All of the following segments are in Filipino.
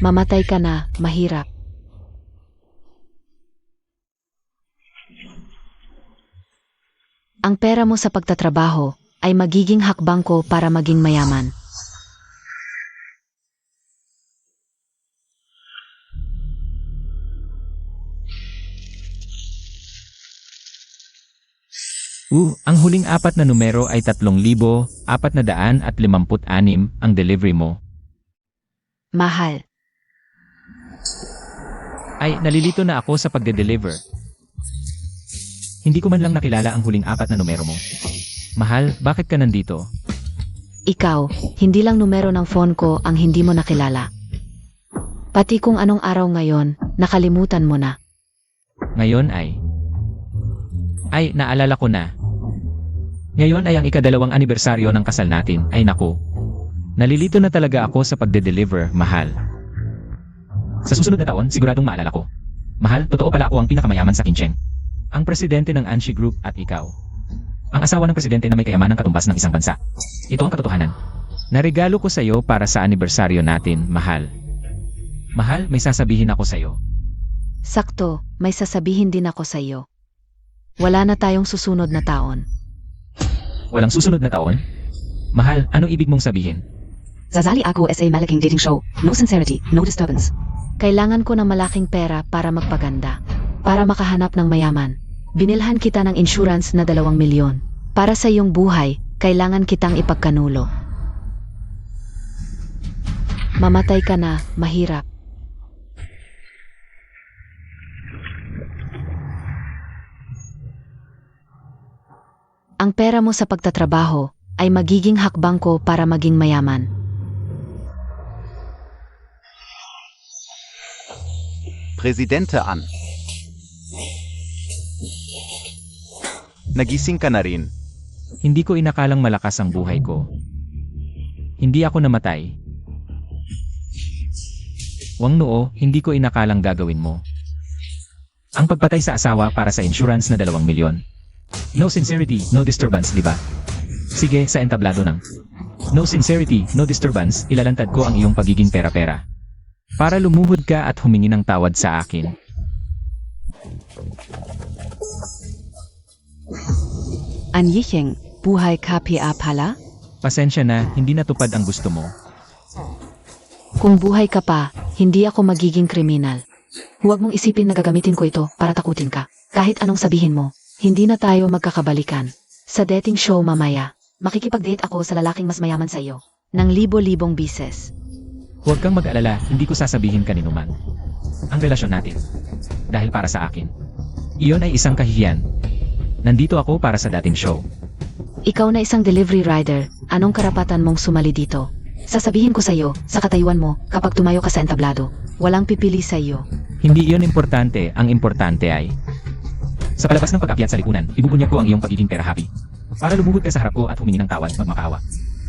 Mamatay ka na, mahirap. Ang pera mo sa pagtatrabaho ay magiging hakbang ko para maging mayaman. Ang huling apat na numero ay 3,456 ang delivery mo. Mahal. Ay, nalilito na ako sa pagde-deliver. Hindi ko man lang nakilala ang huling apat na numero mo. Mahal, bakit ka nandito? Ikaw, hindi lang numero ng phone ko ang hindi mo nakilala. Pati kung anong araw ngayon, nakalimutan mo na. Ngayon ay... naalala ko na. Ngayon ay ang ika-2 anibersaryo ng kasal natin. Ay naku. Nalilito na talaga ako sa pagde-deliver, mahal. Sa susunod na taon, siguradong maalala ko. Mahal, totoo pala ako ang pinakamayaman sa Kincheng. Ang presidente ng Anshi Group at ikaw. Ang asawa ng presidente na may kayamanang katumbas ng isang bansa. Ito ang katotohanan. Naregalo ko sa iyo para sa anibersaryo natin, mahal. Mahal, may sasabihin ako sa iyo. Sakto, may sasabihin din ako sa iyo. Wala na tayong susunod na taon. Walang susunod na taon? Mahal, ano ibig mong sabihin? Zazali ako sa malaking dating show. No sincerity, no disturbance. Kailangan ko ng malaking pera para magpaganda. Para makahanap ng mayaman. Binilhan kita ng insurance na 2 milyon. Para sa iyong buhay, kailangan kitang ipagkanulo. Mamatay ka na, mahirap. Ang pera mo sa pagtatrabaho ay magiging hakbang ko para maging mayaman. Presidente an. Nagising ka na rin. Hindi ko inakalang malakas ang buhay ko. Hindi ako namatay. Wang Noo, hindi ko inakalang gagawin mo. Ang pagpatay sa asawa para sa insurance na 2 milyon. No sincerity, no disturbance, di ba? Sige, sa entablado ng no sincerity, no disturbance, ilalantad ko ang iyong pagiging pera-pera. Para lumuhod ka at humingi ng tawad sa akin. Anyihing, buhay KPA pala? Pasensya na, hindi natupad ang gusto mo. Kung buhay ka pa, hindi ako magiging kriminal. Huwag mong isipin na gagamitin ko ito para takutin ka. Kahit anong sabihin mo, hindi na tayo magkakabalikan. Sa dating show mamaya, makikipag-date ako sa lalaking mas mayaman sa iyo. Ng libo-libong bises. Huwag kang mag-alala, hindi ko sasabihin kaninuman. Ang relasyon natin. Dahil para sa akin. Iyon ay isang kahihiyan. Nandito ako para sa dating show. Ikaw na isang delivery rider, anong karapatan mong sumali dito? Sasabihin ko sa iyo, sa katayuan mo, kapag tumayo ka sa entablado, walang pipili sa iyo. Hindi iyon importante, ang importante ay... Sa palabas ng pag-akyat sa lipunan, ibubunyag ko ang iyong pagiging pera-happy. Para lumuhod ka sa harap ko at humingi ng tawad, magmakawa.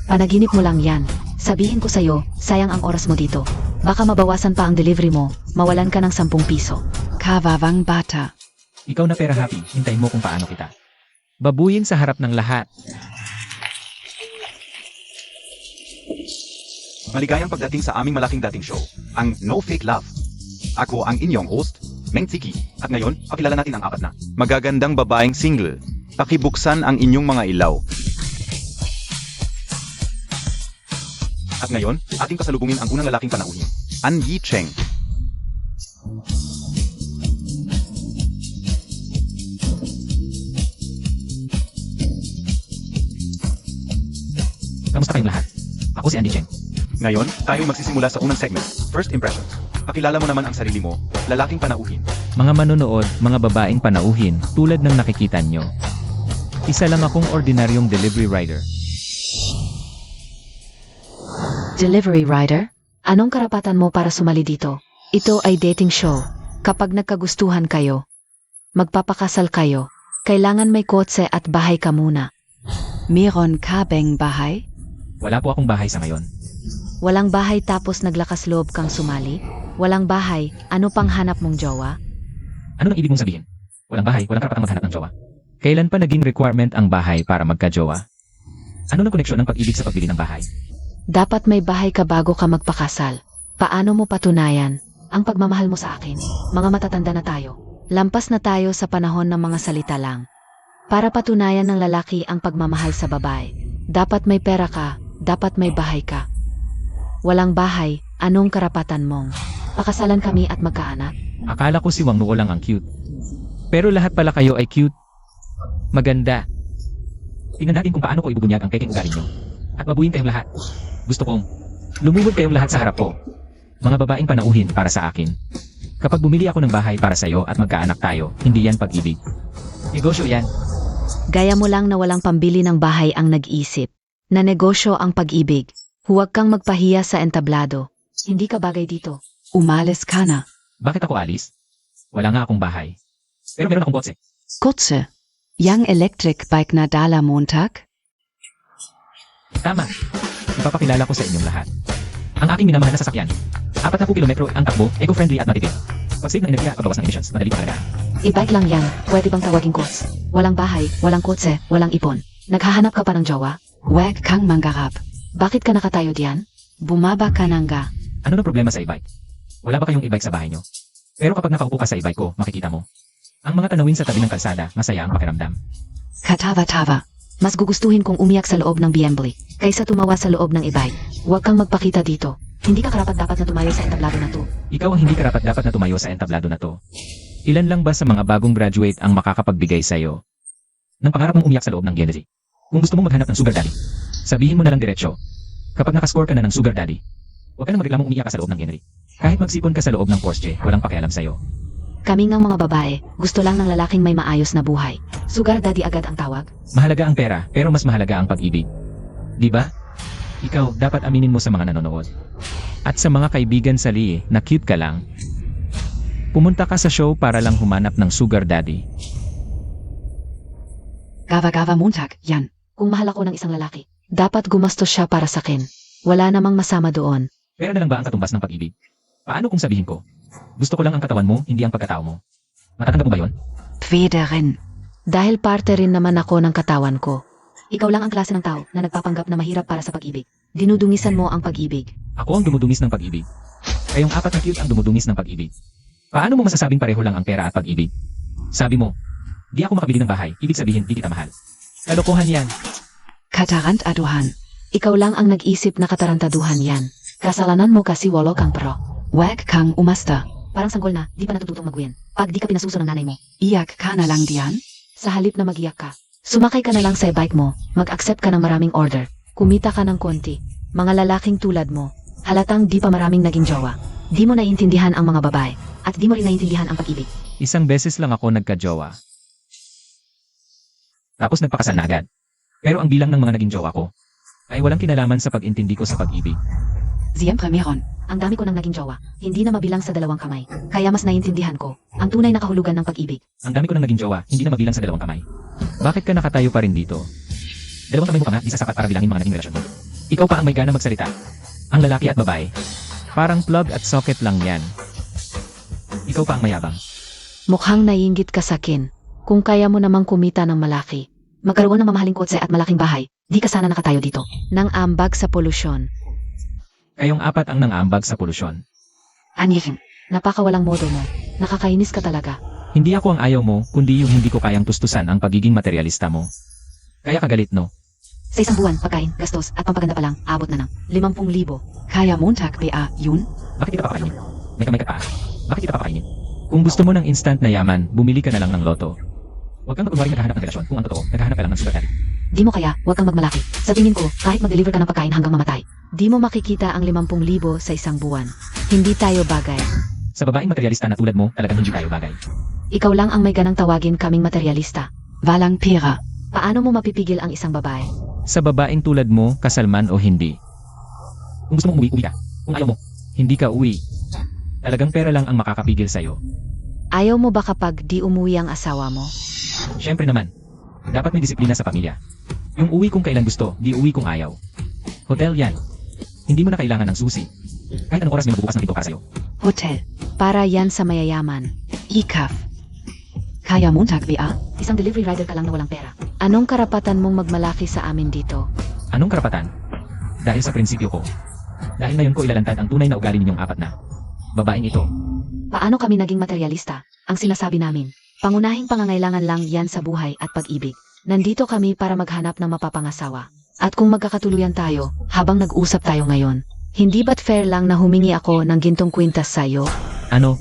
Panaginip mo lang yan. Sabihin ko sa'yo, sayang ang oras mo dito. Baka mabawasan pa ang delivery mo, mawalan ka ng 10 piso. Kavavang bata. Ikaw na pera-happy, hintayin mo kung paano kita. Babuyin sa harap ng lahat. Maligayang pagdating sa aming malaking dating show, ang No Fake Love. Ako ang inyong host, Meng Tsiki, at ngayon, pakilala natin ang 4 na magagandang babaeng single. Pakibuksan ang inyong mga ilaw. At ngayon, ating pasalubungin ang unang lalaking panauhin, An Yi Cheng. Kamusta kayong lahat? Ako si Andy Cheng. Ngayon, tayo magsisimula sa unang segment, First Impressions. Pakilala mo naman ang sarili mo, lalaking panauhin. Mga manonood, mga babaeng panauhin, tulad ng nakikita nyo. Isa lang akong ordinaryong delivery rider. Delivery rider? Anong karapatan mo para sumali dito? Ito ay dating show. Kapag nagkagustuhan kayo, magpapakasal kayo, kailangan may kotse at bahay ka muna. Meron ka bang bahay? Wala po akong bahay sa ngayon. Walang bahay tapos naglakas loob kang sumali? Walang bahay, ano pang hanap mong jowa? Ano nang ibig mong sabihin? Walang bahay, walang karapatang maghanap ng jowa. Kailan pa naging requirement ang bahay para magka-jowa? Ano ng koneksyon ng pag-ibig sa pagbili ng bahay? Dapat may bahay ka bago ka magpakasal. Paano mo patunayan ang pagmamahal mo sa akin? Mga matatanda na tayo. Lampas na tayo sa panahon ng mga salita lang. Para patunayan ng lalaki ang pagmamahal sa babae, dapat may pera ka, dapat may bahay ka. Walang bahay, anong karapatan mong? Pakasalan kami at magkaanak? Akala ko si Wang Nuo lang ang cute. Pero lahat pala kayo ay cute. Maganda. Tingnan natin kung paano ko ibubunyag ang peking ugali nyo. At mabuhin kayong lahat. Gusto kong lumubog kayong lahat sa harap ko. Mga babaeng panauhin para sa akin. Kapag bumili ako ng bahay para sa'yo at magkaanak tayo, hindi yan pag-ibig. Negosyo yan. Gaya mo lang na walang pambili ng bahay ang nag-isip. Na negosyo ang pag-ibig. Huwag kang magpahiya sa entablado. Hindi ka bagay dito. Umalis ka na. Bakit ako alis? Wala nga akong bahay. Pero meron akong kotse. Kotse. Yang electric bike na dala Montag? Tama. Ipapakilala ko sa inyong lahat. Ang aking minamahal na sasakyan. 40 kilometro ang takbo, eco-friendly at matipid. Pag-save ng enerhiya, pagbawas ng emissions, madali pangalagaan. E-bike lang yan. Pwede bang tawagin cots? Walang bahay, walang kotse, walang ipon. Naghahanap ka pa ng jowa? Huwag kang manggarap. Bakit ka nakatayo diyan? Bumaba ka nang ga. Ano na problema sa e-bike? Wala ba kayong e-bike sa bahay nyo? Pero kapag nakaupo ka sa e-bike ko, makikita mo. Ang mga tanawin sa tabi ng kalsada, masaya ang pakiramdam. Katawa-tawa. Mas gugustuhin kong umiyak sa loob ng BMW kaysa tumawa sa loob ng e-bike. Huwag kang magpakita dito. Hindi ka karapat-dapat na tumayo sa entablado na to. Ikaw ang hindi karapat-dapat na tumayo sa entablado na to. Ilan lang ba sa mga bagong graduate ang makakapagbigay sa'yo ng pangarap mong umiyak sa loob ng Gen Z? Kung gusto mong maghanap ng sugar daddy, sabihin mo na lang diretsyo. Kapag nakascore ka na ng sugar daddy, huwag ka nang magreklamong umiyak ka sa loob ng Gen Z. Kahit magsipon ka sa loob ng Porsche, walang pakialam sa'yo. Kaming ng mga babae, gusto lang ng lalaking may maayos na buhay. Sugar daddy agad ang tawag? Mahalaga ang pera, pero mas mahalaga ang pag-ibig. Di ba? Ikaw, dapat aminin mo sa mga nanonood. At sa mga kaibigan sa Lee, na cute ka lang. Pumunta ka sa show para lang humanap ng sugar daddy. Gava-gava Montag, yan. Kung mahal ako ng isang lalaki, dapat gumastos siya para sa akin. Wala namang masama doon. Pera na lang ba ang katumbas ng pag-ibig? Paano kung sabihin ko? Gusto ko lang ang katawan mo, hindi ang pagkatao mo. Matatanggap mo ba yun? Pwede rin. Dahil parte rin naman ako ng katawan ko. Ikaw lang ang klase ng tao na nagpapanggap na mahirap para sa pag-ibig. Dinudungisan mo ang pag-ibig. Ako ang dumudungis ng pag-ibig. Kayong apat na cute ang dumudungis ng pag-ibig. Paano mo masasabing pareho lang ang pera at pag-ibig? Sabi mo, di ako makabili ng bahay, ibig sabihin di kita mahal. Kalokohan yan. Katarantaduhan. Ikaw lang ang nag-isip na katarantaduhan yan. Kasalanan mo kasi walo kang pro. Huwag kang umasta. Parang sanggol na, di pa natututong magwin. Pag di ka pinasuso ng nanay mo, Iyak ka na lang diyan. sa halip na magiyak ka, sumakay ka na lang sa bike mo, mag-accept ka ng maraming order, kumita ka ng konti. Mga lalaking tulad mo, halatang di pa maraming naging jowa. Di mo naiintindihan ang mga babae, at di mo rin naiintindihan ang pag-ibig. Isang beses lang ako nagka-jowa. Tapos nagpakasal na agad. Pero ang bilang ng mga naging jowa ko, ay walang kinalaman sa pag-intindi ko sa pag-ibig. Siempre meron. Ang dami ko nang naging jowa, hindi na mabilang sa dalawang kamay. Kaya mas naiintindihan ko, ang tunay na kahulugan ng pag-ibig. Ang dami ko nang naging jowa, hindi na mabilang sa dalawang kamay. Bakit ka nakatayo pa rin dito? Dalawang kamay mo pa nga, di sasapat para bilangin mga naging relasyon mo. Ikaw pa ang may gana magsalita. Ang lalaki at babae. Parang plug at socket lang yan. Ikaw pa ang mayabang. Mukhang naiinggit ka sa akin. Kung kaya mo namang kumita ng malaki, magkaroon ng mamahaling kotse at malaking bahay, di ka sana nakatayo dito. Nang ambag sa polusyon. Kayong apat ang nang-aambag sa polusyon. Anjing. Napakawalang modo mo. Nakakainis ka talaga. Hindi ako ang ayaw mo, kundi yung hindi ko kayang tustusan ang pagiging materialista mo. Kaya kagalit, no? Sa isang buwan, pagkain, gastos, at pampaganda pa lang, abot na ng 50,000. Kaya Montag ba yun? Bakit kita papakainin? May kamay ka pa. Bakit kita papakainin? Kung gusto mo ng instant na yaman, bumili ka na lang ng loto. Huwag kang magkunwaring naghahanap ng relasyon. Kung ang totoo, naghahanap ka lang ng sugar daddy. Di mo kaya, huwag kang magmalaki. Sa tingin ko, kahit mag-deliver ka ng pagkain hanggang mamatay, di mo makikita ang 50,000 sa isang buwan. Hindi tayo bagay. Sa babaeng materialista na tulad mo, talagang hindi tayo bagay. Ikaw lang ang may ganang tawagin kaming materialista. Walang pera. Paano mo mapipigil ang isang babae? Sa babaeng tulad mo, kasalman o hindi. Kung gusto mong uwi, uwi ka. Kung ayaw mo, hindi ka uwi. Talagang pera lang ang makakapigil sa'yo. Ayaw mo ba kapag di umuwi ang asawa mo? Siyempre naman, dapat may disiplina sa pamilya. Yung uwi kung kailan gusto, di uwi kung ayaw. Hotel yan. Hindi mo na kailangan ng susi. Kahit anong oras may magbubukas ng pinto para sa'yo. Hotel. Para yan sa mayayaman. Ikaf. Kaya Montag ba? Isang delivery rider ka lang na walang pera. Anong karapatan mong magmalaki sa amin dito? Anong karapatan? Dahil sa prinsipyo ko, Dahil ngayon ko ilalantad ang tunay na ugali ninyong apat na babaeng ito. Paano kami naging materialista? Ang sinasabi namin, pangunahing pangangailangan lang yan sa buhay at pag-ibig. Nandito kami para maghanap ng mapapangasawa. At kung magkakatuluyan tayo, habang nag-usap tayo ngayon, hindi ba't fair lang na humingi ako ng gintong kwintas sa'yo? Ano?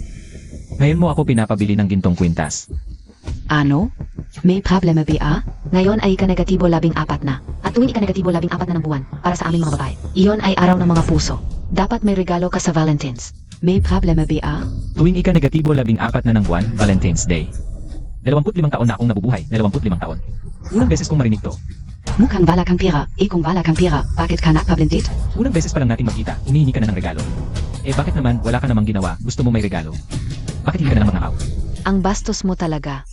Ngayon mo ako pinapabili ng gintong kwintas. Ano? May problema ba? Ngayon ay ika-negatibo 14 na. At tuwing ika-negatibo 14 na ng buwan, para sa aming mga babae, iyon ay araw ng mga puso. Dapat may regalo ka sa Valentine's. May problema ba? Tuwing ika-negatibo 14 na ng buwan, Valentine's Day. 25 taon na akong nabubuhay, 25 taon. Unang beses kong marinig to. Mukhang wala kang pera, kung wala kang pera, bakit ka nagpablindit? Unang beses pa lang natin magkita, humihingi ka na ng regalo. Bakit naman wala ka namang ginawa, gusto mo may regalo? Bakit hindi ka na naman nakaw? Ang bastos mo talaga.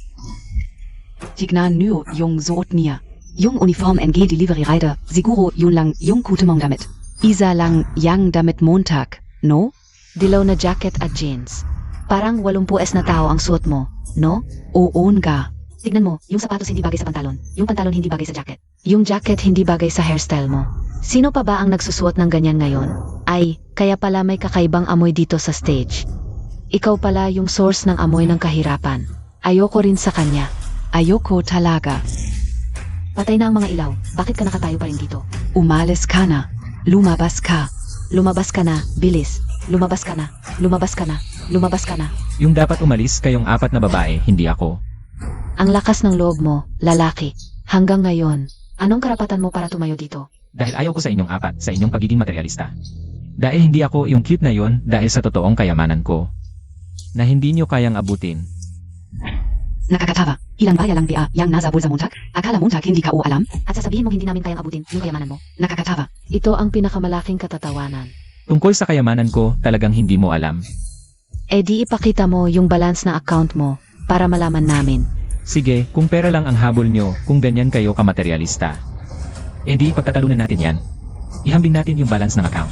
Tignan nyo yung suot niya. Yung uniform NG Delivery Rider, siguro yun lang yung kutemong damit. Isa lang yang damit Montag, no? Dilaw na jacket at jeans. Parang 80s na tao ang suot mo, no? Oo nga. Tignan mo, yung sapatos hindi bagay sa pantalon. Yung pantalon hindi bagay sa jacket. Yung jacket hindi bagay sa hairstyle mo. Sino pa ba ang nagsusuot ng ganyan ngayon? Ay, kaya pala may kakaibang amoy dito sa stage. Ikaw pala yung source ng amoy ng kahirapan. Ayoko rin sa kanya. Ayoko talaga. Patay na ang mga ilaw. Bakit ka nakatayo pa rin dito? Umalis ka na. Lumabas ka. Lumabas ka na, bilis. Lumabas ka na. Lumabas ka na. Lumabas ka na. Yung dapat umalis kayong apat na babae, hindi ako. Ang lakas ng loob mo, lalaki. Hanggang ngayon, anong karapatan mo para tumayo dito? Dahil ayaw ko sa inyong apat, sa inyong pagiging materialista. Dahil hindi ako yung cute na yon dahil sa totoong kayamanan ko. Na hindi nyo kayang abutin. Nakakatawa. Ilang baya lang ba yang nasa bulsa Montag? Akala Montag hindi ka o alam? At sasabihin mo hindi namin kayang abutin yung kayamanan mo. Nakakatawa. Ito ang pinakamalaking katatawanan. Tungkol sa kayamanan ko, talagang hindi mo alam. Di ipakita mo yung balance ng account mo para malaman namin. Sige, kung pera lang ang habol nyo, kung ganyan kayo kamaterialista. Di pagtatalunan natin yan. Ihambing natin yung balance ng account.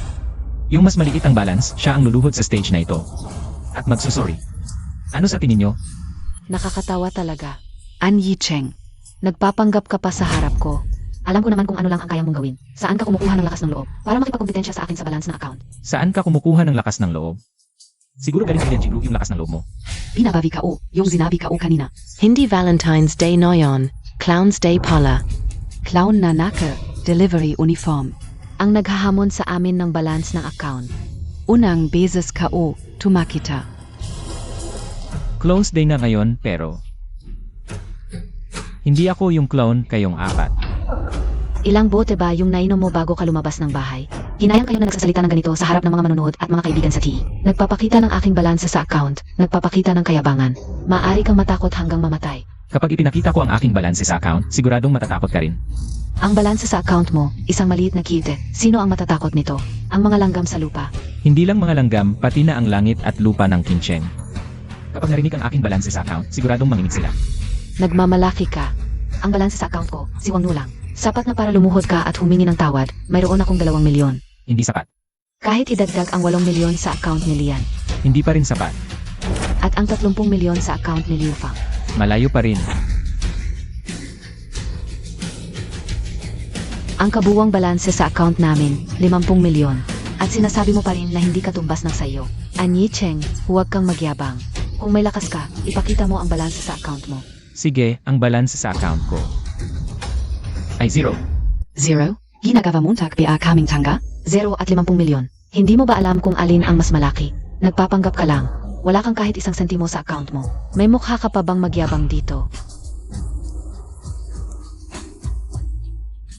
Yung mas maliit ang balance, siya ang luluhod sa stage na ito. At magsusorry. Ano sa tingin nyo? Nakakatawa talaga. Anyi Cheng. Nagpapanggap ka pa sa harap ko. Alam ko naman kung ano lang ang kaya mong gawin. Saan ka kumukuha ng lakas ng loob para makipagkompetensya sa akin sa balance ng account? Saan ka kumukuha ng lakas ng loob? Siguro galing sa Jiru yung lakas ng loob mo. Pinabawi ka o, yung sinabi ka o kanina. Hindi Valentine's Day na yon. Clown's Day pala. Clown na naka, delivery uniform. Ang naghahamon sa amin ng balance ng account. Unang beses ka o, tumakita. Clown's Day na ngayon, pero... Hindi ako yung clown, kayong apat. Ilang bote ba yung nainom mo bago ka lumabas ng bahay? Hinayang kayo na nagsasalita ng ganito sa harap ng mga manonood at mga kaibigan sa TE. Nagpapakita ng aking balanse sa account, nagpapakita ng kayabangan. Maaari kang matakot hanggang mamatay. Kapag ipinakita ko ang aking balanse sa account, siguradong matatakot ka rin. Ang balanse sa account mo, isang maliit na kite. Sino ang matatakot nito? Ang mga langgam sa lupa. Hindi lang mga langgam, pati na ang langit at lupa ng Kincheng. Kapag narinig ang aking balanse sa account, siguradong manginig sila. Nagmamalaki ka. Ang balanse sa account ko, si Wang Nu lang. Sapat na para lumuhod ka at humingi ng tawad, mayroon akong 2 milyon. Hindi sapat. Kahit idagdag ang 8 milyon sa account ni Lian. Hindi pa rin sapat. At ang 30 milyon sa account ni Liu Fang. Malayo pa rin. Ang kabuwang balanse sa account namin, 50 milyon. At sinasabi mo pa rin na hindi ka tumbas ng sayo. Anyi Cheng, huwag kang magyabang. Kung may lakas ka, ipakita mo ang balanse sa account mo. Sige, ang balanse sa account ko ay 0. 0? Ginagawa Montag ba kaming tanga? 0 at 50 milyon. Hindi mo ba alam kung alin ang mas malaki? Nagpapanggap ka lang. Wala kang kahit isang sentimo sa account mo. May mukha ka pa bang magyabang dito?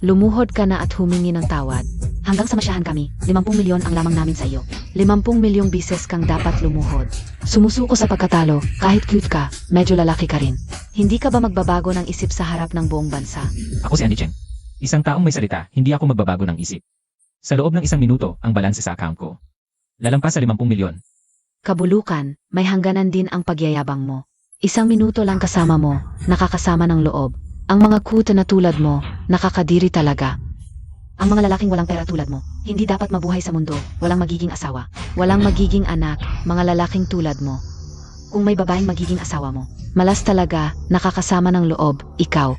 Lumuhod ka na at humingi ng tawad. Hanggang sa masyahan kami, 50 milyon ang lamang namin sa iyo. 50 milyong bises kang dapat lumuhod. Sumusuko sa pagkatalo, kahit cute ka, medyo lalaki ka rin. Hindi ka ba magbabago ng isip sa harap ng buong bansa? Ako si Andy Cheng. Isang taong may salita, hindi ako magbabago ng isip. Sa loob ng 1 minuto, ang balanse sa account ko lalampas sa 50 milyon. Kabulukan, may hangganan din ang pagyayabang mo. 1 minuto lang kasama mo, nakakasama ng loob. Ang mga kuta na tulad mo, nakakadiri talaga. Ang mga lalaking walang pera tulad mo, hindi dapat mabuhay sa mundo, walang magiging asawa, walang magiging anak, mga lalaking tulad mo. Kung may babaeng magiging asawa mo, malas talaga, nakakasama ng loob, ikaw.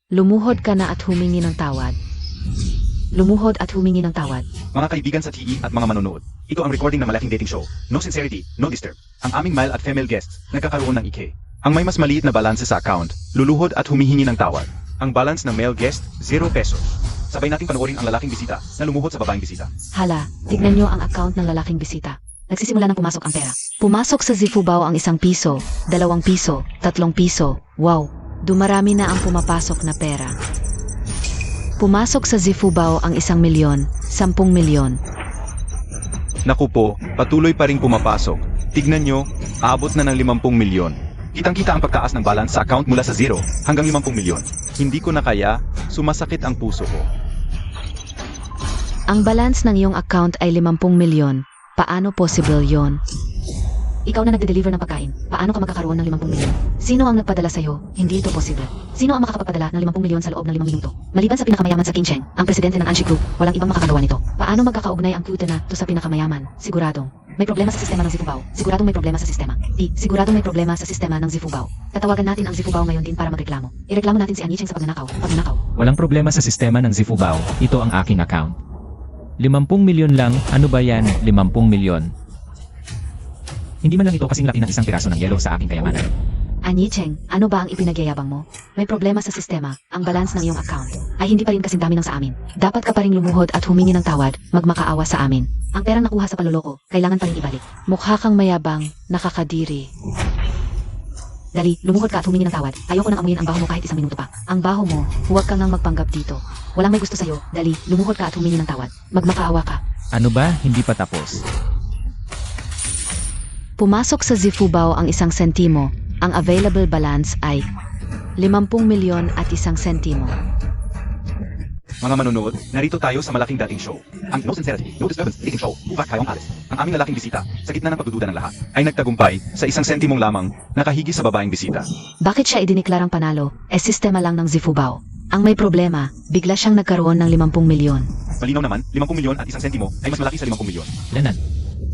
Lumuhod ka na at humingi ng tawad. lumuhod at humingi ng tawad. Mga kaibigan sa TE at mga manonood, ito ang recording ng malaking dating show. No sincerity, no disturb. Ang aming male at female guests, nagkakaroon ng IK. Ang may mas maliit na balanse sa account, luluhod at humihingi ng tawad. Ang balance ng male guest, 0 pesos. Sabay nating panoorin ang lalaking bisita na lumuhod sa babaeng bisita. Hala, tignan nyo ang account ng lalaking bisita. Nagsisimula ng pumasok ang pera. Pumasok sa Zifubao ang 1 piso, 2 piso, 3 piso. Wow, dumarami na ang pumapasok na pera. Pumasok sa Zifubao ang 1 milyon, 10 milyon. Naku po, patuloy pa rin pumapasok. Tignan nyo, aabot na ng 50 milyon. Kitang-kita ang pagtaas ng balance sa account mula sa 0 hanggang 50 milyon. Hindi ko na kaya, sumasakit ang puso ko. Ang balance ng iyong account ay 50 milyon. Paano possible yon? Ikaw na nagde-deliver ng pagkain. Paano ka magkakaroon ng 50 milyon? Sino ang nagpadala sa'yo? Hindi ito possible. Sino ang makakapagpadala ng 50 milyon sa loob ng 5 minuto? Maliban sa pinakamayaman sa King Cheng, ang presidente ng Anshi Group, walang ibang makakagawa nito. Paano magkakaugnay ang Q10 na to sa pinakamayaman? Siguradong may problema sa sistema ng Zifubao. Siguradong may problema sa sistema. Siguradong may problema sa sistema ng Zifubao. Tatawagan natin ang Zifubao ngayon din para magreklamo. Ireklamo natin si Anyi Cheng sa pagnanakaw. Walang problema sa sistema ng Zifubao, ito ang aking account. 50 milyon lang, ano ba yan, 50 milyon? Hindi man lang ito kasing laki ng isang piraso ng yelo sa aking kayamanan. Anyi Cheng, ano ba ang ipinagyayabang mo? May problema sa sistema, ang balance ng iyong account ay hindi pa rin kasing dami ng sa amin. Dapat ka pa rin lumuhod at humingi ng tawad, magmakaawa sa amin. Ang perang nakuha sa panloloko, kailangan pa rin ibalik. Mukha kang mayabang, nakakadiri. Dali, lumuhod ka at humingi ng tawad. Ayoko nang amuyin ang baho mo kahit 1 minuto pa. Ang baho mo, huwag kang nang magpanggap dito. Walang may gusto sa'yo. Dali, lumuhod ka at humingi ng tawad. Magmakaawa ka. Ano ba, hindi pa tapos? Pumasok sa Zifubao ang 1 sentimo. Ang available balance ay 50 milyon at 1 sentimo. Mga manonood, narito tayo sa malaking dating show. Ang No Sincerity, No Disturbance dating show, Bukat Kayong Alis. Ang aming lalaking bisita, sa gitna ng pagdududa ng lahat, ay nagtagumpay sa 1 sentimong lamang nakahigi sa babaeng bisita. Bakit siya idiniklarang panalo? Sistema lang ng Zifubao. Ang may problema, bigla siyang nagkaroon ng 50 milyon. Malinaw naman, 50 milyon at 1 sentimo ay mas malaki sa 50 milyon. Lanan.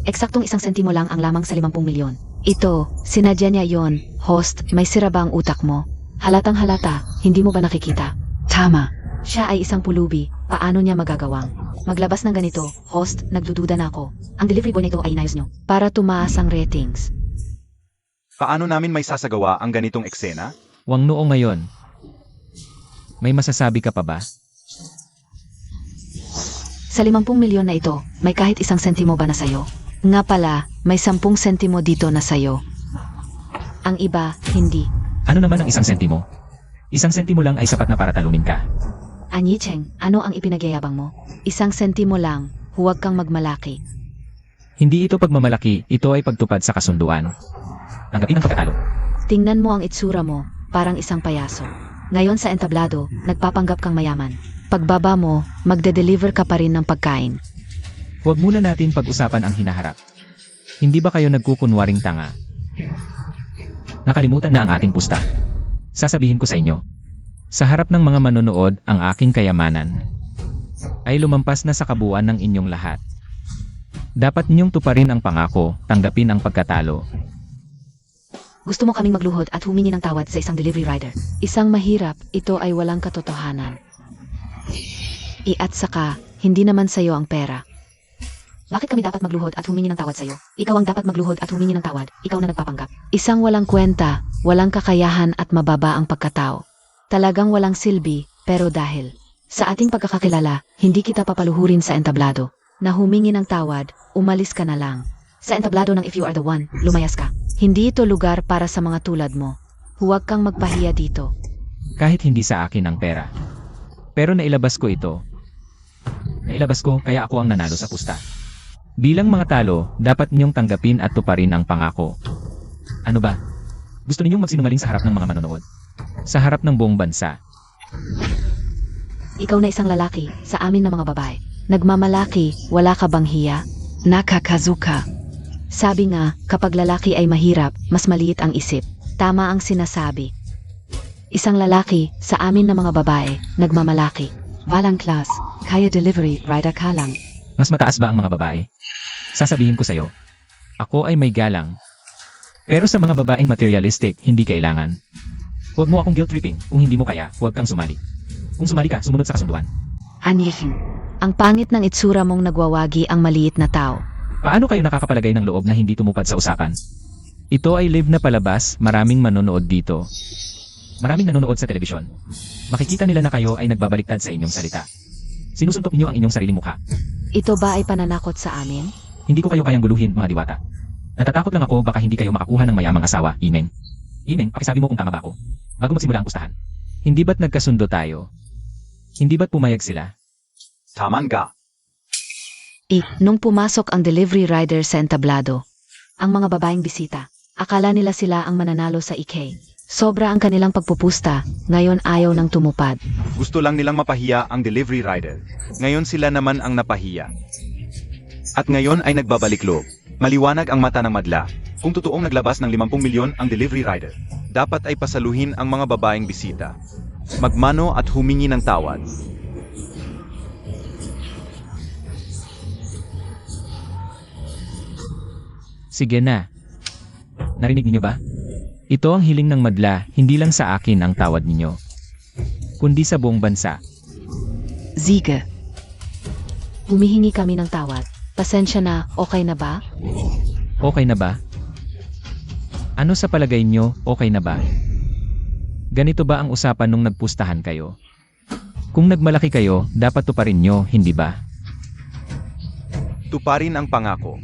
Eksaktong 1 sentimo lang ang lamang sa 50 milyon. Ito, sinadya niya yon. Host, may sira ba ang utak mo? Halatang halata, hindi mo ba nakikita? Tama. Siya ay isang pulubi, paano niya magagawang? Maglabas ng ganito, host, nagdududa na ako. Ang delivery boy nito ay inayos nyo, para tumaas ang ratings. Paano namin may sasagawa ang ganitong eksena? Wang noong ngayon. May masasabi ka pa ba? Sa 50 milyon na ito, may kahit 1 sentimo ba na sayo? Nga pala, may 10 sentimo dito na sayo. Ang iba, hindi. Ano naman ang 1 sentimo? 1 sentimo lang ay sapat na para talunin ka. Anyi Cheng, ano ang ipinagyayabang mo? 1 sentimo lang, huwag kang magmalaki. Hindi ito pagmamalaki, ito ay pagtupad sa kasunduan. Tanggapin ang pagkatalo. Tingnan mo ang itsura mo, parang isang payaso. Ngayon sa entablado, nagpapanggap kang mayaman. Pagbaba mo, magde-deliver ka pa rin ng pagkain. Huwag muna natin pag-usapan ang hinaharap. Hindi ba kayo nagkukunwaring tanga? Nakalimutan na ang ating pusta. Sasabihin ko sa inyo. Sa harap ng mga manonood, ang aking kayamanan ay lumampas na sa kabuuan ng inyong lahat. Dapat ninyong tuparin ang pangako, tanggapin ang pagkatalo. Gusto mo kaming magluhod at humingi ng tawad sa isang delivery rider. Isang mahirap, ito ay walang katotohanan. At saka, hindi naman sa'yo ang pera. Bakit kami dapat magluhod at humingi ng tawad sa'yo? Ikaw ang dapat magluhod at humingi ng tawad. Ikaw na nagpapanggap. Isang walang kwenta, walang kakayahan at mababa ang pagkatao. Talagang walang silbi, pero dahil sa ating pagkakakilala, hindi kita papaluhurin sa entablado. Na humingi ng tawad, umalis ka na lang. Sa entablado ng if you are the one, lumayas ka. Hindi ito lugar para sa mga tulad mo. Huwag kang magpahiya dito. Kahit hindi sa akin ang pera. Pero nailabas ko ito. Nailabas ko kaya ako ang nanalo sa pusta. Bilang mga talo, dapat ninyong tanggapin at tuparin ang pangako. Ano ba? Gusto ninyong magsinungaling sa harap ng mga manonood? Sa harap ng buong bansa. Ikaw na isang lalaki, sa amin na mga babae. Nagmamalaki, wala ka bang hiya? Nakakazuka. Sabi nga, kapag lalaki ay mahirap, mas maliit ang isip. Tama ang sinasabi. Isang lalaki, sa amin na mga babae, nagmamalaki. Walang class, kaya delivery rider ka lang. Mas mataas ba ang mga babae? Sasabihin ko sa'yo. Ako ay may galang. Pero sa mga babaeng materialistic, hindi kailangan. Huwag mo akong guilt-tripping. Kung hindi mo kaya, huwag kang sumali. Kung sumali ka, sumunod sa kasunduan. Anyechen. Ang pangit ng itsura mong nagwawagi ang maliit na tao. Paano kayo nakakapalagay ng loob na hindi tumupad sa usapan? Ito ay live na palabas, maraming manonood dito. Maraming nanonood sa telebisyon. Makikita nila na kayo ay nagbabaliktad sa inyong salita. Sinusuntok niyo ang inyong sariling mukha. Ito ba ay pananakot sa amin? Hindi ko kayo kayang guluhin, mga diwata. Natatakot lang ako baka hindi kayo makakuha ng mayamang asawa, Ineng. Ineng, pakisabi mo kung tama ba ako, bago magsimula ang pustahan. Hindi ba't nagkasundo tayo? Hindi ba't pumayag sila? Taman ka. Nung pumasok ang delivery rider sa entablado, ang mga babaeng bisita, akala nila sila ang mananalo sa IK. Sobra ang kanilang pagpupusta, ngayon ayaw nang tumupad. Gusto lang nilang mapahiya ang delivery rider. Ngayon sila naman ang napahiya. At ngayon ay nagbabalik loob. Maliwanag ang mata ng madla. Kung totoong naglabas ng 50 milyon ang delivery rider, dapat ay pasaluhin ang mga babaeng bisita. Magmano at humingi ng tawad. Sige na. Narinig niyo ba? Ito ang hiling ng madla, hindi lang sa akin ang tawad ninyo, kundi sa buong bansa. Siege. Humihingi kami ng tawad. Pasensya na, okay na ba? Okay na ba? Ano sa palagay nyo, okay na ba? Ganito ba ang usapan nung nagpustahan kayo? Kung nagmalaki kayo, dapat tuparin nyo, hindi ba? Tuparin ang pangako.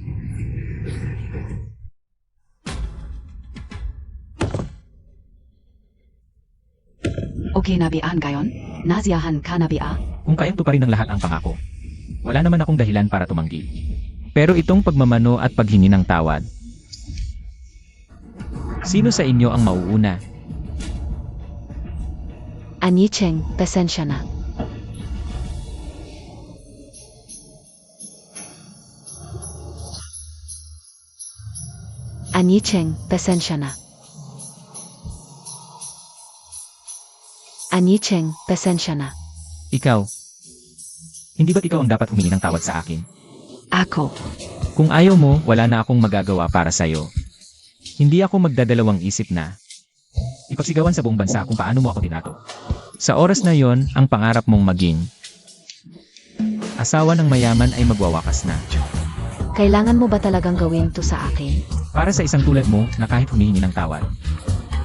Okay nabian gayon? Nasiyahan ka nabia? Kung kayang tuparin ng lahat ang pangako, wala naman akong dahilan para tumanggi. Pero itong pagmamano at paghingi ng tawad, sino sa inyo ang mauuna? Anicheng, pasensya na. Anicheng, pasensya na. Anicheng, pasensya na. Ikaw. Hindi ba't ikaw ang dapat humingi ng tawad sa akin? Ako. Kung ayaw mo, wala na akong magagawa para sa'yo. Hindi ako magdadalawang isip na ipagsigawan sa buong bansa kung paano mo ako tinato. Sa oras na yon, ang pangarap mong maging asawa ng mayaman ay magwawakas na. Kailangan mo ba talagang gawin to sa akin? Para sa isang tulad mo na kahit humihingi ng tawad,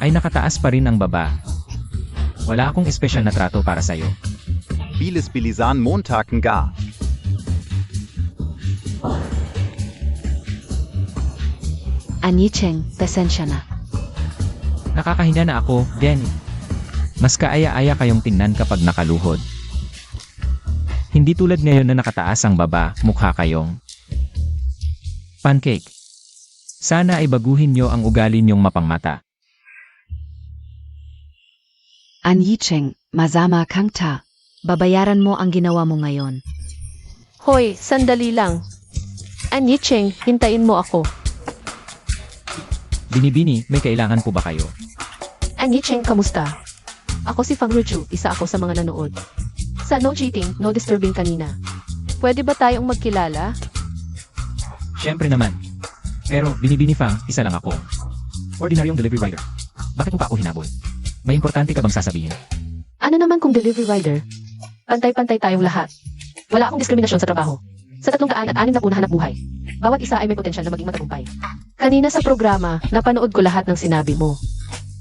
ay nakataas pa rin ang baba. Wala akong espesyal na trato para sa'yo. Bilis-bilisan montaken ka. Anicheng, pasensya na. Nakakahinga na ako, Denny. Mas kaaya-aya kayong tingnan kapag nakaluhod. Hindi tulad ngayon na nakataas ang baba, mukha kayong pancake. Sana ay baguhin nyo ang ugali nyong mapangmata. Anyicheng, Masama Kangta. Babayaran mo ang ginawa mo ngayon. Hoy, sandali lang. Anicheng, hintayin mo ako. Binibini, may kailangan po ba kayo? Anicheng, kamusta? Ako si Fang Ruju, isa ako sa mga nanood. Sa no cheating, no disturbing kanina. Pwede ba tayong magkilala? Siyempre naman. Pero Binibini Fang, isa lang ako. Ordinaryong delivery rider. Bakit mo pa ako hinabol? May importante ka bang sasabihin? Ano naman kung delivery rider? Pantay-pantay tayong lahat. Wala akong diskriminasyon sa trabaho. Sa 306 na hanap buhay, bawat isa ay may potensyal na maging matagumpay. Kanina sa programa, napanood ko lahat ng sinabi mo.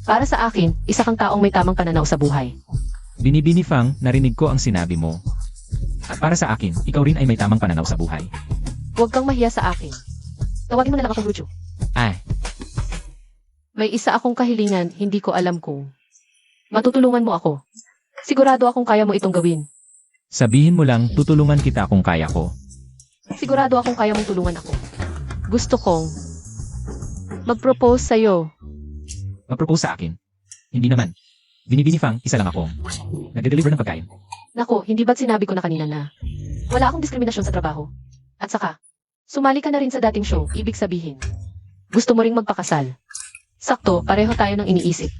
Para sa akin, isa kang taong may tamang pananaw sa buhay. Binibini Fang, narinig ko ang sinabi mo. At para sa akin, ikaw rin ay may tamang pananaw sa buhay. Huwag kang mahiya sa akin. Tawagin mo na lang akong Ruju. Ay, May isa akong kahilingan, hindi ko alam kung matutulungan mo ako. Sigurado akong kaya mo itong gawin. sabihin mo lang, tutulungan kita kung kaya ko. Sigurado akong kaya mong tulungan ako. Gusto kong mag-propose sa'yo. Mag-propose sa akin. Hindi naman. Binibini Fang, isa lang ako. Nagde-deliver ng pagkain. Nako, hindi ba't sinabi ko na kanina na wala akong diskriminasyon sa trabaho? At saka, sumali ka na rin sa dating show, ibig sabihin. Gusto mo ring magpakasal. Sakto, pareho tayo ng iniisip.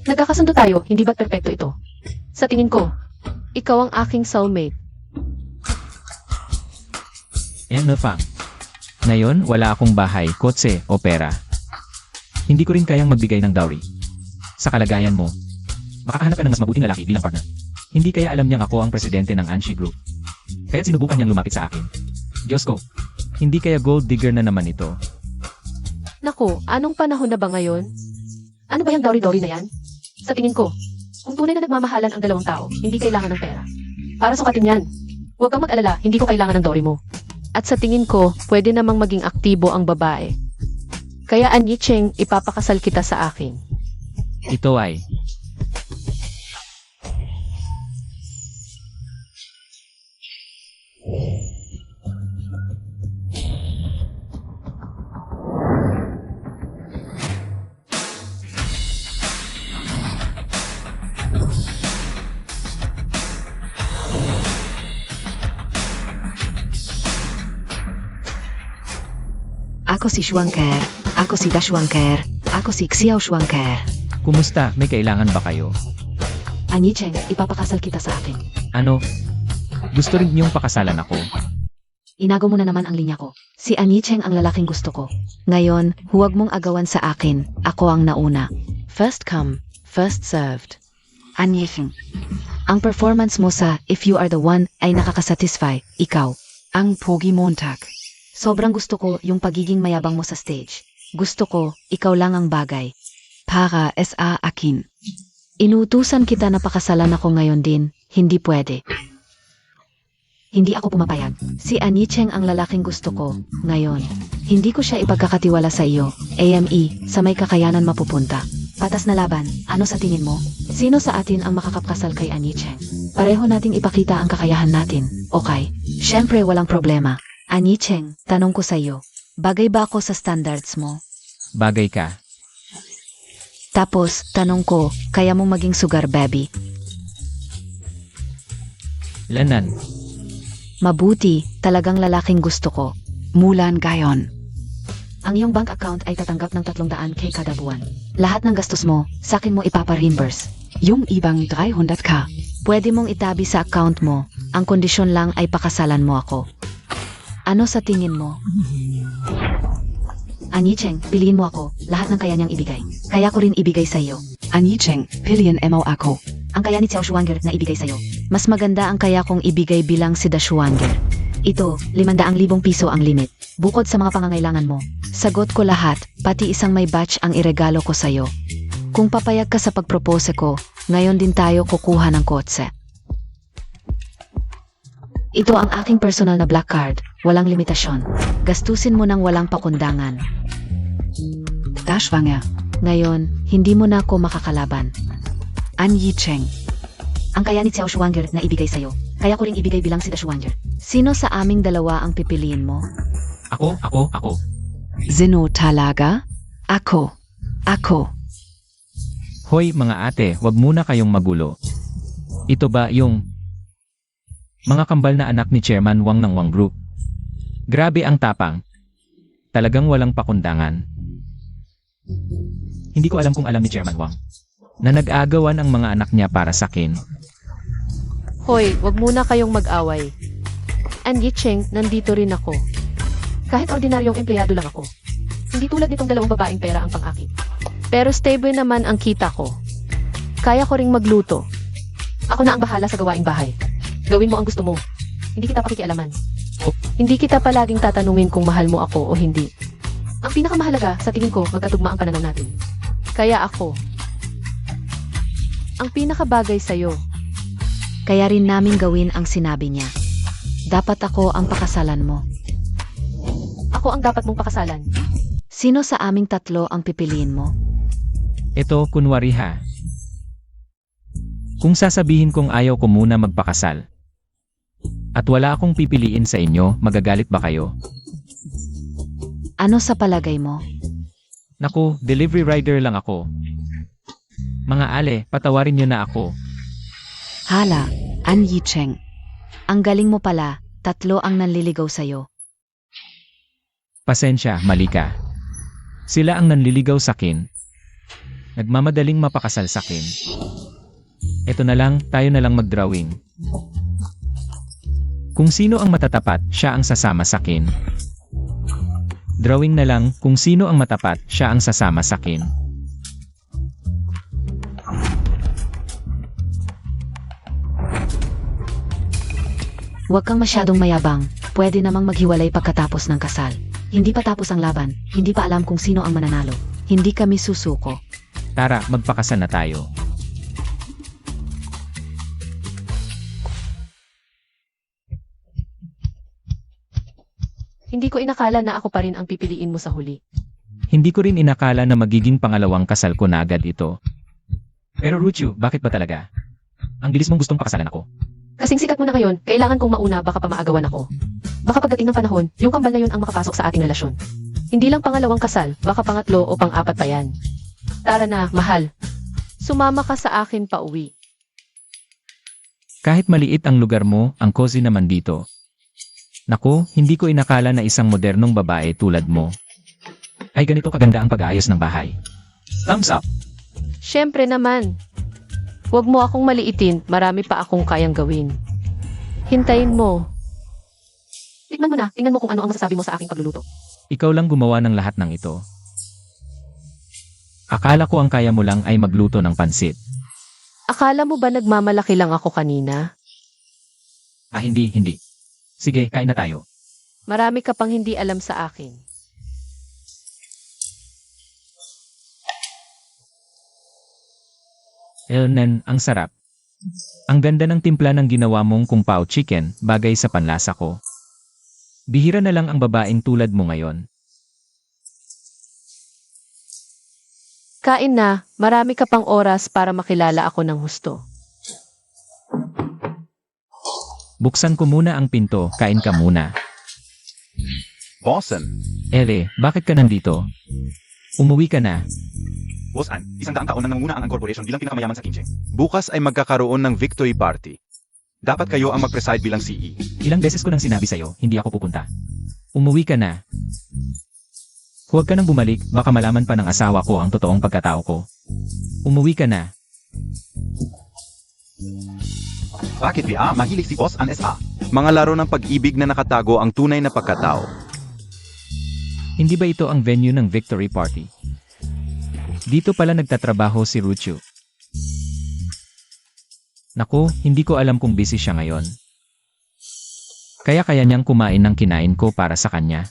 Nagkakasundo tayo, hindi ba't perpekto ito? Sa tingin ko, ikaw ang aking soulmate. Ano Fang? Ngayon, wala akong bahay, kotse, o pera. Hindi ko rin kayang magbigay ng dowry. Sa kalagayan mo, makahanap ka ng mas mabuting lalaki bilang partner. Hindi kaya alam niyang ako ang presidente ng Anshi Group. Kaya sinubukan niyang lumapit sa akin. Diyos ko, hindi kaya gold digger na naman ito. Naku, anong panahon na ba ngayon? Ano ba yung dowry-dowry na yan? Sa tingin ko, kung tunay na nagmamahalan ang dalawang tao, hindi kailangan ng pera. Para sukatin yan. Huwag kang mag-alala, hindi ko kailangan ng dowry mo. At sa tingin ko, pwede namang maging aktibo ang babae. Kaya Anyi Cheng, ipapakasal kita sa akin. Ito ay, Ako si Schwanker. Ako si Da Schwanker. Ako si Xiao Schwanker. kumusta? May kailangan ba kayo? Anyi Cheng, ipapakasal kita sa akin. Ano? Gusto rin niyong pakasalan ako? Inago mo na naman ang linya ko. Si Anyi Cheng ang lalaking gusto ko. Ngayon, huwag mong agawan sa akin. Ako ang nauna. First come, first served. Anyi Cheng. Ang performance mo sa If You Are The One ay nakakasatisfy. Ikaw. Ang Pogi Montag. Sobrang gusto ko yung pagiging mayabang mo sa stage. Gusto ko, ikaw lang ang bagay. Para sa akin. Inuutusan kita na pakasalan ako ngayon din. Hindi pwede. Hindi ako pumapayag. Si Anyi Cheng ang lalaking gusto ko. Ngayon, hindi ko siya ipagkakatiwala sa iyo. AME, sa may kakayanan mapupunta. Patas na laban, ano sa tingin mo? Sino sa atin ang makakapkasal kay Anyi Cheng? Pareho nating ipakita ang kakayahan natin. Okay. Siyempre walang problema. Anyi Cheng, tanong ko sa iyo. Bagay ba ako sa standards mo? Bagay ka. Tapos, tanong ko, kaya mong maging sugar baby? Lanan. Mabuti, talagang lalaking gusto ko. Mulan Gayon. Ang iyong bank account ay tatanggap ng 300k kada buwan. Lahat ng gastos mo, sakin mo ipapa-reimburse. Yung ibang 300k. Pwede mong itabi sa account mo, ang kondisyon lang ay pakasalan mo ako. Ano sa tingin mo? Anyi Cheng, piliin mo ako, lahat ng kaya niyang ibigay. Kaya ko rin ibigay sa iyo. Anyi Cheng, piliin mo ako. Ang kaya ni Xiao Schwanger na ibigay sa iyo. Mas maganda ang kaya kong ibigay bilang si Da Schwanger. Ito, 500,000 piso ang limit. Bukod sa mga pangangailangan mo, sagot ko lahat, pati isang may batch ang iregalo ko sa iyo. Kung papayag ka sa pagpropose ko, ngayon din tayo kukuha ng kotse. Ito ang aking personal na black card, walang limitasyon. Gastusin mo ng walang pakundangan. Da Schwanger. Ngayon, hindi mo na ako makakalaban. Anyi Cheng. Ang kaya ni Xiao Schwanger na ibigay sa'yo, kaya ko rin ibigay bilang si Da Schwanger. Sino sa aming dalawa ang pipiliin mo? Ako. Zino talaga? Ako. Hoy mga ate, wag muna kayong magulo. Ito ba yung mga kambal na anak ni Chairman Wang ng Wang Group? Grabe ang tapang. Talagang walang pakundangan. Hindi ko alam kung alam ni Chairman Wang na nag-aagawan ang mga anak niya para sa akin. Hoy, wag muna kayong mag-away. Anyi Cheng, nandito rin ako. Kahit ordinaryong empleyado lang ako. Hindi tulad nitong dalawang babaeng pera ang pang-akit. Pero stable naman ang kita ko. Kaya ko ring magluto. Ako na ang bahala sa gawaing bahay. Gawin mo ang gusto mo. Hindi kita pakikialaman. Hindi kita palaging tatanungin kung mahal mo ako o hindi. Ang pinakamahalaga, sa tingin ko, magkatugma ang pananaw natin. Kaya ako, ang pinakabagay sa'yo. Kaya rin namin gawin ang sinabi niya. Dapat ako ang pakasalan mo. Ako ang dapat mong pakasalan. Sino sa aming tatlo ang pipiliin mo? Ito kunwari ha. Kung sasabihin kong ayaw ko muna magpakasal at wala akong pipiliin sa inyo, magagalit ba kayo? Ano sa palagay mo? Naku, delivery rider lang ako. Mga ale, patawarin niyo na ako. Hala, Anyi Cheng. Ang galing mo pala, tatlo ang nanliligaw sa'yo. Pasensya, mali ka. Sila ang nanliligaw sakin. Nagmamadaling mapakasal sakin. Eto na lang, tayo na lang mag-drawing. Kung sino ang matatapat, siya ang sasama sakin. Drawing na lang, kung sino ang matapat, siya ang sasama sakin. Huwag kang masyadong mayabang, pwede namang maghiwalay pagkatapos ng kasal. Hindi pa tapos ang laban, hindi pa alam kung sino ang mananalo. Hindi kami susuko. Tara, magpakasal na tayo. Hindi ko inakala na ako pa rin ang pipiliin mo sa huli. Hindi ko rin inakala na magiging pangalawang kasal ko na agad ito. Pero Ruchu, bakit ba talaga? Ang bilis mong gustong pakasalan ako. Kasing sikat mo na ngayon, kailangan kong mauna baka pa maagawan ako. Baka pagdating ng panahon, yung kambal na yun ang makapasok sa ating relasyon. Hindi lang pangalawang kasal, baka pangatlo o pang-apat pa yan. Tara na, mahal. Sumama ka sa akin pa uwi. Kahit maliit ang lugar mo, ang cozy naman dito. Naku, hindi ko inakala na isang modernong babae tulad mo ay ganito kaganda ang pag-aayos ng bahay. Thumbs up! Siyempre naman. Huwag mo akong maliitin, marami pa akong kayang gawin. Hintayin mo. Tingnan mo na, tingnan mo kung ano ang masasabi mo sa aking pagluluto. Ikaw lang gumawa ng lahat ng ito. Akala ko ang kaya mo lang ay magluto ng pansit. Akala mo ba nagmamalaki lang ako kanina? Ah, hindi. Sige, kain na tayo. Marami ka pang hindi alam sa akin. Elnen, ang sarap. Ang ganda ng timpla ng ginawa mong kung pao chicken, bagay sa panlasa ko. Bihira na lang ang babaeng tulad mo ngayon. Kain na, marami ka pang oras para makilala ako ng husto. Buksan ko muna ang pinto, kain ka muna. Bossan. Ere, bakit ka nandito? Umuwi ka na. Bossan, 100 taon nang nanguna ang corporation bilang pinakamayaman sa Kincheng. Bukas ay magkakaroon ng victory party. Dapat kayo ang mag-preside bilang CE. Ilang beses ko nang sinabi sa'yo, hindi ako pupunta. Umuwi ka na. Huwag ka nang bumalik, baka malaman pa ng asawa ko ang totoong pagkatao ko. Umuwi ka na. Bakit mahilig si Boss ang SA? Mga laro ng pag-ibig na nakatago ang tunay na pagkatao. Hindi ba ito ang venue ng victory party? Dito pala nagtatrabaho si Ruchu. Naku, hindi ko alam kung busy siya ngayon. Kaya niyang kumain ng kinain ko para sa kanya.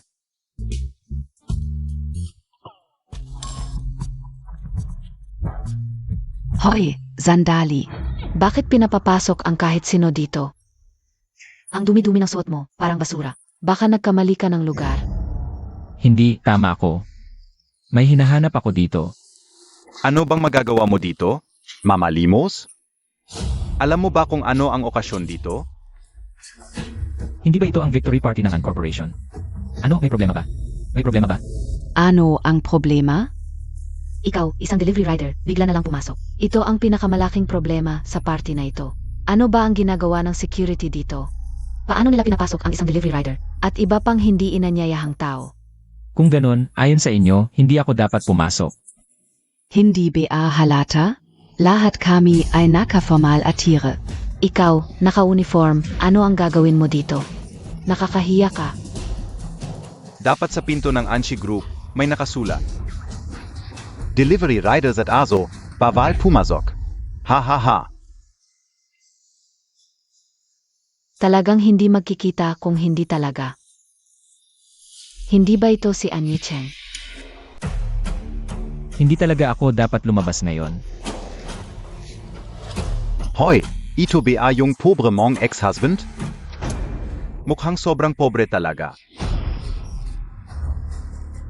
Hoy, Sandali. Bakit pinapapasok ang kahit sino dito? Ang dumi-dumi ng suot mo, parang basura. Baka nagkamali ka ng lugar. Hindi, tama ako. May hinahanap ako dito. Ano bang magagawa mo dito? Mamalimos? Alam mo ba kung ano ang okasyon dito? Hindi ba ito ang victory party ng corporation? Ano, may problema ba? May problema ba? Ano ang problema? Ikaw, isang delivery rider, bigla na lang pumasok. Ito ang pinakamalaking problema sa party na ito. Ano ba ang ginagawa ng security dito? Paano nila pinapasok ang isang delivery rider? At iba pang hindi inanyayahang tao. Kung ganon, ayon sa inyo, hindi ako dapat pumasok. Hindi ba halata? Lahat kami ay nakaformal atire. Ikaw, naka-uniform, ano ang gagawin mo dito? Nakakahiya ka. Dapat sa pinto ng Anshi Group, may nakasulat. Delivery riders at Azo, Bawal Pumasok. Ha ha ha. Talagang hindi magkikita kung hindi talaga. Hindi ba ito si Anyi Cheng? Hindi talaga ako dapat lumabas ngayon. Hoy, ito ba yung pobre mong ex-husband? Mukhang sobrang pobre talaga.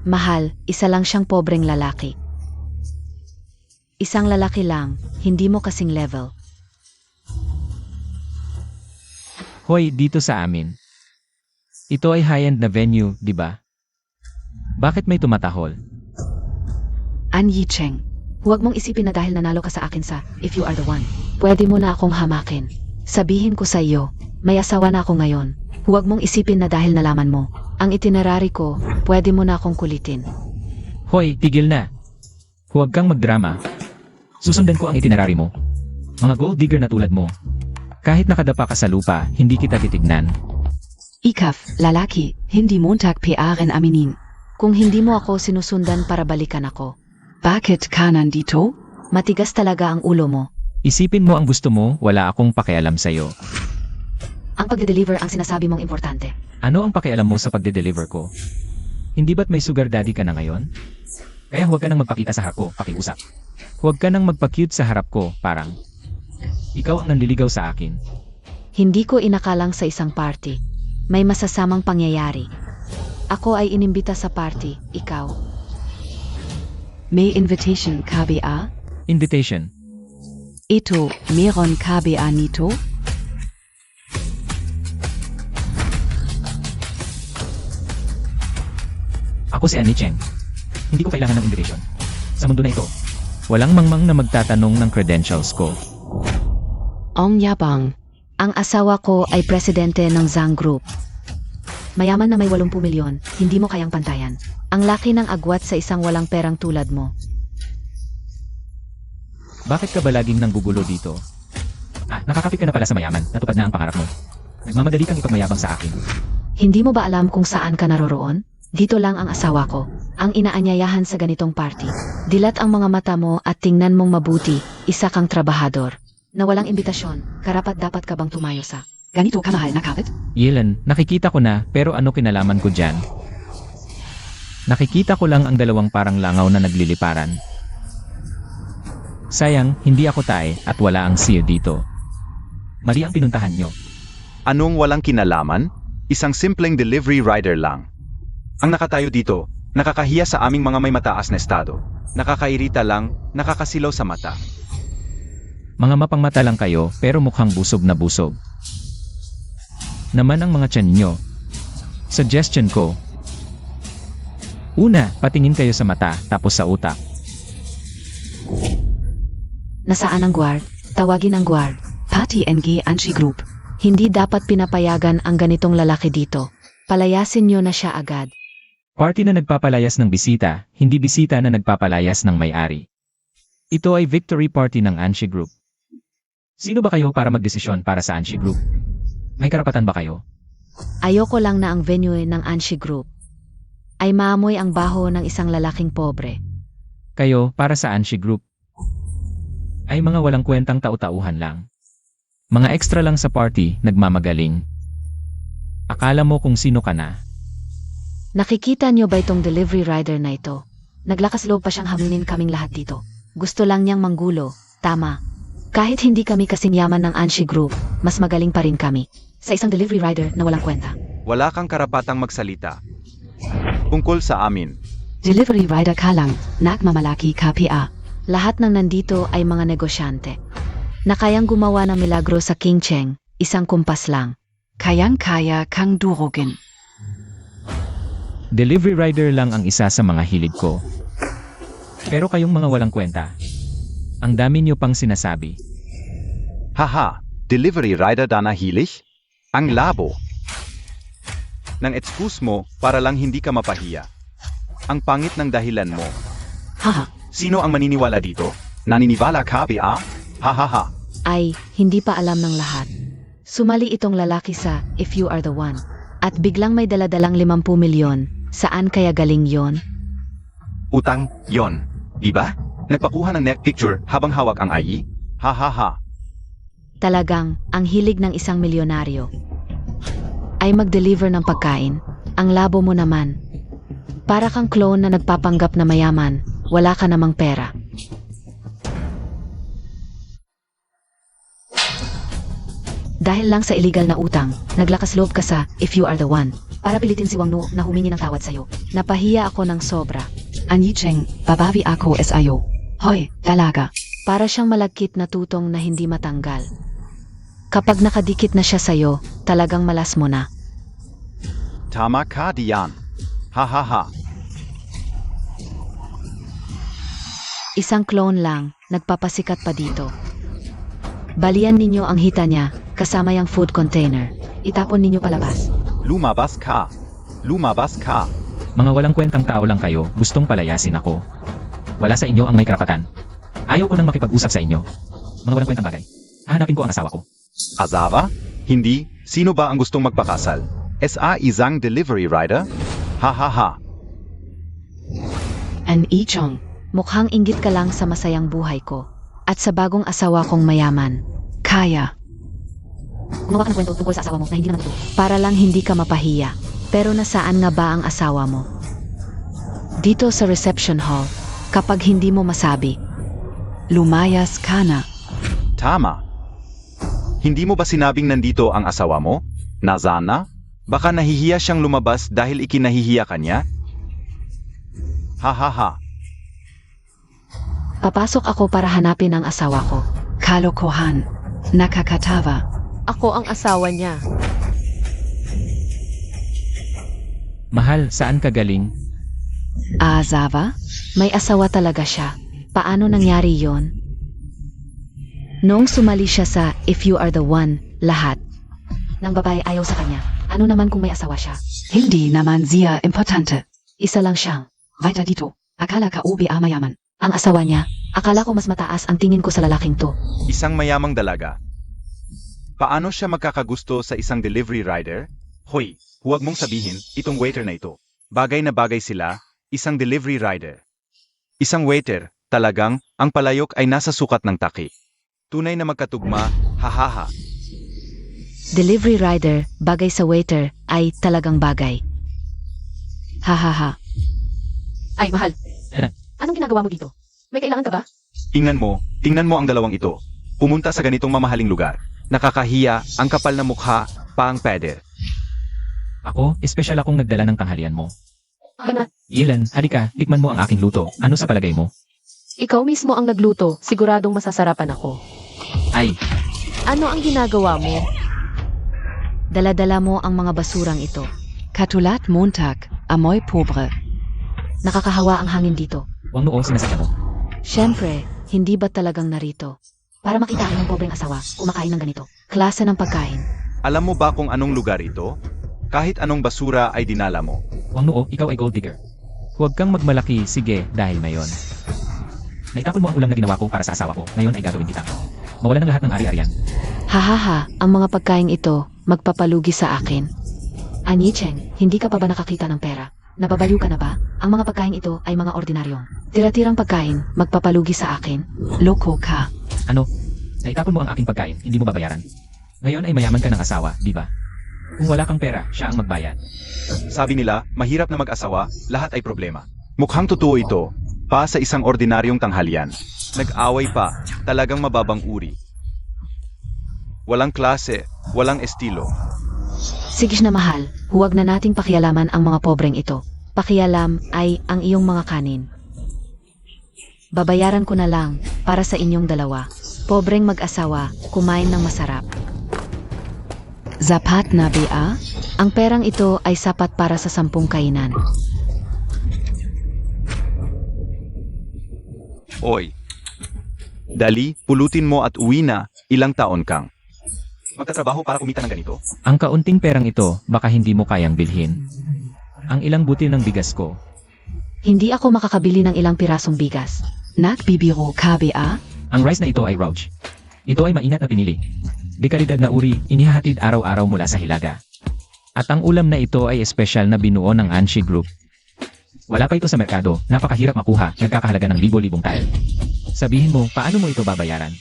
Mahal, isa lang siyang pobreng lalaki. Isang lalaki lang, hindi mo kasing level. Hoy, dito sa amin. Ito ay high-end na venue, di ba? Bakit may tumatahol? Anyi Cheng. Huwag mong isipin na dahil nanalo ka sa akin sa If You Are The One. Pwede mo na akong hamakin. Sabihin ko sa iyo, may asawa na ako ngayon. Huwag mong isipin na dahil nalaman mo. Ang itinerary ko, pwede mo na akong kulitin. Hoy, tigil na. Huwag kang magdrama. Susundan ko ang itinerary mo. Mga gold digger na tulad mo. Kahit nakadapa ka sa lupa, hindi kita titignan. Ikaf, lalaki, hindi montag PRN aminin. Kung hindi mo ako sinusundan para balikan ako, Bakit ka nandito? matigas talaga ang ulo mo. Isipin mo ang gusto mo, wala akong pakialam sa'yo. Ang pagde-deliver ang sinasabi mong importante. Ano ang pakialam mo sa pagde-deliver ko? Hindi ba't may sugar daddy ka na ngayon? Kaya huwag ka nang magpakita sa harap ko, pakiusap. Huwag ka nang magpa-cute sa harap ko, parang ikaw ang nanliligaw sa akin. Hindi ko inakalang sa isang party. May masasamang pangyayari. Ako ay inimbita sa party, ikaw. May invitation KBA? Invitation. Ito, meron KBA nito? Ako si Annie Cheng. Hindi ko kailangan ng invitation. Sa mundo na ito, walang mangmang na magtatanong ng credentials ko. Ong yabang. Ang asawa ko ay presidente ng Zhang Group. Mayaman na may 80 milyon, hindi mo kayang pantayan. Ang laki ng agwat sa isang walang perang tulad mo. Bakit ka ba laging nanggugulo dito? Nakakapit ka na pala sa mayaman, natupad na ang pangarap mo. Nagmamadali kang ipagmayabang sa akin. Hindi mo ba alam kung saan ka naroroon? Dito lang ang asawa ko, ang inaanyayahan sa ganitong party. Dilat ang mga mata mo at tingnan mong mabuti, isa kang trabahador. Na walang imbitasyon, karapat dapat ka bang tumayo sa... Ganito kamahal na kapit? Yelan, nakikita ko na, pero ano kinalaman ko dyan? Nakikita ko lang ang dalawang parang langaw na nagliliparan. Sayang, hindi ako tae at wala ang siyo dito. Mali ang pinuntahan nyo. Anong walang kinalaman? Isang simpleng delivery rider lang. Ang nakatayo dito, nakakahiya sa aming mga may mataas na estado. Nakakairita lang, nakakasilaw sa mata. Mga mapangmata lang kayo, pero mukhang busog na busog. Naman ang mga tiyan nyo. Suggestion ko. Una, patingin kayo sa mata, tapos sa utak. Nasaan ang guard? Tawagin ang guard. Party NG Anchi Group. Hindi dapat pinapayagan ang ganitong lalaki dito. Palayasin nyo na siya agad. Party na nagpapalayas ng bisita, hindi bisita na nagpapalayas ng may-ari. Ito ay victory party ng Anshi Group. Sino ba kayo para magdesisyon para sa Anshi Group? May karapatan ba kayo? Ayoko lang na ang venue ng Anshi Group ay maamoy ang baho ng isang lalaking pobre. Kayo, para sa Anshi Group, ay mga walang kwentang tau-tauhan lang. Mga extra lang sa party, nagmamagaling. Akala mo kung sino ka na. Nakikita nyo ba itong delivery rider na ito? Naglakas loob pa siyang haminin kaming lahat dito. Gusto lang niyang manggulo, tama. Kahit hindi kami kasing yaman ng Anshi Group, mas magaling pa rin kami. Sa isang delivery rider na walang kwenta. Wala kang karapatang magsalita. Tungkol sa amin. Delivery rider ka lang, nagmamalaki KPA. Lahat ng nandito ay mga negosyante. Na kayang gumawa ng milagro sa King Cheng, isang kumpas lang. Kayang-kaya kang durugin. Delivery rider lang ang isa sa mga hilig ko. Pero kayong mga walang kwenta, ang dami niyo pang sinasabi. Haha, delivery rider na hilig? Ang labo. Nang excuse mo para lang hindi ka mapahiya. Ang pangit ng dahilan mo. Haha. Sino ang maniniwala dito? Naniniwala ka, Pia? Hahaha. Ay, hindi pa alam ng lahat. Sumali itong lalaki sa If You Are The One. At biglang may daladalang 50 milyon. Saan kaya galing yon? Utang, yon. Diba? Nagpakuha ng neck picture habang hawak ang AI? Hahaha. Talagang, ang hilig ng isang milyonaryo ay mag-deliver ng pagkain. Ang labo mo naman. Para kang clone na nagpapanggap na mayaman, wala ka namang pera. Dahil lang sa illegal na utang, naglakas loob ka sa If You Are The One para pilitin si Wang Nu na humingi ng tawad sa'yo. Napahiya ako ng sobra. Anyi Cheng, babawi ako SIO. Hoy, dalaga. Para siyang malagkit na tutong na hindi matanggal. Kapag nakadikit na siya sa'yo, talagang malas mo na. Tama ka diyan. Hahaha. Isang clone lang, nagpapasikat pa dito. Balian ninyo ang hita niya, kasama yung food container. Itapon ninyo palabas. Lumabas ka. Lumabas ka. Mga walang kwentang tao lang kayo, gustong palayasin ako. Wala sa inyo ang may karapatan. Ayaw ko nang makipag-usap sa inyo. Mga walang kwentang bagay. Hahanapin ko ang asawa ko. Azawa? Hindi. Sino ba ang gustong magpakasal? SA isang delivery rider? Hahaha. An Ichong. Mukhang inggit ka lang sa masayang buhay ko. At sa bagong asawa kong mayaman. Kaya. Gumawa ka ng kwento tungkol sa asawa mo na hindi naman totoo. Para lang hindi ka mapahiya. Pero nasaan nga ba ang asawa mo? Dito sa reception hall, kapag hindi mo masabi, Lumayas ka na. Tama. Hindi mo ba sinabing nandito ang asawa mo? Nazana? Baka nahihiya siyang lumabas dahil ikinahihiya ka niya? Ha ha ha. papasok ako para hanapin ang asawa ko. Kalokohan. Nakakatawa. Ako ang asawa niya. Mahal, saan ka galing? Asawa? May asawa talaga siya. Paano nangyari yon? Noong sumali siya sa If You Are The One, lahat Nang babae ayaw sa kanya. Ano naman kung may asawa siya? Hindi naman siya importante. isa lang siyang. Weiter dito. Akala ka OBA mayaman. Ang asawa niya, akala ko mas mataas ang tingin ko sa lalaking to. Isang mayamang dalaga. Paano siya magkakagusto sa isang delivery rider? Hoy, huwag mong sabihin, itong waiter na ito. Bagay na bagay sila, isang delivery rider. Isang waiter, talagang, ang palayok ay nasa sukat ng taki. Tunay na magkatugma, hahaha. Delivery rider, bagay sa waiter, ay talagang bagay. Hahaha. Ay, mahal. Anong ginagawa mo dito? May kailangan ka ba? Tingnan mo ang dalawang ito. Pumunta sa ganitong mamahaling lugar. Nakakahiya, ang kapal na mukha, pa ang peder. Ako, espesyal akong nagdala ng tanghalian mo. Ganat. Ilan, halika, tikman mo ang aking luto. Ano sa palagay mo? Ikaw mismo ang nagluto. Siguradong masasarapan ako. Ay, Ano ang ginagawa mo? Dala-dala mo ang mga basurang ito. Katulat Montag. Amoy pobre. Nakakahawa ang hangin dito. huwag noong sinasadya mo. Siyempre, hindi ba talagang narito? Para makita ang pobreng asawa, kumakain ng ganito. Klase ng pagkain. Alam mo ba kung anong lugar ito? Kahit anong basura ay dinala mo. Huwag noo, ikaw ay gold digger. Huwag kang magmalaki, sige, dahil ngayon. Naitapon mo ang ulam na ginawa ko para sa asawa ko. Ngayon ay gagawin kita. Mawala ng lahat ng ari-arian. Hahaha, ang mga pagkain ito, magpapalugi sa akin. Anicheng, hindi ka pa ba nakakita ng pera? Nababaliw ka na ba? Ang mga pagkain ito ay mga ordinaryong. Tira-tirang pagkain, magpapalugi sa akin. Loko ka. Ano? Naitapon mo ang aking pagkain, hindi mo babayaran. Ngayon ay mayaman ka ng asawa, di ba? Kung wala kang pera, siya ang magbayad. Sabi nila, mahirap na mag-asawa, lahat ay problema. Mukhang totoo ito, pa sa isang ordinaryong tanghalian. Nag-away pa, talagang mababang uri. Walang klase, walang estilo. Sige na mahal, huwag na nating pakialaman ang mga pobreng ito. Pakialam ay ang iyong mga kanin. Babayaran ko na lang para sa inyong dalawa. Pobreng mag-asawa, kumain ng masarap. Sapat na BA? Ang perang ito ay sapat para sa 10 kainan. Oy. Dali, pulutin mo at uwi na, ilang taon kang. Magtatrabaho para kumita ng ganito? Ang kaunting perang ito, baka hindi mo kayang bilhin. Ang ilang butil ng bigas ko. Hindi ako makakabili ng ilang pirasong bigas. Nagbibiro KBA? Ang rice na ito ay Rouge. Ito ay mainat na pinili. Di kalidad na uri, inihahatid araw-araw mula sa Hilaga. At ang ulam na ito ay espesyal na binuo ng Anshi Group. Wala pa ito sa merkado, napakahirap makuha, nagkakahalaga ng libo-libong tael. Sabihin mo, paano mo ito babayaran?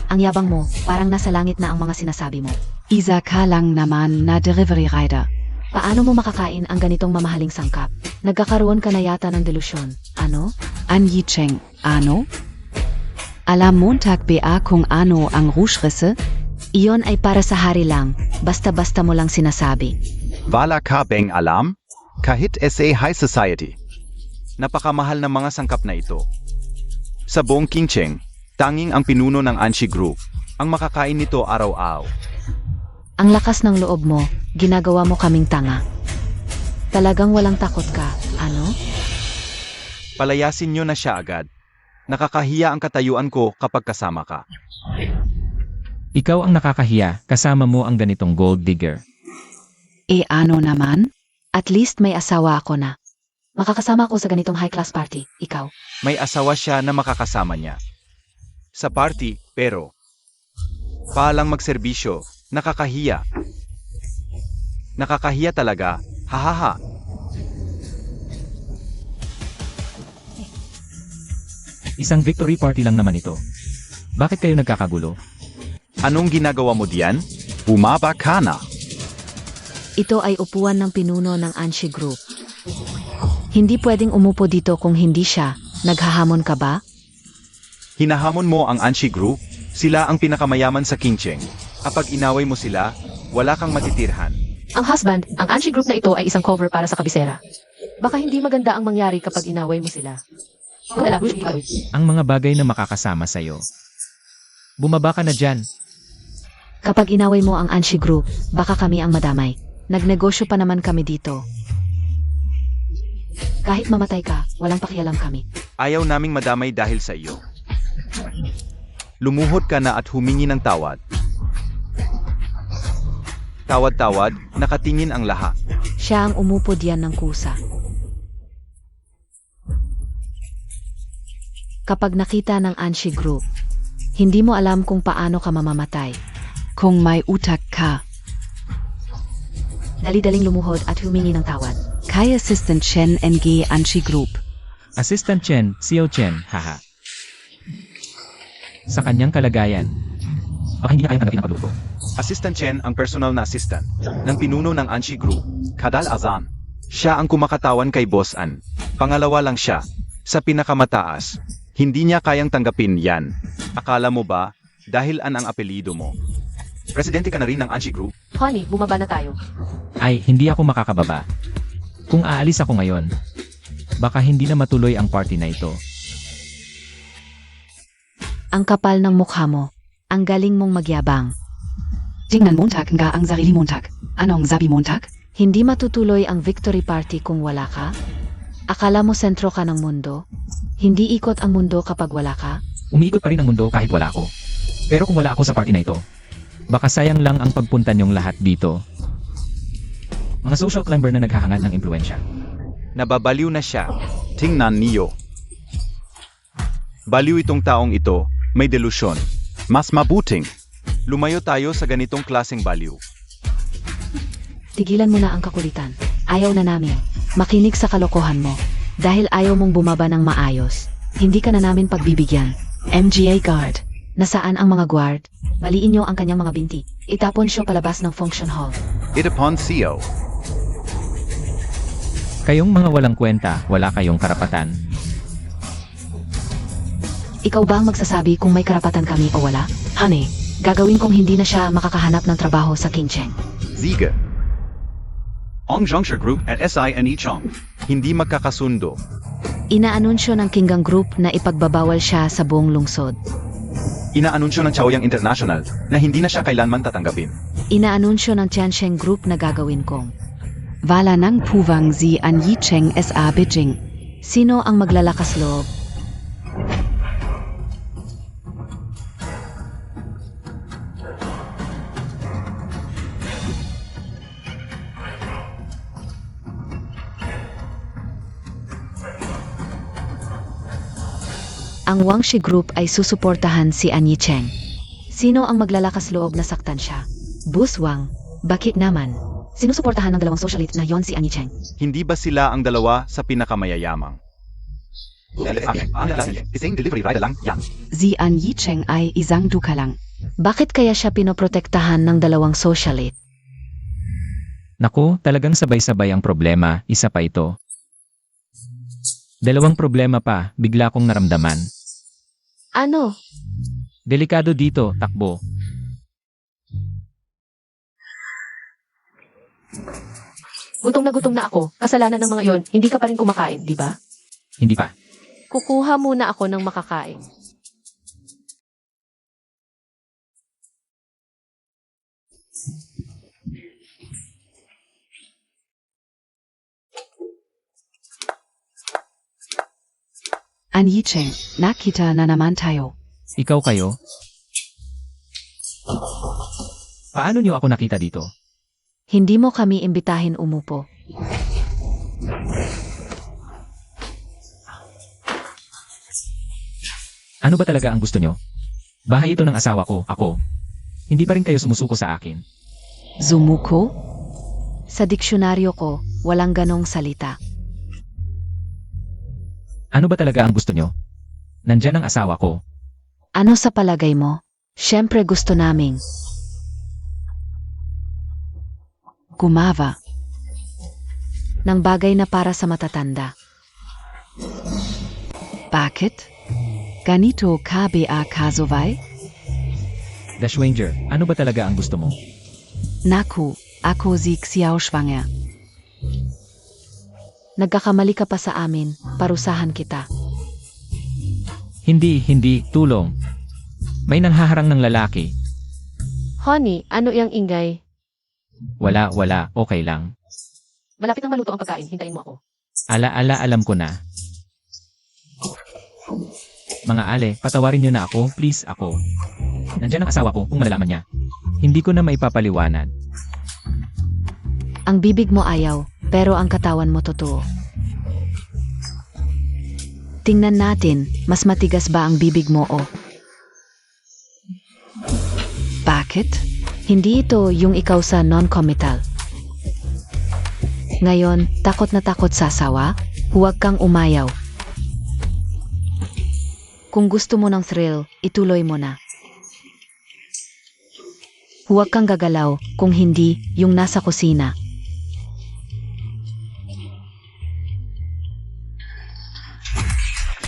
Ang yabang mo, parang nasa langit na ang mga sinasabi mo. Isa ka lang naman na delivery rider. Paano mo makakain ang ganitong mamahaling sangkap? Nagkakaroon ka na yata ng delusyon. Ano? Anyicheng. Ano? Alam Montag BA kung ano ang rouge-risse? Iyon ay para sa hari lang, basta-basta mo lang sinasabi. Wala ka bang alam? Kahit SA High Society. Napakamahal ng mga sangkap na ito. Sa buong Qingcheng, tanging ang pinuno ng Anshi Group ang makakain nito araw-araw. Ang lakas ng loob mo, ginagawa mo kaming tanga. Talagang walang takot ka, ano? Palayasin nyo na siya agad. Nakakahiya ang katayuan ko kapag kasama ka. Ikaw ang nakakahiya, kasama mo ang ganitong gold digger. E ano naman? At least may asawa ako na. Makakasama ako sa ganitong high-class party. Ikaw. May asawa siya na makakasama niya. Sa party, pero palang magserbisyo, nakakahiya. Nakakahiya talaga, hahaha. Isang victory party lang naman ito. Bakit kayo nagkakagulo? Anong ginagawa mo diyan? Bumaba ka na. Ito ay upuan ng pinuno ng Anshi Group. Hindi pwedeng umupo dito kung hindi siya. Naghahamon ka ba? Hinahamon mo ang Anshi Group? Sila ang pinakamayaman sa Qingcheng. Kapag inaway mo sila, wala kang matitirhan. Ang husband, ang Anshi Group na ito ay isang cover para sa kabisera. Baka hindi maganda ang mangyari kapag inaway mo sila. Ang mga bagay na makakasama sa'yo. Bumaba ka na dyan. Kapag inaway mo ang Anshi Group, baka kami ang madamay. Nagnegosyo pa naman kami dito. Kahit mamatay ka, walang pakialam kami. Ayaw naming madamay dahil sa iyo. Lumuhod ka na at humingi ng tawad. Tawad-tawad, nakatingin ang lahat. Siya ang umupo diyan ng kusa. Kapag nakita ng Anshi Group, hindi mo alam kung paano ka mamamatay. Kung may utak ka, Dali-daling lumuhod at humingi ng tawad. kay Assistant Chen NG Anshi Group. Assistant Chen, Xiao Chen, haha. Sa kanyang kalagayan. Baka hindi na kayang tanggapin ang pagluto. Assistant Chen ang personal na assistant ng pinuno ng Anshi Group, Kadal Azan. Siya ang kumakatawan kay Boss An. Pangalawa lang siya. Sa pinakamataas. Hindi niya kayang tanggapin yan. Akala mo ba, dahil an ang apelido mo? Presidente ka na rin ng Anshi Group? Honey, bumaba na tayo. Ay, hindi ako makakababa. Kung aalis ako ngayon, baka hindi na matuloy ang party na ito. Ang kapal ng mukha mo. Ang galing mong magyabang. Tingnan Montag nga ang sarili Montag. Anong sabi Montag? Hindi matutuloy ang victory party kung wala ka? Akala mo sentro ka ng mundo? Hindi ikot ang mundo kapag wala ka? Umiikot pa rin ang mundo kahit wala ako. Pero kung wala ako sa party na ito, baka sayang lang ang pagpunta niyong lahat dito. Mga social climber na naghahangad ng impluensya. Nababaliw na siya. Tingnan niyo. Baliw itong taong ito, may delusyon. Mas mabuting. Lumayo tayo sa ganitong klaseng baliw. Tigilan mo na ang kakulitan. Ayaw na namin. Makinig sa kalokohan mo. Dahil ayaw mong bumaba ng maayos. Hindi ka na namin pagbibigyan. MGA Guard. Nasaan ang mga guard? Baliin niyo ang kanyang mga binti. Itapon siya palabas ng function hall. Itapon siyo. Kayong mga walang kwenta, wala kayong karapatan. Ikaw ba ang magsasabi kung may karapatan kami o wala? Honey, gagawin kong hindi na siya makakahanap ng trabaho sa Qingcheng. Ziga. Ong Zhongsha Group at SINE Chong. Hindi magkakasundo. Inaanunsyo ng Kinggang Group na ipagbabawal siya sa buong lungsod. Inaanunsyo ng Chaoyang International na hindi na siya kailanman tatanggapin. Inaanunsyo ng Tiansheng Group na gagawin kong. Wala ng puwang si an Yicheng SA Beijing. Sino ang maglalakas loob? Ang Wangshi Group ay susuportahan si An Yicheng. Sino ang maglalakas loob na saktan siya? Boss Wang, bakit naman? Sinusuportahan ng dalawang socialite na yon si An Yicheng. Hindi ba sila ang dalawa sa pinakamayayamang? Isang delivery rider lang yan. Si an Yicheng ay isang dukalang. Bakit kaya siya pinoprotektahan ng dalawang socialite? Naku, talagang sabay-sabay ang problema, isa pa ito. Dalawang problema pa, bigla kong naramdaman. Ano? Delikado dito, takbo. Gutom na ako. Kasalanan ng mga yon, hindi ka pa rin kumakain, di ba? Hindi pa. Kukuha muna ako ng makakain. An Yicheng, nakita na naman tayo. Ikaw kayo? Paano niyo ako nakita dito? Hindi mo kami imbitahin umupo. Ano ba talaga ang gusto niyo? Bahay ito ng asawa ko, ako. Hindi pa rin kayo sumusuko sa akin. Sumuko? Sa diksyonaryo ko, walang ganong salita. Ano ba talaga ang gusto niyo? Nandyan ang asawa ko. Ano sa palagay mo? Siyempre gusto naming. gumawa. Ng bagay na para sa matatanda. Bakit? Ganito KBA kasoway? Dashwanger, ano ba talaga ang gusto mo? Naku, ako si Xiao schwanger. Nagkakamali ka pa sa amin, parusahan kita. Hindi, tulong. May nanghaharang ng lalaki. Honey, ano yang ingay? Wala, okay lang. Malapit nang maluto ang pagkain. Hintayin mo ako. Alam ko na. Mga ale, patawarin niyo na ako, please ako. Nandiyan ang asawa ko kung malalaman niya. Hindi ko na maipapaliwanag. Ang bibig mo ayaw, pero ang katawan mo totoo. Tingnan natin, mas matigas ba ang bibig mo o? Bakit? Hindi ito yung ikaw sa non-committal. Ngayon, takot na takot sa asawa? Huwag kang umayaw. Kung gusto mo ng thrill, ituloy mo na. Huwag kang gagalaw, kung hindi, yung nasa kusina.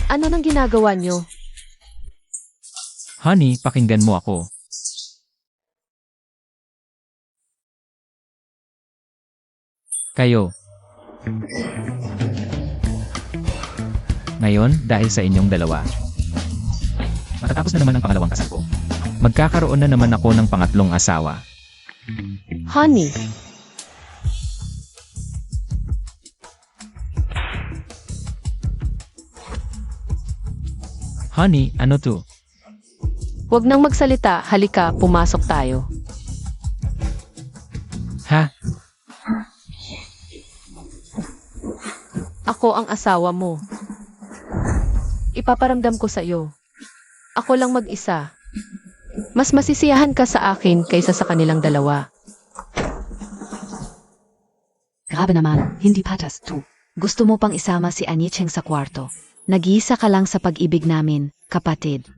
Ano nang ginagawa niyo? Honey, pakinggan mo ako. Kayo. Ngayon, dahil sa inyong dalawa, matatapos na naman ang pangalawang kasal ko. Magkakaroon na naman ako ng pangatlong asawa. Honey, Honey, ano to? huwag nang magsalita. Halika, pumasok tayo. Ha? Ako ang asawa mo. Ipaparamdam ko sa iyo. Ako lang mag-isa. Mas masisiyahan ka sa akin kaysa sa kanilang dalawa. Grabe naman, hindi patas to. Gusto mo pang isama si Anicheng sa kwarto. Nag-iisa ka lang sa pag-ibig namin, kapatid.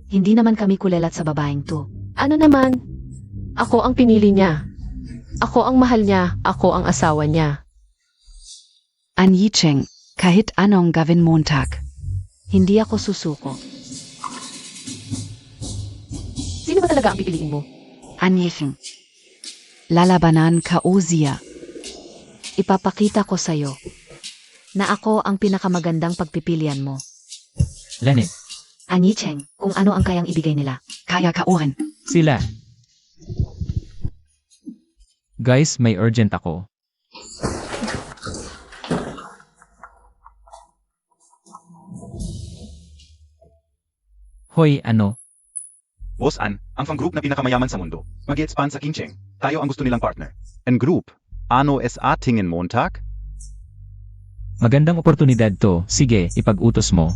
Hindi naman kami kulelat sa babaeng to. Ano naman? Ako ang pinili niya. Ako ang mahal niya. Ako ang asawa niya. An Yicheng, kahit anong gawin Montag. Hindi ako susuko. Sino ba talaga ang pipiliin mo? An Yicheng. Lalabanan ka o siya. Ipapakita ko sa'yo na ako ang pinakamagandang pagpipilian mo. Lenny, Anicheng, kung ano ang kayang ibigay nila. Kaya ka orin. sila. Guys, may urgent ako. Hoy, ano? Boss An, ang fang-group na pinakamayaman sa mundo. Mag-i-expand sa Kincheng. Tayo ang gusto nilang partner. Ang group, ano es ating Montag? Magandang oportunidad to. Sige, ipag-utos mo.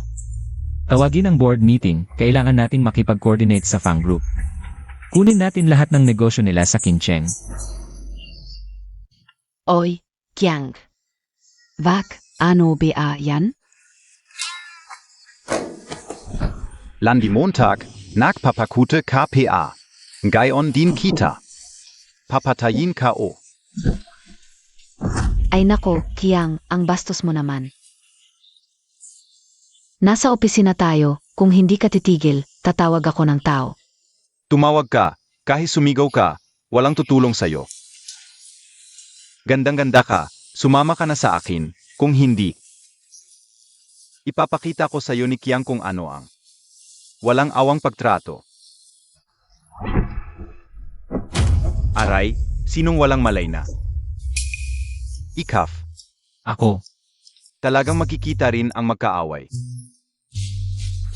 Tawagin ang board meeting. Kailangan nating makipag-coordinate sa Fang Group. Kunin natin lahat ng negosyo nila sa Kincheng. Oi, Kiang. Wag, ano ba yan? Landi Montag, Nagpapakute KPA. Gayon din kita. Papatayin KO. Ay nako, Kiang, ang bastos mo naman. Nasa opisina tayo, kung hindi ka titigil, tatawag ako ng tao. Tumawag ka, kahit sumigaw ka, walang tutulong sa'yo. Gandang-ganda ka, sumama ka na sa akin, kung hindi. Ipapakita ko sa'yo ni Kiang kung ano ang walang awang pagtrato. Aray, sinong walang malay na? Ikaf, Ako. talagang makikita rin ang magkaaway.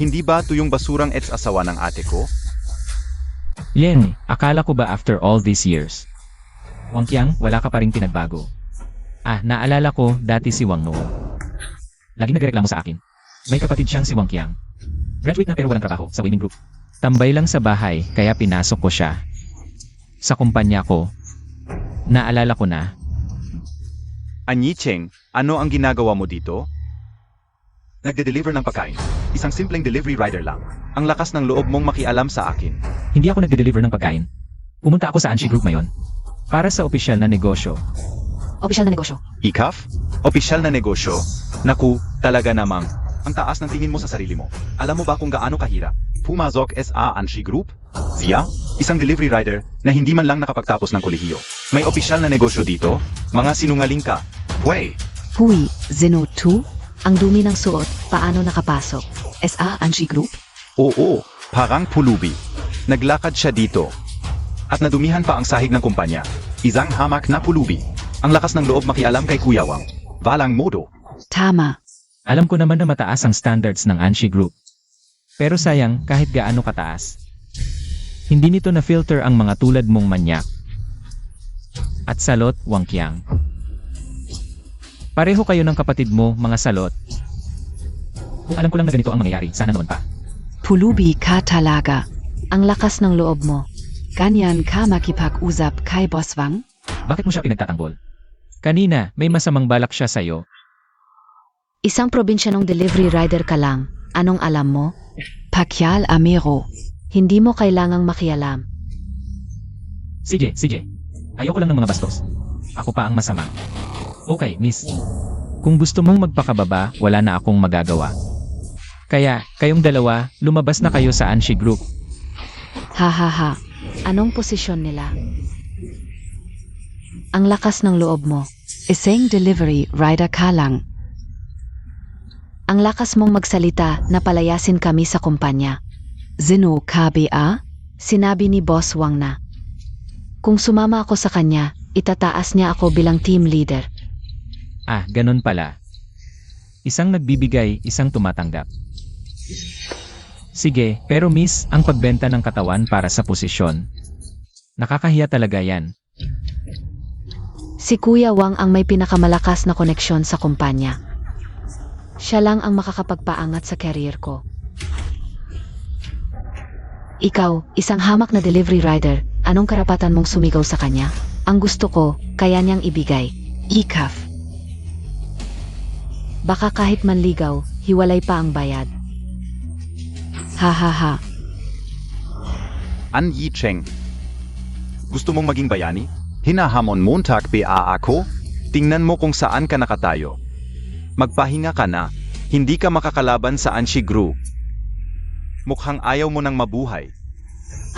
Hindi ba ito yung basurang ex-asawa ng ate ko? Lenny, akala ko ba after all these years? Wang Qiang, wala ka pa rin pinagbago. Ah, naalala ko, dati si Wang Nuo. Lagi nagreklamo sa akin. May kapatid siyang si Wang Qiang. Graduate na pero walang trabaho sa Women Group. Tambay lang sa bahay, kaya pinasok ko siya. Sa kumpanya ko. Naalala ko na. Anyicheng, ano ang ginagawa mo dito? Nagde-deliver ng pagkain. Isang simpleng delivery rider lang. Ang lakas ng loob mong makialam sa akin. Hindi ako nagde-deliver ng pagkain. Pumunta ako sa Anshi Group ngayon. Para sa opisyal na negosyo. Opisyal na negosyo. Ikaf? Opisyal na negosyo? Naku, talaga namang. Ang taas ng tingin mo sa sarili mo. Alam mo ba kung gaano kahirap? Pumasok SA Anshi Group? Siya? Isang delivery rider na hindi man lang nakapagtapos ng kolehiyo. May opisyal na negosyo dito? Mga sinungaling ka. Pwey! Hui, Zeno 2? Ang dumi ng suot, paano nakapasok? SA Anshi Group? Oo, parang pulubi. Naglakad siya dito. At nadumihan pa ang sahig ng kumpanya. Isang hamak na pulubi. Ang lakas ng loob makialam kay Kuya Wang. Walang modo. Tama. Alam ko naman na mataas ang standards ng Anshi Group. Pero sayang, kahit gaano kataas. Hindi nito na-filter ang mga tulad mong manyak. At salot, Wangqiang. Pareho kayo ng kapatid mo, mga salot. Kung alam ko lang na ganito ang mangyayari, sana noon pa. Pulubi ka talaga. Ang lakas ng loob mo. Ganyan ka makipag-usap kay Boss Wang? Bakit mo siya pinagtatanggol? Kanina, may masamang balak siya sa'yo. Isang probinsya ng delivery rider ka lang. Anong alam mo? Pakyal Amero. Hindi mo kailangang makialam. Sige. Ayoko lang ng mga bastos. Ako pa ang masama. Okay, miss. Kung gusto mong magpakababa, wala na akong magagawa. Kaya, kayong dalawa, lumabas na kayo sa Anshi Group. Ha ha ha. Anong posisyon nila? Ang lakas ng loob mo. Isang delivery rider ka lang. Ang lakas mong magsalita na palayasin kami sa kumpanya. Zeno KBA? Sinabi ni Boss Wang na. Kung sumama ako sa kanya, itataas niya ako bilang team leader. Ah, ganun pala. Isang nagbibigay, isang tumatanggap. Sige, pero miss, ang pagbenta ng katawan para sa posisyon. Nakakahiya talaga yan. Si Kuya Wang ang may pinakamalakas na koneksyon sa kumpanya. Siya lang ang makakapagpaangat sa career ko. Ikaw, isang hamak na delivery rider, anong karapatan mong sumigaw sa kanya? Ang gusto ko, kaya niyang ibigay. Ikaf. Baka kahit manligaw, hiwalay pa ang bayad. Ha ha ha. An Yi Cheng. Gusto mong maging bayani? Hinahamon Montag BA ako? Tingnan mo kung saan ka nakatayo. Magpahinga ka na. Hindi ka makakalaban sa Anshi Group. Mukhang ayaw mo nang mabuhay.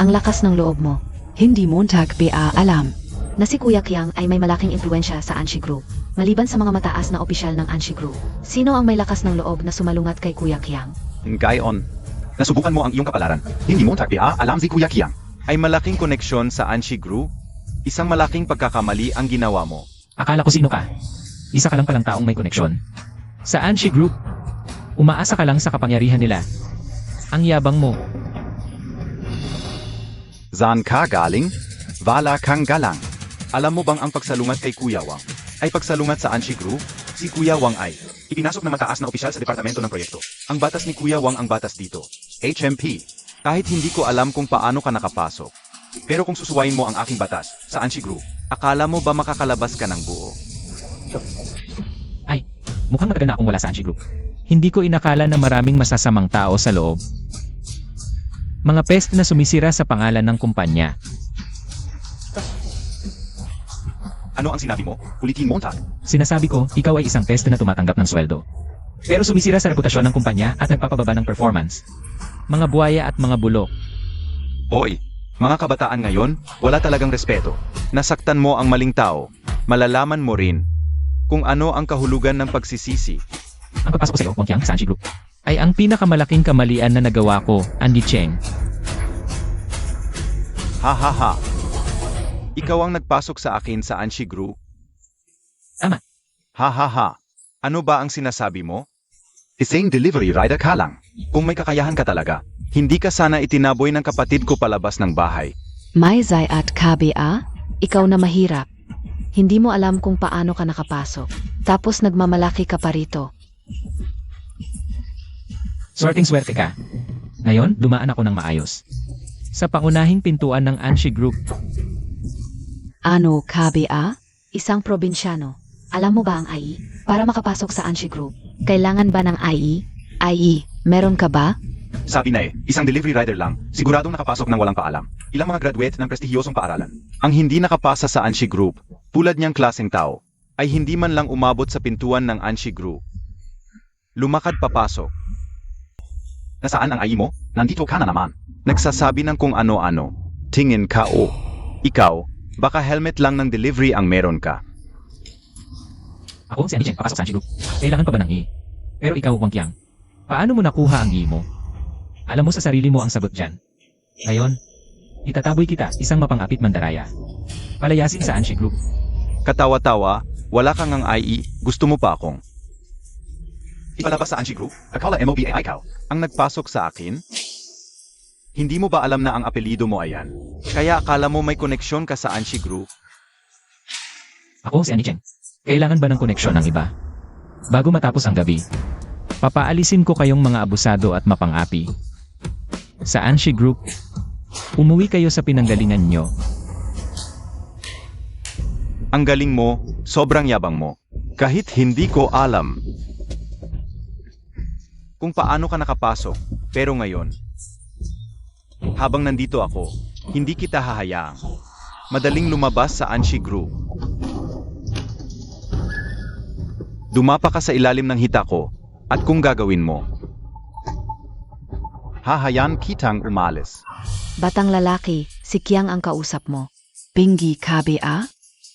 Ang lakas ng loob mo. Hindi Montag BA alam. Na si Kuya Qiang ay may malaking impluensya sa Anshi Group. Maliban sa mga mataas na opisyal ng Anshi Group, sino ang may lakas ng loob na sumalungat kay Kuya Qiang? Gayon. Nasubukan mo ang iyong kapalaran. Hindi Montag BA alam si Kuya Qiang. Ay malaking koneksyon sa Anshi Group. Isang malaking pagkakamali ang ginawa mo. Akala ko sino ka? Isa ka lang palang taong may koneksyon. Sa Anshi Group, umaasa ka lang sa kapangyarihan nila. Ang yabang mo. Saan ka galing? Wala kang galang. Alam mo bang ang pagsalungat kay Kuya Wang ay pagsalungat sa Anshi Group? Si Kuya Wang ay ipinasok na mataas na opisyal sa departamento ng proyekto. Ang batas ni Kuya Wang ang batas dito. HMP. Kahit hindi ko alam kung paano ka nakapasok. Pero kung susuwayin mo ang aking batas sa Anshi Group, akala mo ba makakalabas ka ng buo? Ay, mukhang matagal na akong wala sa Anshi Group. Hindi ko inakala na maraming masasamang tao sa loob. Mga pest na sumisira sa pangalan ng kumpanya. Ano ang sinabi mo? Ulitin mo, Montag. Sinasabi ko, ikaw ay isang pest na tumatanggap ng sweldo. Pero sumisira sa reputasyon ng kumpanya at nagpapababa ng performance. Mga buhaya at mga bulok. Hoy, mga kabataan ngayon, wala talagang respeto. Nasaktan mo ang maling tao. Malalaman mo rin kung ano ang kahulugan ng pagsisisi. Ang pagpasok ko sa iyo, Wangqiang, sa Anshi Group, ay ang pinakamalaking kamalian na nagawa ko, Andy Cheng. Ha ha ha. Ikaw ang nagpasok sa akin sa Anshi Group. Tama. Ha ha ha. Ano ba ang sinasabi mo? Isang delivery rider ka lang. Kung may kakayahan ka talaga, hindi ka sana itinaboy ng kapatid ko palabas ng bahay. May zay at KBA? Ikaw na mahirap. Hindi mo alam kung paano ka nakapasok. Tapos nagmamalaki ka pa rito. Swerteng-swerte ka. Ngayon, dumaan ako ng maayos. Sa pangunahing pintuan ng Anshi Group, Ano KBA? Isang probinsyano. Alam mo ba ang IE? Para makapasok sa Anshi Group, kailangan ba ng IE? IE, meron ka ba? Sabi na isang delivery rider lang, siguradong nakapasok ng walang paalam. Ilang mga graduate ng prestihiyosong paaralan. Ang hindi nakapasa sa Anshi Group, tulad niyang klaseng tao, ay hindi man lang umabot sa pintuan ng Anshi Group. Lumakad papasok. Nasaan ang AI mo? Nandito ka na naman. Nagsasabi ng kung ano-ano. Tingin ka o. Ikaw, baka helmet lang ng delivery ang meron ka. Ako si Anicheng, papasok sa Anshi Group. Kailangan pa ba ng E? Pero ikaw, Wang Qiang, paano mo nakuha ang E mo? Alam mo sa sarili mo ang sagot dyan. Ngayon, itataboy kita isang mapangapit mandaraya. Palayasin sa Anshi Group. Katawa-tawa, wala kang ang IE, gusto mo pa akong. Ipalabas sa Anshi Group, akala MOBA ikaw. Ang nagpasok sa akin? Hindi mo ba alam na ang apelido mo ayan? Kaya akala mo may koneksyon ka sa Anshi Group? Ako si Anicheng. Kailangan ba ng koneksyon ng iba? Bago matapos ang gabi, papaalisin ko kayong mga abusado at mapang-api. Sa Anshi Group, umuwi kayo sa pinanggalingan nyo. Ang galing mo, sobrang yabang mo. Kahit hindi ko alam kung paano ka nakapasok, pero ngayon, habang nandito ako, hindi kita hahayaang madaling lumabas sa Anshi Group. Dumapa ka sa ilalim ng hita ko, at kung gagawin mo, hahayaan kitang umalis. Batang lalaki, si Qiang ang kausap mo. Bingi KBA?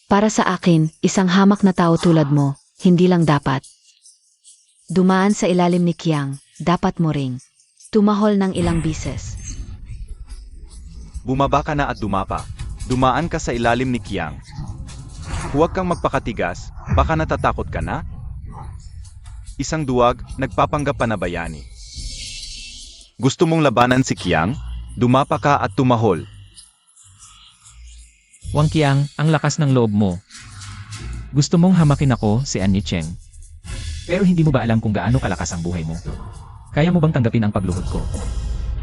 Para sa akin, isang hamak na tao tulad mo, hindi lang dapat dumaan sa ilalim ni Qiang, dapat mo ring tumahol ng ilang bises. Bumaba ka na at dumapa. Dumaan ka sa ilalim ni Qiang. Huwag kang magpakatigas, baka natatakot ka na? Isang duwag, nagpapanggap pa na bayani. Gusto mong labanan si Qiang? Dumapa ka at tumahol. Wang Qiang, ang lakas ng loob mo. Gusto mong hamakin ako, si Anicheng. Pero hindi mo ba alam kung gaano kalakas ang buhay mo? Kaya mo bang tanggapin ang pagluhod ko?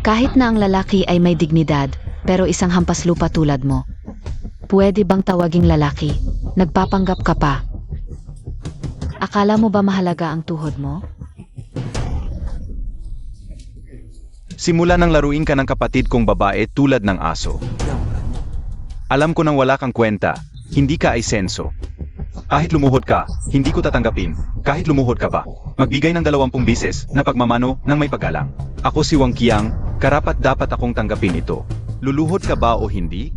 Kahit na ang lalaki ay may dignidad, pero isang hampas lupa tulad mo. Pwede bang tawaging lalaki? Nagpapanggap ka pa. Akala mo ba mahalaga ang tuhod mo? Simula nang laruin ka ng kapatid kong babae tulad ng aso. Alam ko nang wala kang kwenta, hindi ka ay senso. Kahit lumuhod ka, hindi ko tatanggapin. Kahit lumuhod ka pa, magbigay ng 20 bises na pagmamano ng may paggalang. Ako si Wang Qiang, karapat dapat akong tanggapin ito. Luluhod ka ba o hindi?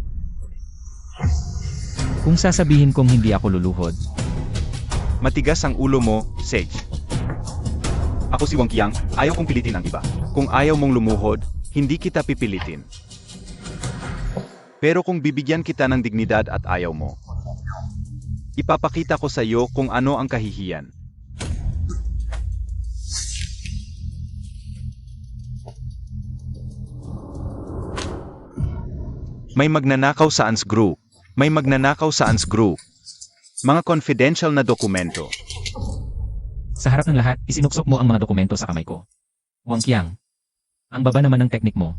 Kung sasabihin kong hindi ako luluhod, Matigas ang ulo mo, Sage. Ako si Wang Qiang, ayaw kong pilitin ang iba. Kung ayaw mong lumuhod, hindi kita pipilitin. Pero kung bibigyan kita ng dignidad at ayaw mo, ipapakita ko sa iyo kung ano ang kahihiyan. May magnanakaw sa Ansgru. May magnanakaw sa Ansgru. Mga confidential na dokumento. sa harap ng lahat, isinuksok mo ang mga dokumento sa kamay ko. Wang Qiang, ang baba naman ng teknik mo.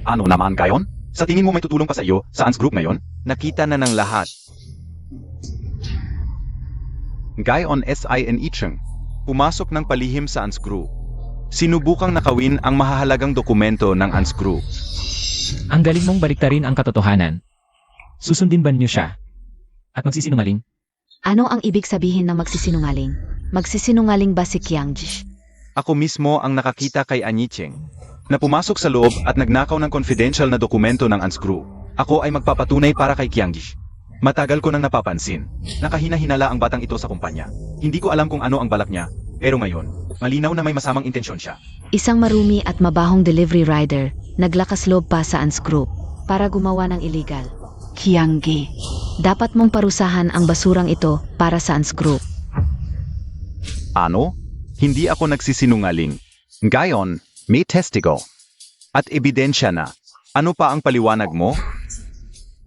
Ano naman gayon? Sa tingin mo may tutulong pa sa iyo sa Ans Group ngayon? Nakita na ng lahat. Gayon SIN Icheng. Pumasok ng palihim sa Ans Group. Sinubukang nakawin ang mahahalagang dokumento ng Ans Group. Ang galing mong baliktarin ang katotohanan. Susundin ba niyo siya? At magsisinungaling? Ano ang ibig sabihin ng magsisinungaling? Magsisinungaling ba si Qiangji? Ako mismo ang nakakita kay Anicheng na pumasok sa loob at nagnakaw ng confidential na dokumento ng Ans Group. Ako ay magpapatunay para kay Qiangji. Matagal ko nang napapansin. Nakahina-hinala ang batang ito sa kumpanya. Hindi ko alam kung ano ang balak niya, pero ngayon, malinaw na may masamang intensyon siya. Isang marumi at mabahong delivery rider, naglakas loob pa sa Ans Group para gumawa ng illegal. Qiangge. Dapat mong parusahan ang basurang ito para sa Ans Group. Ano? Hindi ako nagsisinungaling. Gayon, may testigo. At ebidensya na. Ano pa ang paliwanag mo?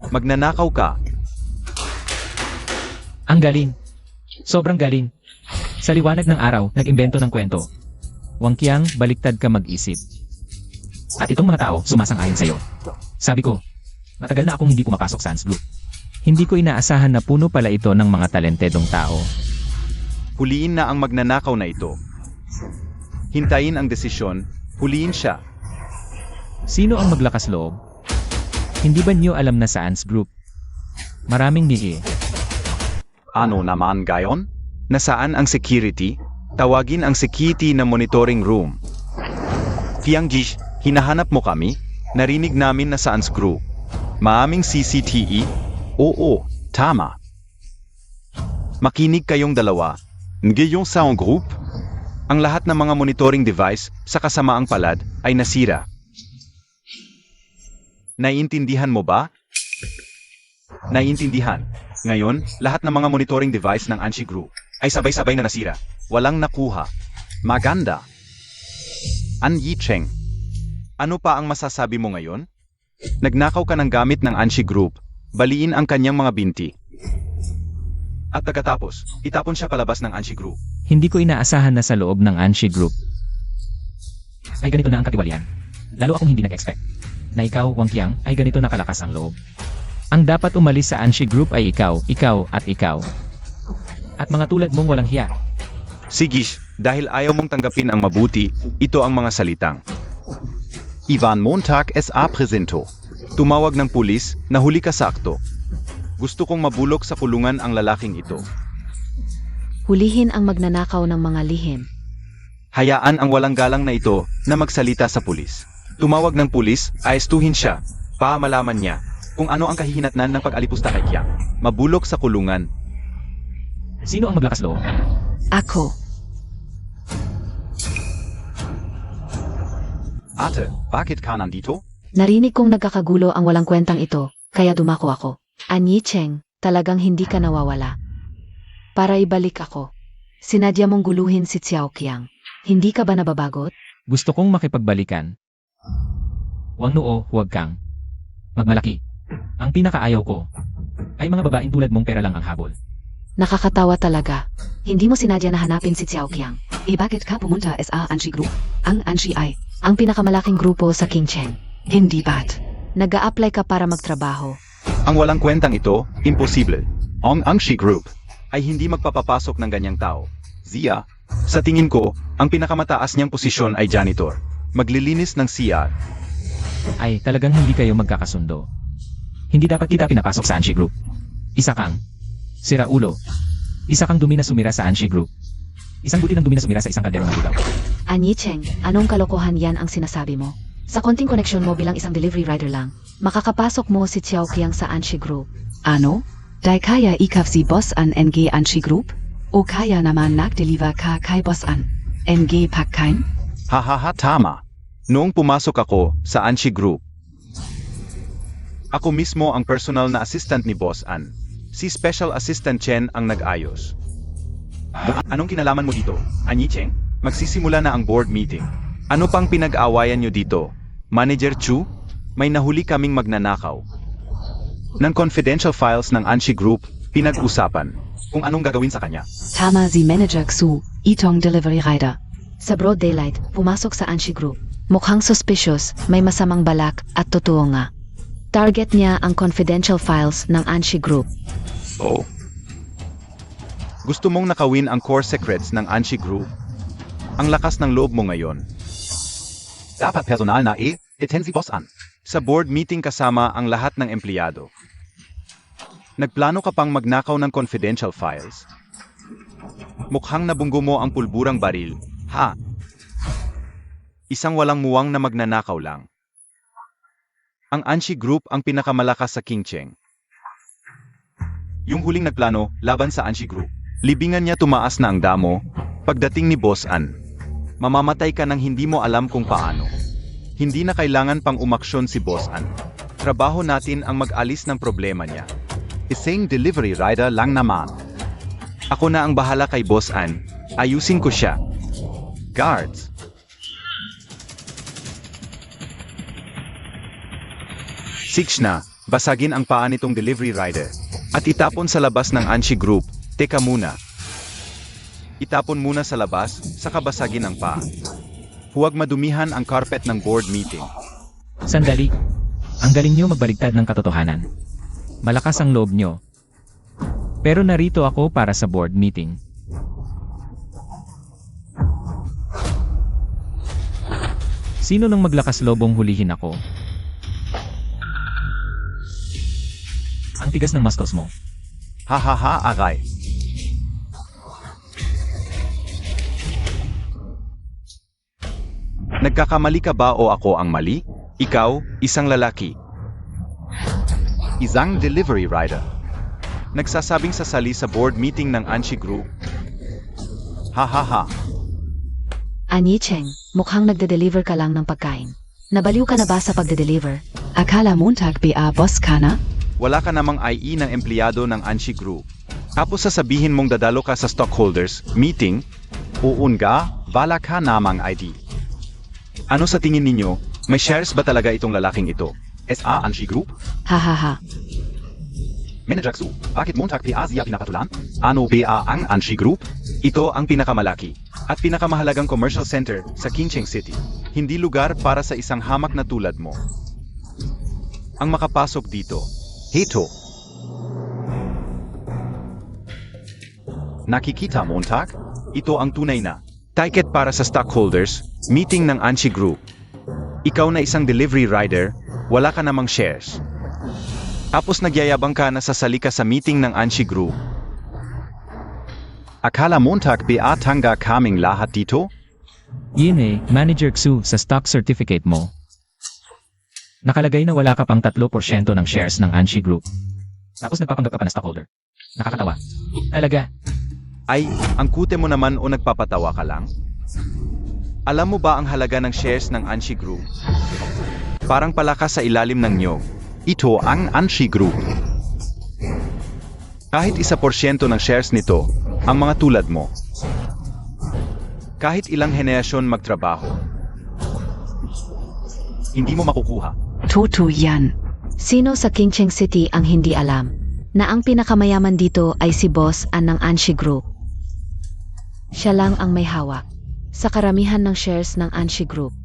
Magnanakaw ka. Ang galing. Sobrang galing. Sa liwanag ng araw, nag-imbento ng kwento. Wang Qiang, baliktad ka mag-isip. At itong mga tao, sumasang-ayon sa'yo. Sabi ko, matagal na akong hindi pumapasok sa Ans Group. Hindi ko inaasahan na puno pala ito ng mga talentedong tao. Huliin na ang magnanakaw na ito. Hintayin ang desisyon, huliin siya. Sino ang maglakas loob? Hindi ba niyo alam na sa ANS Group? Maraming nigi. Ano naman gayon? Nasaan ang security? Tawagin ang security na monitoring room. Fiangjish, hinahanap mo kami? Narinig namin na sa ANS Group. Maaming CCTV? Oo, tama. Makinig kayong dalawa. Ngayong sa ANS Group, ang lahat ng mga monitoring device sa kasamaang palad ay nasira. Naiintindihan mo ba? Naiintindihan. Ngayon, lahat ng mga monitoring device ng Anshi Group ay sabay-sabay na nasira. Walang nakuha. Maganda. An Yicheng. Ano pa ang masasabi mo ngayon? Nagnakaw ka ng gamit ng Anshi Group. Baliin ang kanyang mga binti. At pagkatapos, itapon siya palabas ng Anshi Group. Hindi ko inaasahan na sa loob ng Anshi Group ay ganito na ang katiwalian. Lalo akong hindi nag-expect na ikaw, Wang Qiang, ay ganito nakalakas ang loob. Ang dapat umalis sa Anshi Group ay ikaw, ikaw, at ikaw. At mga tulad mong walang hiya. Sigish, dahil ayaw mong tanggapin ang mabuti, ito ang mga salitang. Ivan Montag S.A. Presento. Tumawag ng pulis, nahuli ka sa akto. Gusto kong mabulok sa kulungan ang lalaking ito. Hulihin ang magnanakaw ng mga lihim. Hayaan ang walang galang na ito na magsalita sa pulis. Tumawag ng pulis, aestuhin siya, para malaman niya kung ano ang kahihinatnan ng pag-alipusta kay Qiang. Mabulok sa kulungan. Sino ang maglakas loob? Ako. Ate, bakit ka nandito? Narinig kong nagkakagulo ang walang kwentang ito, kaya dumako ako. An Yicheng, talagang hindi ka nawawala. Para ibalik ako. Sinadya mong guluhin si Xiao Qiang. Hindi ka ba nababagot? Gusto kong makipagbalikan. Wang Nuo, huwag kang magmalaki. Ang pinakaayaw ko ay mga babaeng tulad mong pera lang ang habol. Nakakatawa talaga. Hindi mo sinadya na hanapin si Xiao Qiang. Bakit ka pumunta sa Anshi Group? Ang Anshi ay Ang pinakamalaking grupo sa Qingcheng. hindi bat. Nag-a-apply ka para magtrabaho. Ang walang kwentang ito, imposible. Ang Anshi Group ay hindi magpapapasok ng ganyang tao. Zia, sa tingin ko, ang pinakamataas niyang posisyon ay janitor. Maglilinis ng CR. Ay, talagang hindi kayo magkakasundo. Hindi dapat kita pinapasok sa Anshi Group. Isa kang siraulo. Isa kang dumi na sumira sa Anshi Group. Isang buti ng dumi na sumira sa isang kaldero ng lugaw. An Yicheng, anong kalokohan yan ang sinasabi mo? Sa konting koneksyon mo bilang isang delivery rider lang, makakapasok mo si Xiao Qiang sa Anshi Group. Ano? Dai kaya ikaw si boss an NG Anshi Group? O kaya naman nag-deliver ka kay boss an NG Pakkain? Hahaha, tama. Noong pumasok ako sa Anshi Group, ako mismo ang personal na assistant ni Boss An. Si Special Assistant Chen ang nag-ayos. Anong kinalaman mo dito, An Yicheng? Magsisimula na ang board meeting. Ano pang pinag-aawayan nyo dito? Manager Chu, may nahuli kaming magnanakaw. Ng confidential files ng Anshi Group, pinag-usapan kung anong gagawin sa kanya. Tama si Manager Xu, itong delivery rider. Sa broad daylight, pumasok sa Anshi Group. Mukhang suspicious, may masamang balak, at totoo nga. Target niya ang confidential files ng Anshi Group. Oh. Gusto mong nakawin ang core secrets ng Anshi Group? Ang lakas ng loob mo ngayon. Dapat personal na attend si Boss An. Sa board meeting kasama ang lahat ng empleyado. Nagplano ka pang magnakaw ng confidential files. Mukhang nabunggo mo ang pulburang baril, ha? Isang walang muwang na magnanakaw lang. Ang Anshi Group ang pinakamalakas sa Qingcheng. Yung huling nagplano laban sa Anshi Group. Libingan niya tumaas na ang damo. Pagdating ni Boss An, mamamatay ka nang hindi mo alam kung paano. Hindi na kailangan pang umaksyon si Boss An. Trabaho natin ang mag-alis ng problema niya. Isang delivery rider lang naman. Ako na ang bahala kay Boss An. Ayusin ko siya. Guards. Six na, basagin ang paa nitong delivery rider. At itapon sa labas ng Anshi Group. Teka muna. Itapon muna sa labas, saka basagin ang paa. Huwag madumihan ang carpet ng board meeting. Sandali. Ang galing nyo magbaligtad ng katotohanan. Malakas ang loob nyo. Pero narito ako para sa board meeting. Sino nang maglakas lobong hulihin ako? Ang tigas ng muscles mo. Hahaha, aray. Nagkakamali ka ba o ako ang mali? Ikaw, isang lalaki. Isang delivery rider. Nagsasabing sasali sa board meeting ng Anshi Group. Hahaha. Anyi Cheng, mukhang nagde-deliver ka lang ng pagkain. Nabaliw ka na ba sa pagde-deliver? Akala Montag BA Boss ka na? Wala ka namang IE ng empleyado ng Anshi Group. Tapos sasabihin mong dadalo ka sa stockholders meeting, uunga, bala ka namang ID. Ano sa tingin ninyo, may shares ba talaga itong lalaking ito? SA Anshi Group? Hahaha. Manager Xu, bakit Montag PA siya pinapatulan? Ano BA ang Anshi Group? Ito ang pinakamalaki at pinakamahalagang commercial center sa Qingcheng City. Hindi lugar para sa isang hamak na tulad mo. Ang makapasok dito, Heto. Nakikita Montag? Ito ang tunay na ticket para sa stockholders, meeting ng Anshi Group. Ikaw na isang delivery rider, wala ka namang shares. Tapos nagyayabang ka na sasali ka sa meeting ng Anshi Group. Akala Montag BA tangga kaming lahat dito? Yun eh, Manager Xu, sa stock certificate mo. Nakalagay na wala ka pang 3% ng shares ng Anshi Group. Tapos nagpapanggap ka pa na stockholder. Nakakatawa. Talaga. Ay, ang kute mo naman o nagpapatawa ka lang? Alam mo ba ang halaga ng shares ng Anshi Group? Parang palakas sa ilalim ng nyog. Ito ang Anshi Group. Kahit 1% ng shares nito, ang mga tulad mo. Kahit ilang henerasyon magtrabaho, hindi mo makukuha. Toto Yan. Sino sa Qingcheng City ang hindi alam na ang pinakamayaman dito ay si Boss An ng Anshi Group? Siya lang ang may hawak sa karamihan ng shares ng Anshi Group.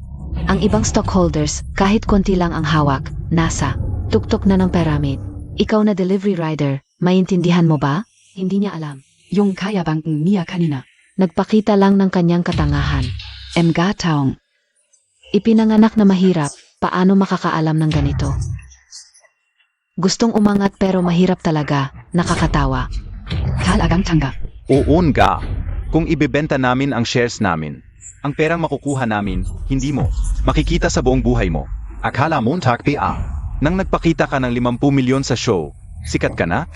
Ang ibang stockholders, kahit konti lang ang hawak, nasa tuktok na ng pyramid. Ikaw na delivery rider, maintindihan mo ba? Hindi niya alam. Yung kaya bang niya kanina? Nagpakita lang ng kanyang katangahan. Mga taong. Ipinanganak na mahirap, paano makakaalam ng ganito? Gustong umangat pero mahirap talaga, nakakatawa. Talagang tangga. Uunga. Kung ibebenta namin ang shares namin, ang perang makukuha namin, hindi mo, makikita sa buong buhay mo. Akala Montag PA. Nang nagpakita ka ng 50 milyon sa show, sikat ka na?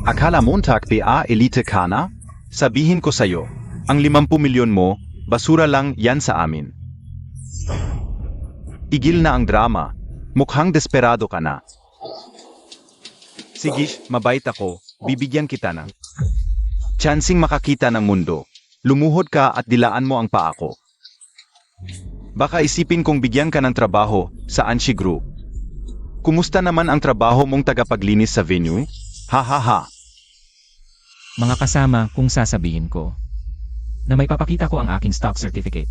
Akala Montag PA elite ka na? Sabihin ko sa'yo, ang 50 milyon mo, basura lang yan sa amin. Tigil na ang drama, mukhang desperado ka na. Sige, mabait ako, bibigyan kita ng tsansing makakita ng mundo. Lumuhod ka at dilaan mo ang paa ko. Baka isipin kong bigyan ka ng trabaho sa Anshi Group. Kumusta naman ang trabaho mong tagapaglinis sa venue? Ha. Mga kasama, kung sasabihin ko na may papakita ko ang aking stock certificate,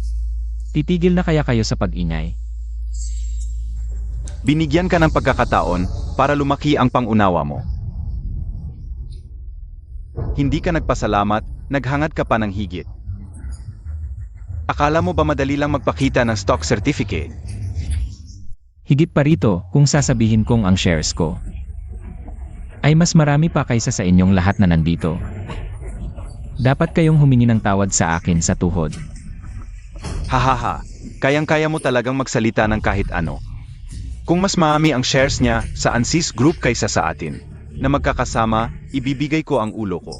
titigil na kaya kayo sa pag-ingay? Binigyan ka ng pagkakataon para lumaki ang pangunawa mo. Hindi ka nagpasalamat, naghangad ka pa ng higit. Akala mo ba madali lang magpakita ng stock certificate? Higit pa rito kung sasabihin kong ang shares ko ay mas marami pa kaysa sa inyong lahat na nandito. Dapat kayong humingi ng tawad sa akin sa tuhod. Hahaha, kayang-kaya mo talagang magsalita ng kahit ano. Kung mas marami ang shares niya sa Ansis Group kaysa sa atin, na magkakasama, ibibigay ko ang ulo ko.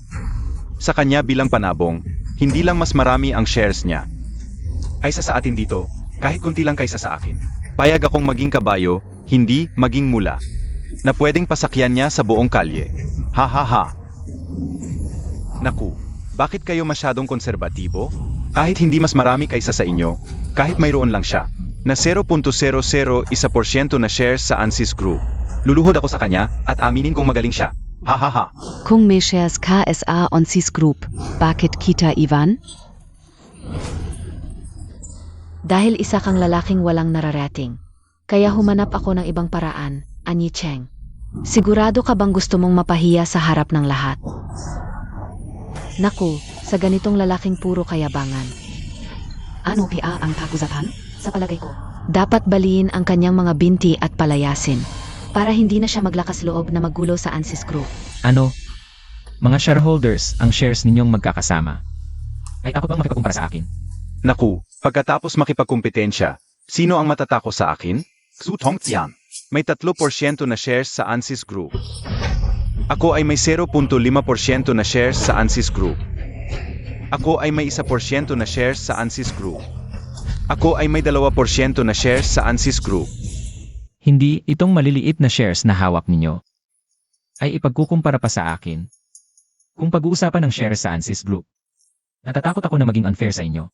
Sa kanya bilang panabong, hindi lang mas marami ang shares niya kaysa sa atin dito, kahit kunti lang kaysa sa akin. Payag akong maging kabayo, hindi maging mula, na pwedeng pasakyan niya sa buong kalye. Ha. Naku, bakit kayo masyadong konserbatibo? Kahit hindi mas marami kaysa sa inyo, kahit mayroon lang siya, na 0.001% na shares sa Ansis Group. Luluhod ako sa kanya at aminin kong magaling siya. Ha. Kung may shares KSA on Sis Group, bakit kita Ivan? Dahil isa kang lalaking walang nararating. Kaya humanap ako ng ibang paraan, Anyi Cheng. Sigurado ka bang gusto mong mapahiya sa harap ng lahat? Naku, sa ganitong lalaking puro kayabangan. Ano PA ang pag-usapan? Sa palagay ko, Dapat baliin ang kanyang mga binti at palayasin para hindi na siya maglakas loob na maggulo sa Ansys Group. Ano? Mga shareholders, ang shares ninyong magkakasama. Ay ako bang makipagkumpara sa akin? Naku, pagkatapos makipagkumpetensya, sino ang matatako sa akin? Xu Tongxian. May 3% na shares sa Ansys Group. Ako ay may 0.5% na shares sa Ansys Group. Ako ay may 1% na shares sa Ansys Group. Ako ay may 2% na shares sa Ansys Group. Hindi, itong maliliit na shares na hawak ninyo ay ipagkukumpara pa sa akin. Kung pag-uusapan ng shares sa Ansys Group, natatakot ako na maging unfair sa inyo.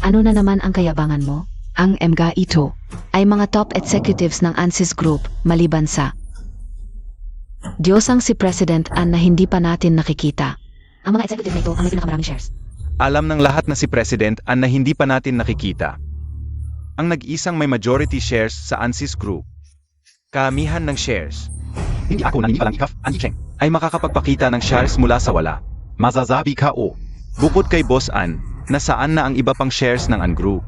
Ano na naman ang kayabangan mo? Ang mga ito Ay mga top executives ng Ansys Group maliban sa Diyos ang si President An na hindi pa natin nakikita. Ang mga executive na ito ang may pinakamaraming shares. Alam ng lahat na si President An na hindi pa natin nakikita. Ang nag-isang may majority shares sa Ansys Group. Karamihan ng shares. Hindi ako naniniwalang ikaf, Andy Cheng, ay makakapagpakita ng shares mula sa wala. Masasabi ka o. Bukod kay Boss An, nasaan na ang iba pang shares ng An Group?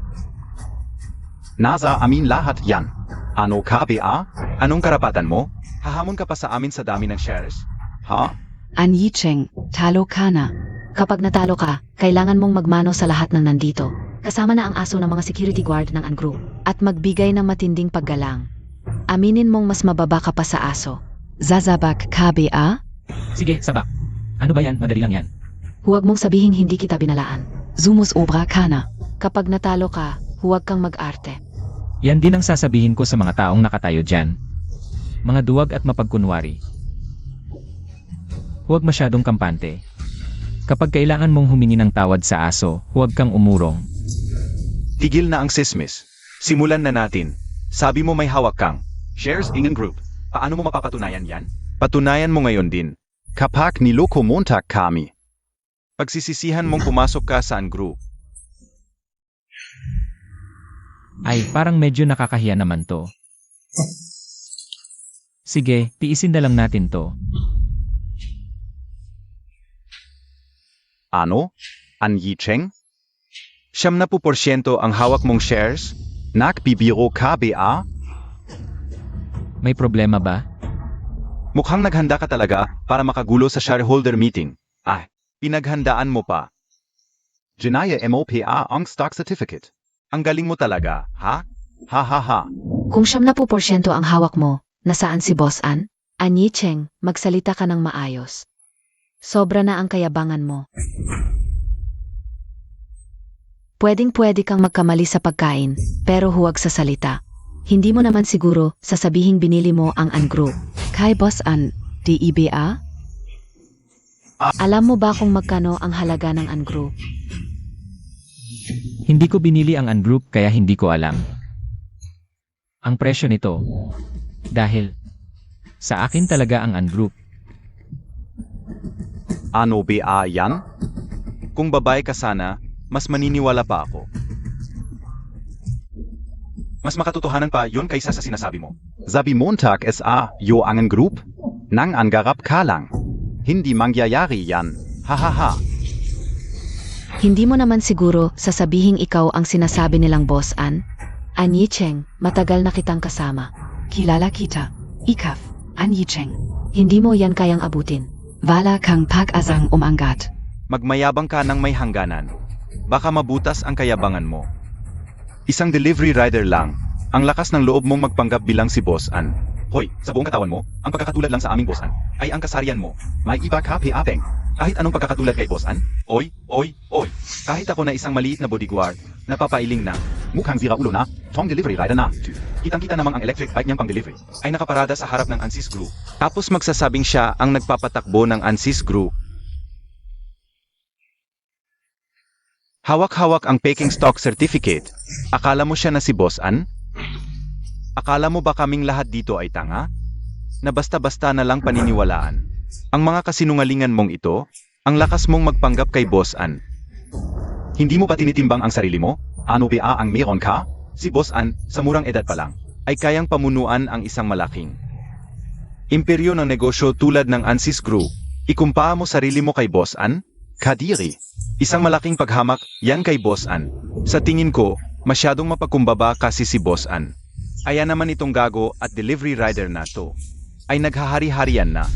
Nasa amin lahat yan. Ano ka, BA? Anong karapatan mo? Hahamon ka pa sa amin sa dami ng shares? Ha? An Yicheng, talo ka na. Kapag natalo ka, kailangan mong magmano sa lahat ng nandito. Kasama na ang aso ng mga security guard ng An Group at magbigay ng matinding paggalang. Aminin mong mas mababa ka pa sa aso. Zazabak KBA? Sige, sabak. Ano ba yan? Madali lang yan. Huwag mong sabihing hindi kita binalaan. Sumus Obra Kana. Kapag natalo ka, huwag kang mag-arte. Yan din ang sasabihin ko sa mga taong nakatayo dyan. Mga duwag at mapagkunwari. Huwag masyadong kampante. Kapag kailangan mong humingi ng tawad sa aso, huwag kang umurong. Tigil na ang sismis. Simulan na natin. Sabi mo may hawak kang shares in An Group. Paano mo mapapatunayan yan? Patunayan mo ngayon din. Kapag niloko montak kami. Pagsisisihan mong pumasok ka sa An Group. Ay, parang medyo nakakahiya naman to. Sige, tiisin na lang natin to. Ano? An Yicheng? 70% ang hawak mong shares? Nakbibiro ka, BA? May problema ba? Mukhang naghanda ka talaga para makagulo sa shareholder meeting. Ah, pinaghandaan mo pa. Ginaya MOPA ang stock certificate. Ang galing mo talaga, ha? Ha ha ha. Kung 70% ang hawak mo, nasaan si Boss An? Anyi Cheng, magsalita ka ng maayos. Sobra na ang kayabangan mo. Pwedeng-pwede kang magkamali sa pagkain, pero huwag sa salita. Hindi mo naman siguro sasabihing binili mo ang An Group. Kai Boss An, DIBA? Alam mo ba kung magkano ang halaga ng An Group? Hindi ko binili ang An Group kaya hindi ko alam. Ang presyo nito. Dahil sa akin talaga ang An Group. Ano BA yan? Kung babae ka sana, mas maniniwala pa ako. Mas makatotohanan pa yun kaysa sa sinasabi mo. Sabi Montag SA, yo An Group? Nang angarap ka lang. Hindi mangyayari yan. Ha ha ha. Hindi mo naman siguro sasabihing ikaw ang sinasabi nilang Boss An? Anyi Cheng, matagal na kitang kasama. Kilala kita. Ikaf, An Yicheng. Hindi mo yan kayang abutin. Wala kang pag-asang umangat. Magmayabang ka ng may hangganan. Baka mabutas ang kayabangan mo. Isang delivery rider lang. Ang lakas ng loob mong magpanggap bilang si Boss An. Hoy, sa buong katawan mo, ang pagkakatulad lang sa aming Boss An ay ang kasarian mo. May iba ka, Piapeng. Kahit anong pagkakatulad kay Boss An. Oy, oy, oy. Kahit ako na isang maliit na bodyguard, napapailing na. Mukhang zira ulo na, tong delivery rider na. Kitang-kita namang ang electric bike niyang pang-delivery ay nakaparada sa harap ng Ansys Group. Tapos magsasabing siya ang nagpapatakbo ng Ansys Group. Hawak-hawak ang Peking Stock Certificate. Akala mo siya na si Boss An? Akala mo ba kaming lahat dito ay tanga? Na basta-basta na lang paniniwalaan. Ang mga kasinungalingan mong ito, ang lakas mong magpanggap kay Boss An. Hindi mo ba tinitimbang ang sarili mo? Ano ba ang meron ka? Si Boss An, sa murang edad pa lang, ay kayang pamunuan ang isang malaking imperyo ng negosyo tulad ng Ansys Group. Ikumpara mo sarili mo kay Boss An? Kadiri. Isang malaking paghamak, yan kay Boss An. Sa tingin ko, masyadong mapagkumbaba kasi si Boss An. Ayan naman itong gago at delivery rider na to. Ay naghahari-harian na.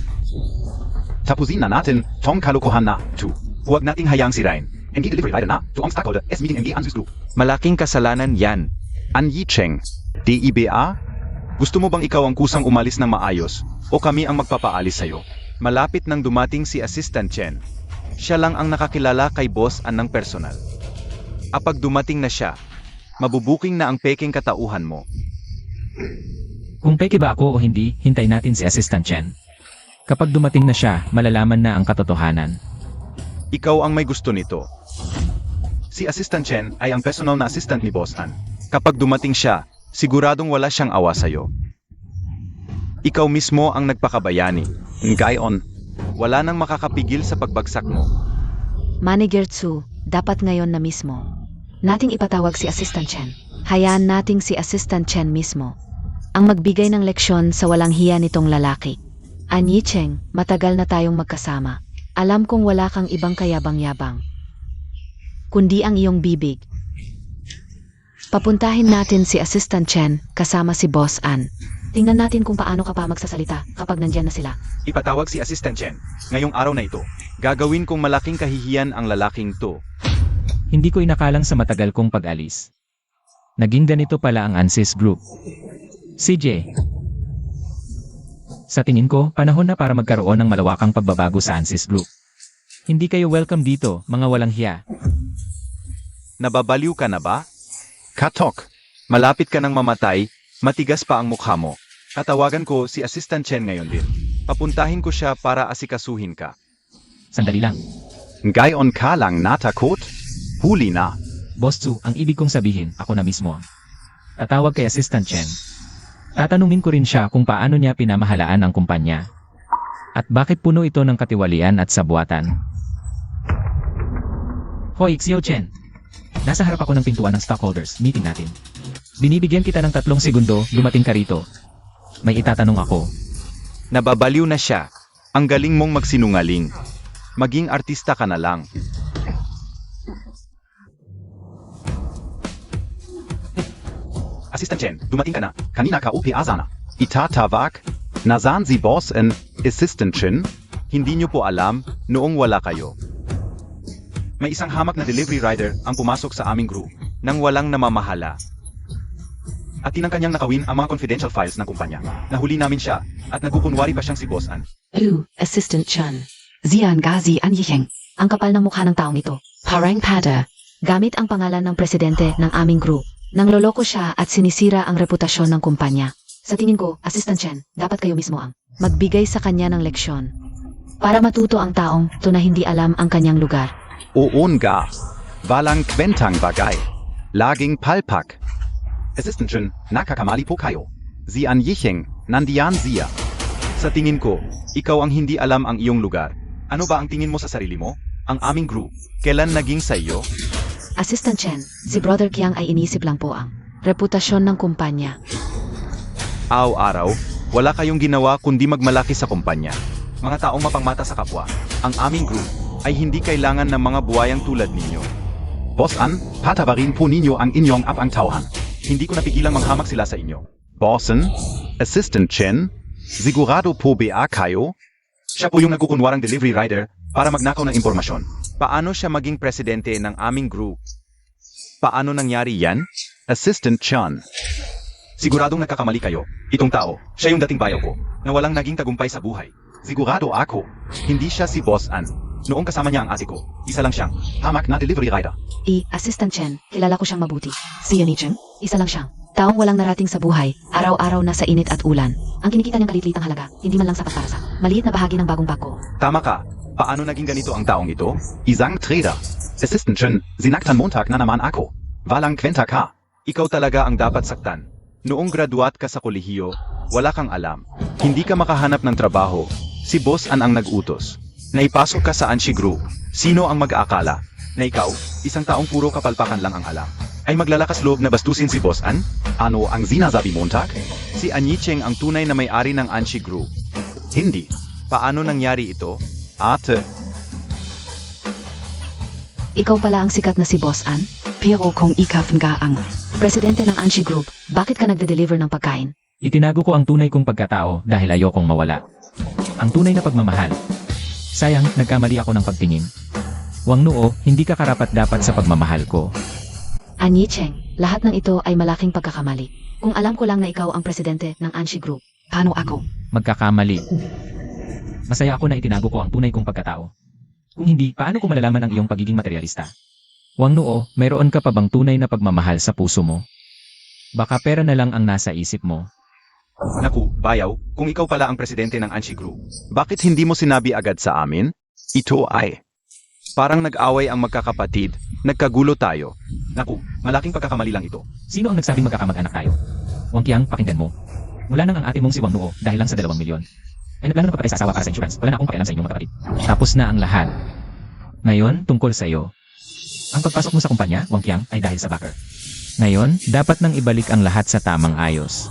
Tapusin na natin tong kalokohan na to. Huwag nating hayaang sirain. NG delivery rider na to ang stockholder S meeting NG Anzus Group. Malaking kasalanan yan. An Yicheng. DIBA? Gusto mo bang ikaw ang kusang umalis ng maayos o kami ang magpapaalis sa'yo? Malapit nang dumating si Assistant Chen. Siya lang ang nakakilala kay Boss An ng personal. Apag dumating na siya, mabubuking na ang peking katauhan mo. Kung peke ba ako o hindi, hintay natin si Assistant Chen. Kapag dumating na siya, malalaman na ang katotohanan. Ikaw ang may gusto nito. Si Assistant Chen ay ang personal na assistant ni Boss An. Kapag dumating siya, siguradong wala siyang awa sa'yo. Ikaw mismo ang nagpakabayani. Ngayon, wala nang makakapigil sa pagbagsak mo. Manager Tsu, dapat ngayon na mismo. Nating ipatawag si Assistant Chen. Hayaan nating si Assistant Chen mismo ang magbigay ng leksyon sa walang hiya nitong lalaki. An Yicheng, matagal na tayong magkasama. Alam kong wala kang ibang kayabang-yabang, kundi ang iyong bibig. Papuntahin natin si Assistant Chen kasama si Boss An. Tingnan natin kung paano ka pa magsasalita kapag nandyan na sila. Ipatawag si Assistant Chen. Ngayong araw na ito, gagawin kong malaking kahihiyan ang lalaking to. Hindi ko inakalang sa matagal kong pag-alis. Naging ganito pala ang Ansis Group. CJ. Sa tingin ko, panahon na para magkaroon ng malawakang pagbabago sa Ansis Group. Hindi kayo welcome dito, mga walang hiya. Nababaliw ka na ba? Katok, malapit ka nang mamatay, matigas pa ang mukha mo. Tatawagan ko si Assistant Chen ngayon din. Papuntahin ko siya para asikasuhin ka. Sandali lang. Ngayon ka lang natakot? Huli na. Boss Tsu, ang ibig kong sabihin, ako na mismo. Tatawag kay Assistant Chen. Tatanungin ko rin siya kung paano niya pinamahalaan ang kumpanya. At bakit puno ito ng katiwalian at sabuatan. Hoy, Xiao Chen. Nasa harap ako ng pintuan ng stockholders meeting natin. Binibigyan kita ng 3 segundo, dumating ka rito. May itatanong ako. Nababaliw na siya. Ang galing mong magsinungaling. Maging artista ka na lang. Assistant Chen, dumating ka na. Kanina ka UPA sana. Itatawag? Nasaan si Boss and Assistant Chen? Hindi niyo po alam, noong wala kayo. May isang hamak na delivery rider ang pumasok sa aming group nang walang namamahala. At tinang kanyang nakawin ang mga confidential files ng kumpanya. Nahuli namin siya at nagkukunwari pa siyang si Boss An. Assistant Chen. Zian Gazi An Yicheng. Ang kapal ng mukha ng taong ito. Parang pada. Gamit ang pangalan ng presidente ng aming group. Nang loloko siya at sinisira ang reputasyon ng kumpanya. Sa tingin ko, Assistant Chen, dapat kayo mismo ang magbigay sa kanya ng leksyon. Para matuto ang taong to na hindi alam ang kanyang lugar. Oon ga. Walang kwentang bagay. Laging palpak. Assistant Chen, nakakamali po kayo. Zian Yicheng, nandiyan siya. Sa tingin ko, ikaw ang hindi alam ang iyong lugar. Ano ba ang tingin mo sa sarili mo? Ang aming group, kailan naging sa iyo? Assistant Chen, si Brother Kiang ay inisip lang po ang reputasyon ng kumpanya. Araw-araw, wala kayong ginawa kundi magmalaki sa kumpanya. Mga taong mapangmata sa kapwa, ang aming group ay hindi kailangan ng mga buwayang tulad ninyo. Boss An, patawarin po ninyo ang inyong apangtauhan. Hindi ko napigilang manghamak sila sa inyo. Bossan, Assistant Chen, sigurado po ba kayo? Siya po yung nagkukunwarang delivery rider para magnakaw ng impormasyon. Paano siya maging presidente ng aming group? Paano nangyari yan? Assistant Chen. Siguradong nagkakamali kayo. Itong tao, siya yung dating bayaw ko, na walang naging tagumpay sa buhay. Sigurado ako, hindi siya si Boss An. Noong kasama niya ang ate ko, isa lang siyang hamak na delivery rider. Assistant Chen, kilala ko siyang mabuti. Si Yicheng. Isa lang siyang taong walang narating sa buhay, araw-araw na sa init at ulan. Ang kinikita niyang kalitlit ang halaga, hindi man lang sapat para sa maliit na bahagi ng bagong bako. Tama ka. Paano naging ganito ang taong ito? Isang trader. Assistant Chen, sinaktan Montag na naman ako. Walang kwenta ka. Ikaw talaga ang dapat saktan. Noong graduat ka sa kolehiyo, wala kang alam. Hindi ka makahanap ng trabaho. Si Boss An ang nag-utos. Naipasok ka sa Anshi Group. Sino ang mag-aakala na ikaw, isang taong puro kapalpakan lang ang alam, ay maglalakas loob na bastusin si Boss An? Ano ang sinasabi Montag? Si An Yicheng ang tunay na may-ari ng Anshi Group. Hindi. Paano nangyari ito? Ate. Ikaw pala ang sikat na si Boss Ann? Pero kung ikaw nga ang Presidente ng Anshi Group, bakit ka nagde-deliver ng pagkain? Itinago ko ang tunay kong pagkatao dahil ayokong mawala. Ang tunay na pagmamahal. Sayang, nagkamali ako ng pagtingin. Wang Nuo, hindi ka karapat-dapat sa pagmamahal ko. An Yicheng, lahat ng ito ay malaking pagkakamali. Kung alam ko lang na ikaw ang presidente ng Anshi Group. paano ako? Magkakamali. Masaya ako na itinago ko ang tunay kong pagkatao. Kung hindi, paano ko malalaman ang iyong pagiging materialista? Wang Nuo, mayroon ka pa bang tunay na pagmamahal sa puso mo? Baka pera na lang ang nasa isip mo. Naku, bayaw, kung ikaw pala ang presidente ng Anshi Group, bakit hindi mo sinabi agad sa amin? Ito ay... Parang nag-away ang magkakapatid, nagkagulo tayo. Naku, malaking pagkakamali lang ito. Sino ang nagsabing magkakamag-anak tayo? Wang Qiang, pakinggan mo. Mula nang ang ate mong si Wang Nuo dahil lang sa 2 milyon. Ay nagplano na papatay sa asawa para sa insurance. Wala na akong pakialam sa inyong magkapatid. Tapos na ang lahat. Ngayon, tungkol sa iyo. Ang pagpasok mo sa kumpanya, Wang Qiang, ay dahil sa backer. Ngayon, dapat nang ibalik ang lahat sa tamang ayos.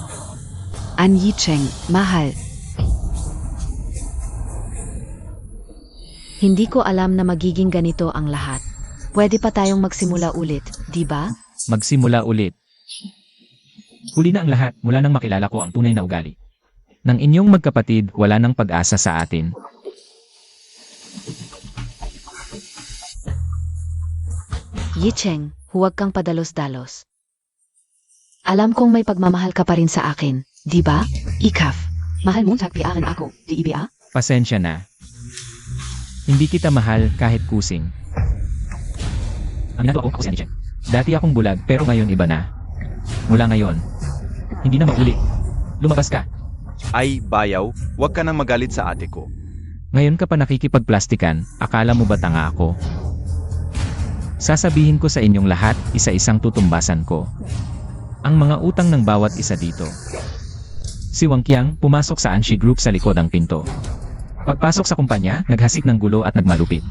An Yicheng, mahal. Hindi ko alam na magiging ganito ang lahat. Pwede pa tayong magsimula ulit, di ba? Magsimula ulit. Huli na ang lahat mula nang makilala ko ang tunay na ugali. Nang inyong magkapatid, wala nang pag-asa sa atin. Yicheng, huwag kang padalos-dalos. Alam kong may pagmamahal ka pa rin sa akin, di ba? Ikaf. Mahal Montag biaren ako, di iba? Pasensya na. Hindi kita mahal kahit kusing. Aminado ako si Anicheng. Dati akong bulag pero ngayon iba na. Mula ngayon, hindi na maulit. Lumabas ka. Ay, bayaw, huwag ka nang magalit sa ate ko. Ngayon ka pa nakikipagplastikan, akala mo ba tanga ako? Sasabihin ko sa inyong lahat, isa-isang tutumbasan ko. Ang mga utang ng bawat isa dito. Si Wang Qiang, pumasok sa Anshi Group sa likod ng pinto. Pagpasok sa kumpanya, naghasik ng gulo at nagmalupit.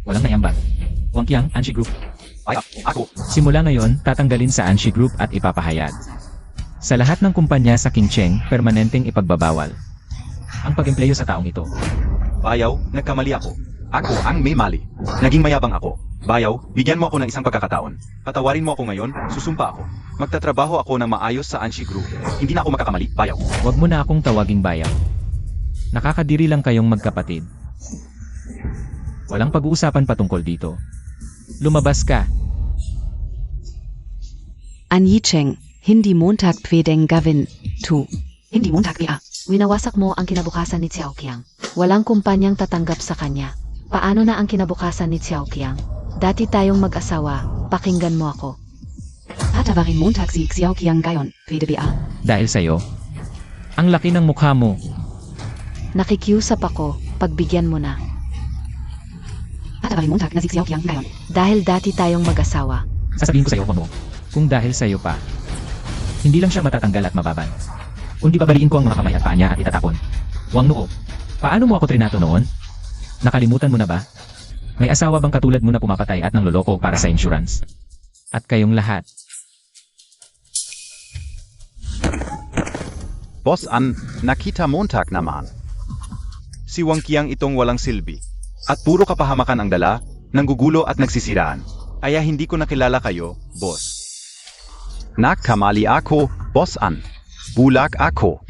Walang naiambag. Wang Qiang, Anshi Group. Ay, ako. Simula ngayon, tatanggalin sa Anshi Group at ipapahayag. Sa lahat ng kumpanya sa Qingcheng, permanenteng ipagbabawal. Ang pag-empleyo sa taong ito. Bayaw, nagkamali ako. Ako ang may mali. Naging mayabang ako. Bayaw, bigyan mo ako ng isang pagkakataon. Patawarin mo ako ngayon, susumpa ako. Magtatrabaho ako ng maayos sa Anshi Group. Hindi na ako makakamali, bayaw. Huwag mo na akong tawaging bayaw. Nakakadiri lang kayong magkapatid. Walang pag-uusapan patungkol dito. Lumabas ka. An Yicheng, hindi Montag pwedeng gawin. Tu. Hindi Montag bia. Winawasak mo ang kinabukasan ni Xiao Qiang. Walang kumpanyang tatanggap sa kanya. Paano na ang kinabukasan ni Xiao Qiang? Dati tayong mag-asawa, pakinggan mo ako. Patawarin Montag si Xiao Qiang gayon, pwede bia? Dahil sa'yo. Ang laki ng mukha mo. Nakikiusap ako, pagbigyan mo na. Patawarin Montag na si Xiao Qiang gayon. Dahil dati tayong mag-asawa. Sasabihin ko sa'yo, Wang Nuo. Kung dahil sa'yo pa. Hindi lang siya matatanggal at mababan. Kundi babaliin ko ang mga kamay at paa niya at itatapon. Wang Nuo, paano mo ako trinato noon? Nakalimutan mo na ba? May asawa bang katulad mo na pumapatay at nangloloko para sa insurance? At kayong lahat. Boss An, nakita Montag naman. Si Wang Qiang itong walang silbi. At puro kapahamakan ang dala, nanggugulo at nagsisiraan. Kaya hindi ko nakilala kayo, boss. Nagkamali ako, Boss An. Bulag ako.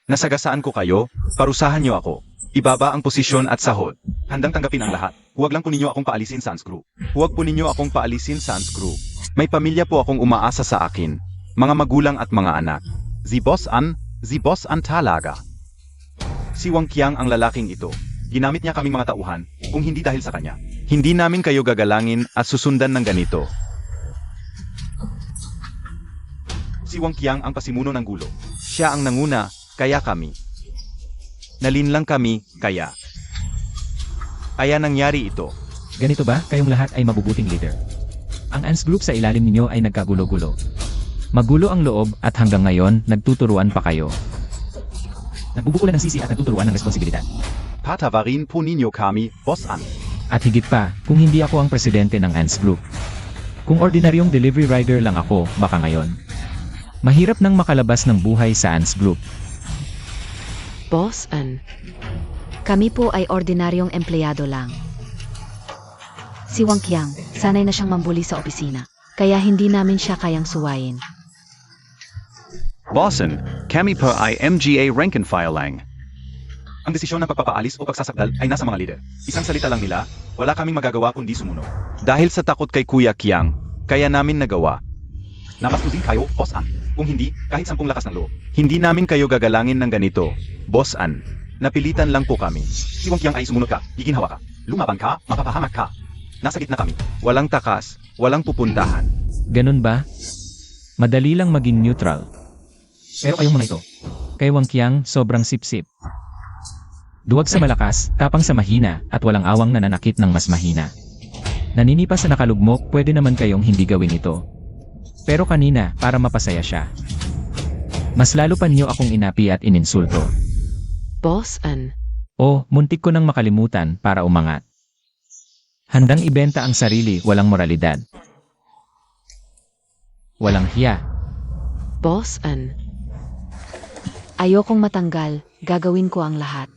Nasagasaan ko kayo, parusahan niyo ako. Ibaba ang posisyon at sahod. Handang tanggapin ang lahat. Huwag lang po ninyo akong paalisin sa Ans Group. Huwag po ninyo akong paalisin sa Ans Group. May pamilya po akong umaasa sa akin. Mga magulang at mga anak. Si Boss An talaga. Si Wang Qiang ang lalaking ito. Ginamit niya kaming mga tauhan, kung hindi dahil sa kanya. Hindi namin kayo gagalangin at susundan ng ganito. Si Wang Qiang ang pasimuno ng gulo. Siya ang nanguna, kaya kami. Nalinlang kami, kaya. Kaya nangyari ito. Ganito ba, kayong lahat ay mabubuting leader? Ang Ans Group sa ilalim ninyo ay nagkagulo-gulo. Magulo ang loob at hanggang ngayon, nagtuturuan pa kayo. Nagbubukulan ng sisi at nagtuturuan ng responsibilidad. Patawarin po ninyo kami, Boss An. At higit pa, kung hindi ako ang presidente ng Ans Group. Kung ordinaryong delivery rider lang ako, baka ngayon. Mahirap nang makalabas ng buhay sa Ans Group. Boss An. Kami po ay ordinaryong empleyado lang. Si Wang Qiang, sanay na siyang mambuli sa opisina. Kaya hindi namin siya kayang suwayin. Bossan, kami pa ay MGA rank and file lang. Ang desisyon ng pagpapaalis o pagsasakdal ay nasa mga leader. Isang salita lang nila, wala kaming magagawa kundi sumunod. Dahil sa takot kay Kuya Qiang, kaya namin nagawa. Napastusin kayo, Boss An. Kung hindi, kahit 10 lakas ng loob. Hindi namin kayo gagalangin ng ganito, Boss An. Napilitan lang po kami. Si Wang Qiang ay sumunod ka, giginhawa ka. Lumaban ka, mapapahamak ka. Nasa gitna kami. Walang takas, walang pupuntahan. Ganun ba? Madali lang maging neutral. Pero kayong mga ito, kay Wang Qiang sobrang sip-sip. Duwag sa malakas, tapang sa mahina, at walang awang nananakit ng mas mahina. Naninipa sa nakalugmok, pwede naman kayong hindi gawin ito. Pero kanina, para mapasaya siya. Mas lalo pa niyo akong inapi at ininsulto. Boss An. O, muntik ko nang makalimutan para umangat. Handang ibenta ang sarili, walang moralidad. Walang hiya. Boss An. Ayokong matanggal, gagawin ko ang lahat.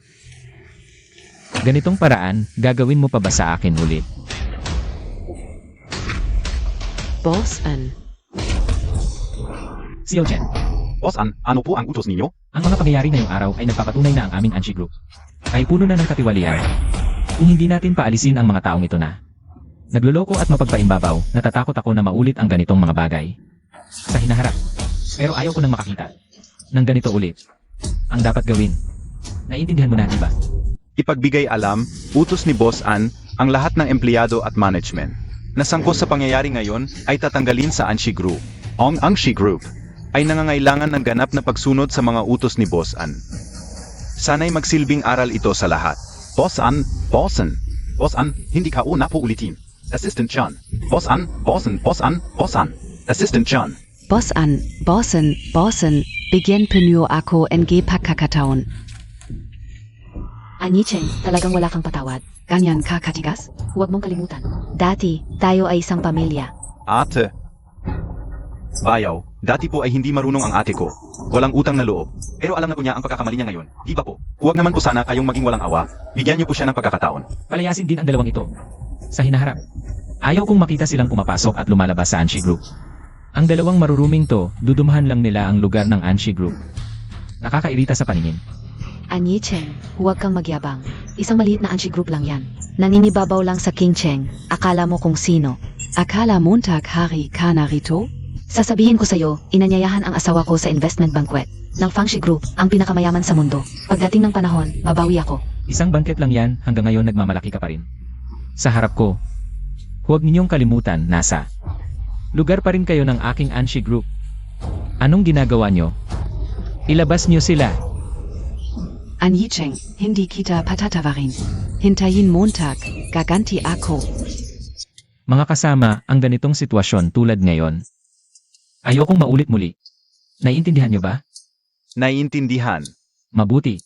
Ganitong paraan, gagawin mo pa ba sa akin ulit? Boss An. Xiao Chen, Boss An, ano po ang utos ninyo? ang mga pangyayari ngayong araw ay nagpapatunay na ang aming Anshi Group ay puno na ng katiwalian. Kung hindi natin paalisin ang mga taong ito na nagluloko at mapagpaimbabaw, natatakot ako na maulit ang ganitong mga bagay sa hinaharap. Pero ayaw ko nang makakita ng ganito ulit. Ang dapat gawin, naiintindihan mo na, di ba? Ipagbigay alam, utos ni Boss An, ang lahat ng empleyado at management. Nasangkot sa pangyayari ngayon ay tatanggalin sa Anshi Group. Ang Anshi Group ay nangangailangan ng ganap na pagsunod sa mga utos ni Boss An. Sana'y magsilbing aral ito sa lahat. Boss An, Bossan. Boss An, hindi ka una po ulitin. Assistant Chan. Boss An, Bossan, Boss An, Bossan. Assistant Chan. Boss an, bossen, bigyan penyo ako ng pagkakataon. Anyi Cheng, talagang wala kang patawad. Ganyan ka katigas? Huwag mong kalimutan. Dati, tayo ay isang pamilya. Ate. Bayaw, dati po ay hindi marunong ang ate ko. Walang utang na loob. Pero alam na po niya ang pagkakamali niya ngayon. Di ba po? Huwag naman po sana kayong maging walang awa. Bigyan niyo po siya ng pagkakataon. Palayasin din ang dalawang ito sa hinaharap. Ayaw kong makita silang pumapasok at lumalabas sa Anshi Group. Ang dalawang maruruming to, dudumhan lang nila ang lugar ng Anshi Group. Nakakairita sa paningin. Anyi Cheng, huwag kang magyabang. Isang maliit na Anshi Group lang yan. Naninibabaw lang sa King Cheng. Akala mo kung sino. Akala montag hari ka narito? Sasabihin ko sa'yo, inanyayahan ang asawa ko sa investment banquet ng Fangshi Group, ang pinakamayaman sa mundo. Pagdating ng panahon, babawi ako. Isang banket lang yan, hanggang ngayon nagmamalaki ka pa rin. Sa harap ko, huwag ninyong kalimutan, nasa lugar pa rin kayo ng aking Anshi Group. Anong ginagawa nyo? Ilabas nyo sila. Anyi Cheng, hindi kita patatawarin. Hintayin montag, gaganti ako. Mga kasama, ang ganitong sitwasyon tulad ngayon. Ayokong maulit muli. Naiintindihan nyo ba? Naiintindihan. Mabuti.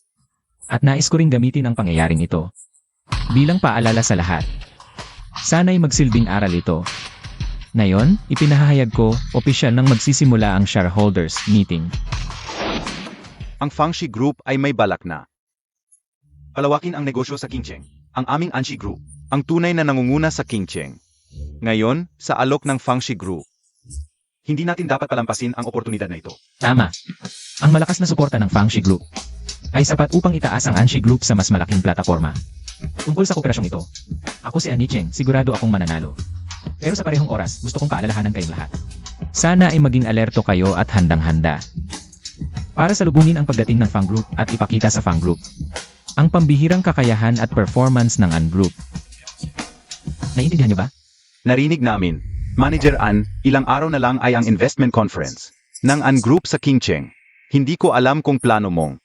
At nais ko ring gamitin ang pangyayaring ito bilang paalala sa lahat. Sana'y magsilbing aral ito. Ngayon, ipinahayag ko, opisyal nang magsisimula ang shareholders meeting. Ang Fangshi Group ay may balak na palawakin ang negosyo sa Qingcheng, ang aming Anshi Group, ang tunay na nangunguna sa Qingcheng. Ngayon, sa alok ng Fangshi Group, hindi natin dapat palampasin ang oportunidad na ito. Tama. Ang malakas na suporta ng Fangshi Group ay sapat upang itaas ang Anshi Group sa mas malaking plataforma. Tungkol sa kooperasyon ito, ako si Anyi Cheng, sigurado akong mananalo. Pero sa parehong oras, gusto kong paalalahanan kayong lahat. Sana ay maging alerto kayo at handang-handa para salubungin ang pagdating ng Fang Group at ipakita sa Fang Group ang pambihirang kakayahan at performance ng An Group. Naiintindihan niyo ba? Narinig namin, Manager An, ilang araw na lang ay ang investment conference ng An Group sa Qingcheng. Hindi ko alam kung plano mong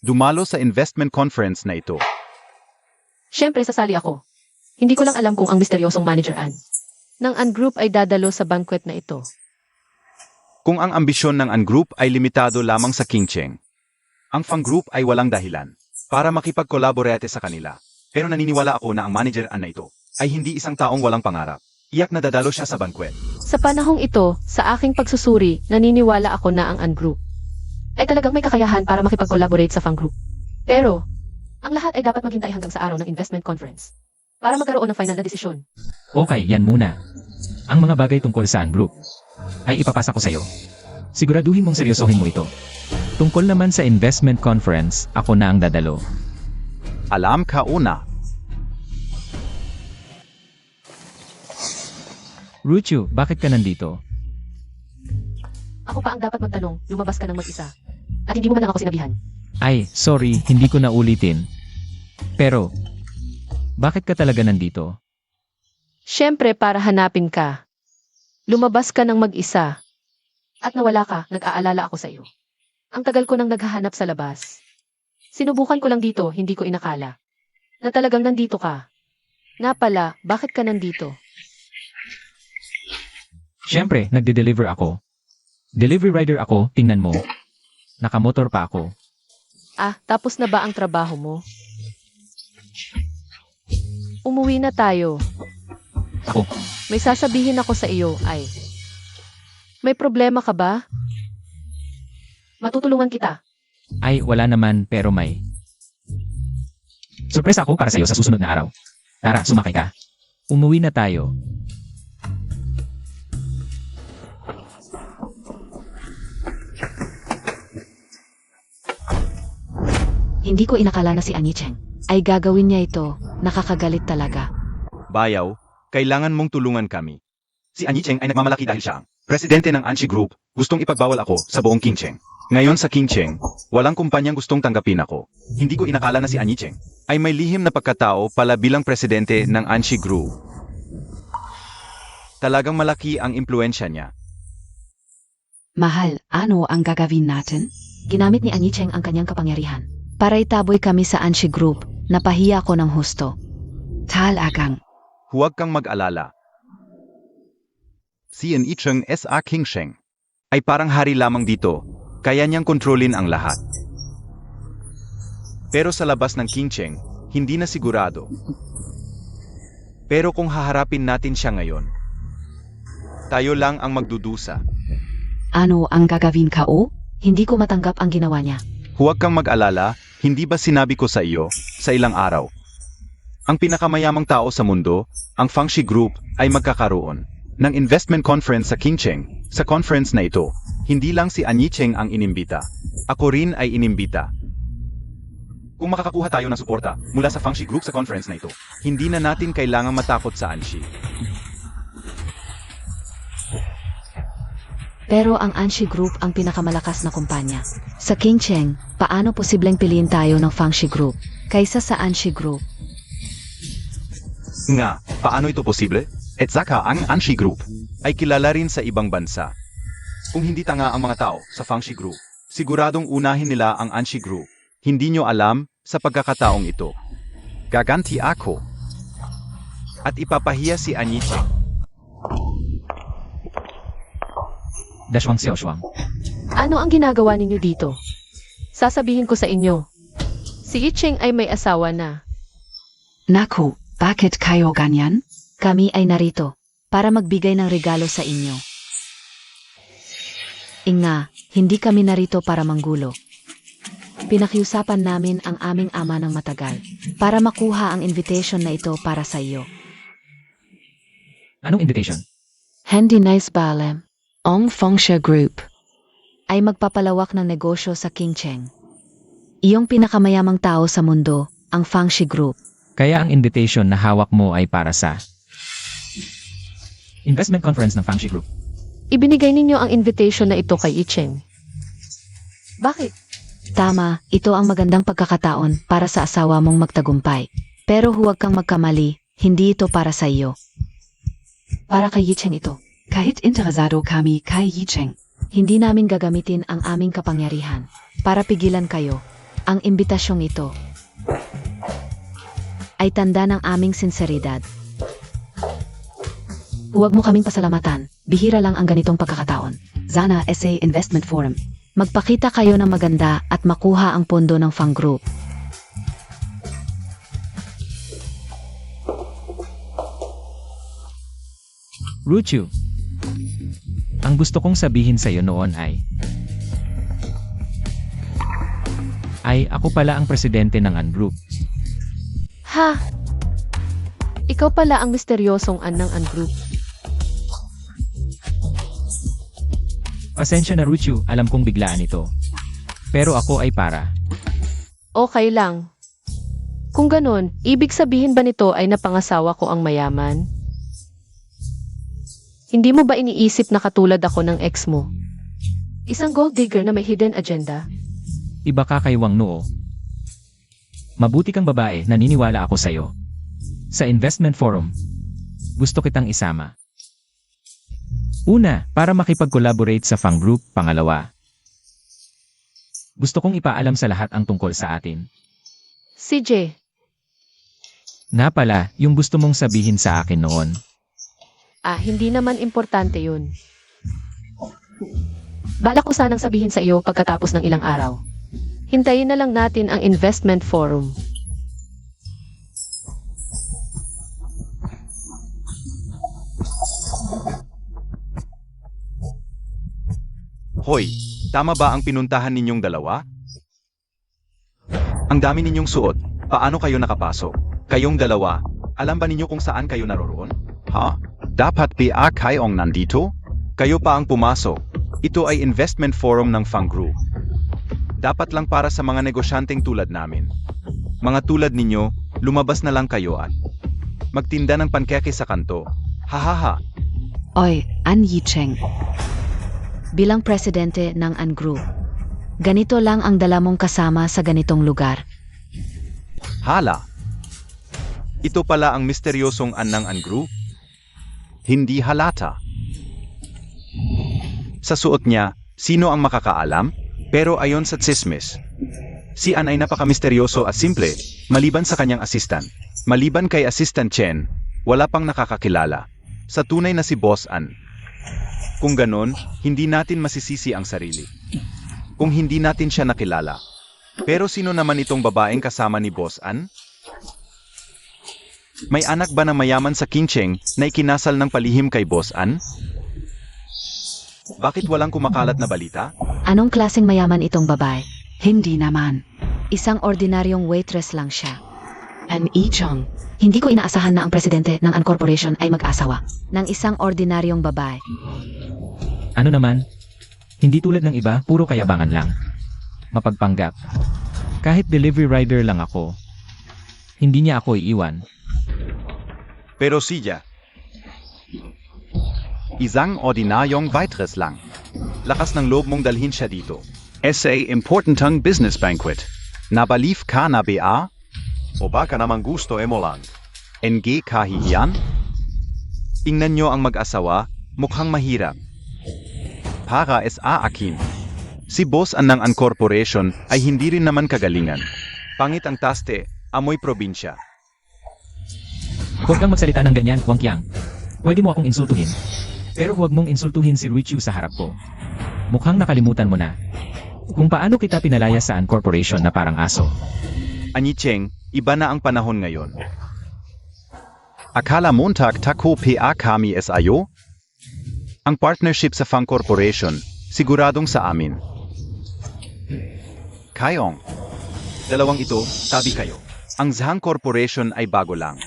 dumalo sa investment conference na ito. Siyempre sasali ako. Hindi ko lang alam kung ang misteryosong Manager An ng An Group ay dadalo sa banquet na ito. Kung ang ambisyon ng An Group ay limitado lamang sa Qingcheng, ang Fang Group ay walang dahilan para makipag-collaborate sa kanila. Pero naniniwala ako na ang Manager An na ito ay hindi isang taong walang pangarap. Iyak na dadalo siya sa banquet. Sa panahong ito, sa aking pagsusuri, naniniwala ako na ang An Group ay talagang may kakayahan para makipag-collaborate sa Fang Group. Pero, ang lahat ay dapat maghintay hanggang sa araw ng investment conference. para magkaroon ng final na desisyon. Okay, yan muna. Ang mga bagay tungkol sa group ay ipapasa ko sa'yo. Siguraduhin mong seryosohin mo ito. Tungkol naman sa investment conference, ako na ang dadalo. Alam ka una. Ruchu, bakit ka nandito? Ako pa ang dapat magtanong, lumabas ka ng mag-isa. At hindi mo man lang ako sinabihan. Ay, sorry, hindi ko na ulitin. Pero, bakit ka talaga nandito? Siyempre para hanapin ka. Lumabas ka ng mag-isa. At nawala ka, nag-aalala ako sa iyo. Ang tagal ko nang naghahanap sa labas. Sinubukan ko lang dito, hindi ko inakala. Na talagang nandito ka. Nga pala, bakit ka nandito? Siyempre, nagde-deliver ako. Delivery rider ako, tingnan mo. Nakamotor pa ako. Ah, tapos na ba ang trabaho mo? Umuwi na tayo. Ako, May sasabihin ako sa iyo, ay. May problema ka ba? Matutulungan kita. ay wala naman pero may. Surpresa ako para sa'yo sa susunod na araw. Tara, sumakay ka. Umuwi na tayo. Hindi ko inakala na si Annie Cheng ay gagawin niya ito. Nakakagalit talaga. Bayaw, kailangan mong tulungan kami. Si Annie Cheng ay nagmamalaki dahil siya ang presidente ng Anshi Group. Gustong ipagbawal ako sa buong King Cheng. Ngayon sa King Cheng, walang kumpanyang gustong tanggapin ako. Hindi ko inakala na si Annie Cheng ay may lihim na pagkatao pala bilang presidente ng Anshi Group. Talagang malaki ang impluensya niya. Mahal, ano ang gagawin natin? Ginamit ni Annie Cheng ang kanyang kapangyarihan para itaboy kami sa Anshi Group. Napahiya ako ng husto. Talagang. Huwag kang mag-alala. Si Annie Cheng S.A. King Cheng ay parang hari lamang dito. Kaya niyang kontrolin ang lahat. Pero sa labas ng King Cheng, hindi na sigurado. Pero kung haharapin natin siya ngayon, tayo lang ang magdudusa. Ano ang gagawin ka o? Hindi ko matanggap ang ginawa niya. Huwag kang mag-alala, hindi ba sinabi ko sa iyo, sa ilang araw? Ang pinakamayamang tao sa mundo, ang Fangxi Group, ay magkakaroon ng investment conference sa King Cheng. Sa conference na ito, hindi lang si Annie Cheng ang inimbita. Ako rin ay inimbita. Kung makakakuha tayo ng suporta mula sa Fangxi Group sa conference na ito, hindi na natin kailangang matakot sa Anshi. Pero ang Anshi Group ang pinakamalakas na kumpanya. Sa King Cheng, paano posibleng piliin tayo ng Fangxi Group kaysa sa Anshi Group? Nga, paano ito posible? At saka ang Anshi Group ay kilala rin sa ibang bansa. Kung hindi tanga ang mga tao sa Fangxi Group, siguradong unahin nila ang Anshi Group. Hindi nyo alam sa pagkakataong ito. Gaganti ako. At ipapahiya si Annie Cheng. Dashwang Xiaoshuang. Ano ang ginagawa ninyo dito? Sasabihin ko sa inyo. Si Icheng ay may asawa na. Naku, bakit kayo ganyan? Kami ay narito para magbigay ng regalo sa inyo. Inga, hindi kami narito para manggulo. Pinakiusapan namin ang aming ama ng matagal para makuha ang invitation na ito para sa iyo. Anong invitation? Handy Nice Balem Ong Fengxia Group. ay magpapalawak ng negosyo sa King Cheng. Iyong pinakamayamang tao sa mundo, ang Fangxi Group. Kaya ang invitation na hawak mo ay para sa investment conference ng Fangxi Group. Ibinigay ninyo ang invitation na ito kay Icheng. Bakit? Tama, ito ang magandang pagkakataon para sa asawa mong magtagumpay. Pero huwag kang magkamali, hindi ito para sa iyo. Para kay Yicheng ito. Kahit interesado kami kay Yicheng. Hindi namin gagamitin ang aming kapangyarihan para pigilan kayo. Ang imbitasyong ito ay tanda ng aming sinseridad. Huwag mo kaming pasalamatan. Bihira lang ang ganitong pagkakataon. Sana SA Investment Forum. Magpakita kayo ng maganda at makuha ang pondo ng Fang Group. Ruchu, ang gusto kong sabihin sa iyo noon ay ako pala ang presidente ng An Group. Ha? Ikaw pala ang misteryosong An ng An Group. Pasensya na Ruchu, alam kong biglaan ito. Pero ako ay para. Okay lang. Kung ganon, ibig sabihin ba nito ay napangasawa ko ang mayaman? Hindi mo ba iniisip na katulad ako ng ex mo? Isang gold digger na may hidden agenda? Iba ka kay Wang Nuo. Mabuti kang babae, naniniwala ako sa'yo. Sa investment forum, gusto kitang isama. Una, para makipag-collaborate sa Fang Group. Pangalawa, gusto kong ipaalam sa lahat ang tungkol sa atin. CJ, Nga pala, yung gusto mong sabihin sa akin noon. hindi naman importante yun. Balak ko sanang sabihin sa iyo pagkatapos ng ilang araw. Hintayin na lang natin ang investment forum. Hoy, tama ba ang pinuntahan ninyong dalawa? Ang dami ninyong suot. Paano kayo nakapasok? Kayong dalawa, alam ba ninyo kung saan kayo naroroon? Ha? Dapat PA kayong nandito? Kayo pa ang pumasok. Ito ay investment forum ng Fang Group. Dapat lang para sa mga negosyanteng tulad namin. Mga tulad ninyo, lumabas na lang kayo at magtinda ng pankeke sa kanto. Hahaha. Oy, An Yicheng. Bilang presidente ng An Group, ganito lang ang dala mong kasama sa ganitong lugar. Hala. Ito pala ang misteryosong An ng An Group? Hindi halata. Sa suot niya, sino ang makakaalam? Pero ayon sa tsismis, si An ay napaka-misteryoso at simple, maliban sa kanyang assistant. Maliban kay Assistant Chen, wala pang nakakakilala. Sa tunay na si Boss An. Kung ganon, hindi natin masisisi ang sarili. Kung hindi natin siya nakilala. Pero sino naman itong babaeng kasama ni Boss An? May anak ba na mayaman sa Qingcheng na ikinasal ng palihim kay Boss An? Bakit walang kumakalat na balita? Anong klaseng mayaman itong babae? Hindi naman. Isang ordinaryong waitress lang siya. An Yicheng. Hindi ko inaasahan na ang presidente ng An Corporation ay mag-asawa ng isang ordinaryong babae. Ano naman? Hindi tulad ng iba, puro kayabangan lang. Mapagpanggap. Kahit delivery rider lang ako, hindi niya ako iiwan. Pero siya, isang ordinaryong waitress lang. Lakas ng loob mong dalhin siya dito. SA importantang business banquet. Nabalif ka na ba? O baka naman gusto mo lang? NG kahihiyan? Tingnan nyo ang mag-asawa, mukhang mahirap. Para SA akin. Si Boss An ng An Corporation ay hindi rin naman kagalingan. Pangit ang taste, amoy probinsya. Huwag kang magsalita ng ganyan, Wang Qiang. Pwede mo akong insultuhin. Pero huwag mong insultuhin si Ruichu sa harap ko. Mukhang nakalimutan mo na kung paano kita pinalaya sa An Corporation na parang aso. Anicheng, iba na ang panahon ngayon. Akala Montag tako PA kami SIO? Ang partnership sa Fang Corporation, siguradong sa amin. Kayong. Dalawang ito, tabi kayo. Ang Zhang Corporation ay bago lang.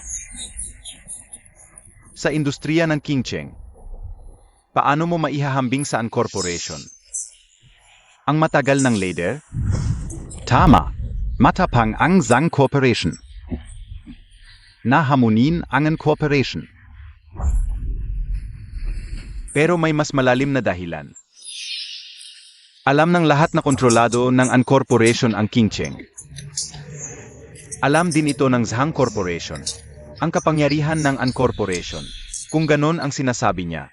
Sa industriya ng Qingcheng, paano mo maihahambing sa An Corporation? Ang matagal ng leader? Tama. Matapang ang Zhang Corporation. Nahamunin ang An Corporation. Pero may mas malalim na dahilan. Alam ng lahat na kontrolado ng An Corporation ang Qingcheng. Alam din ito ng Zhang Corporation. Ang kapangyarihan ng An Corporation. Kung ganon ang sinasabi niya,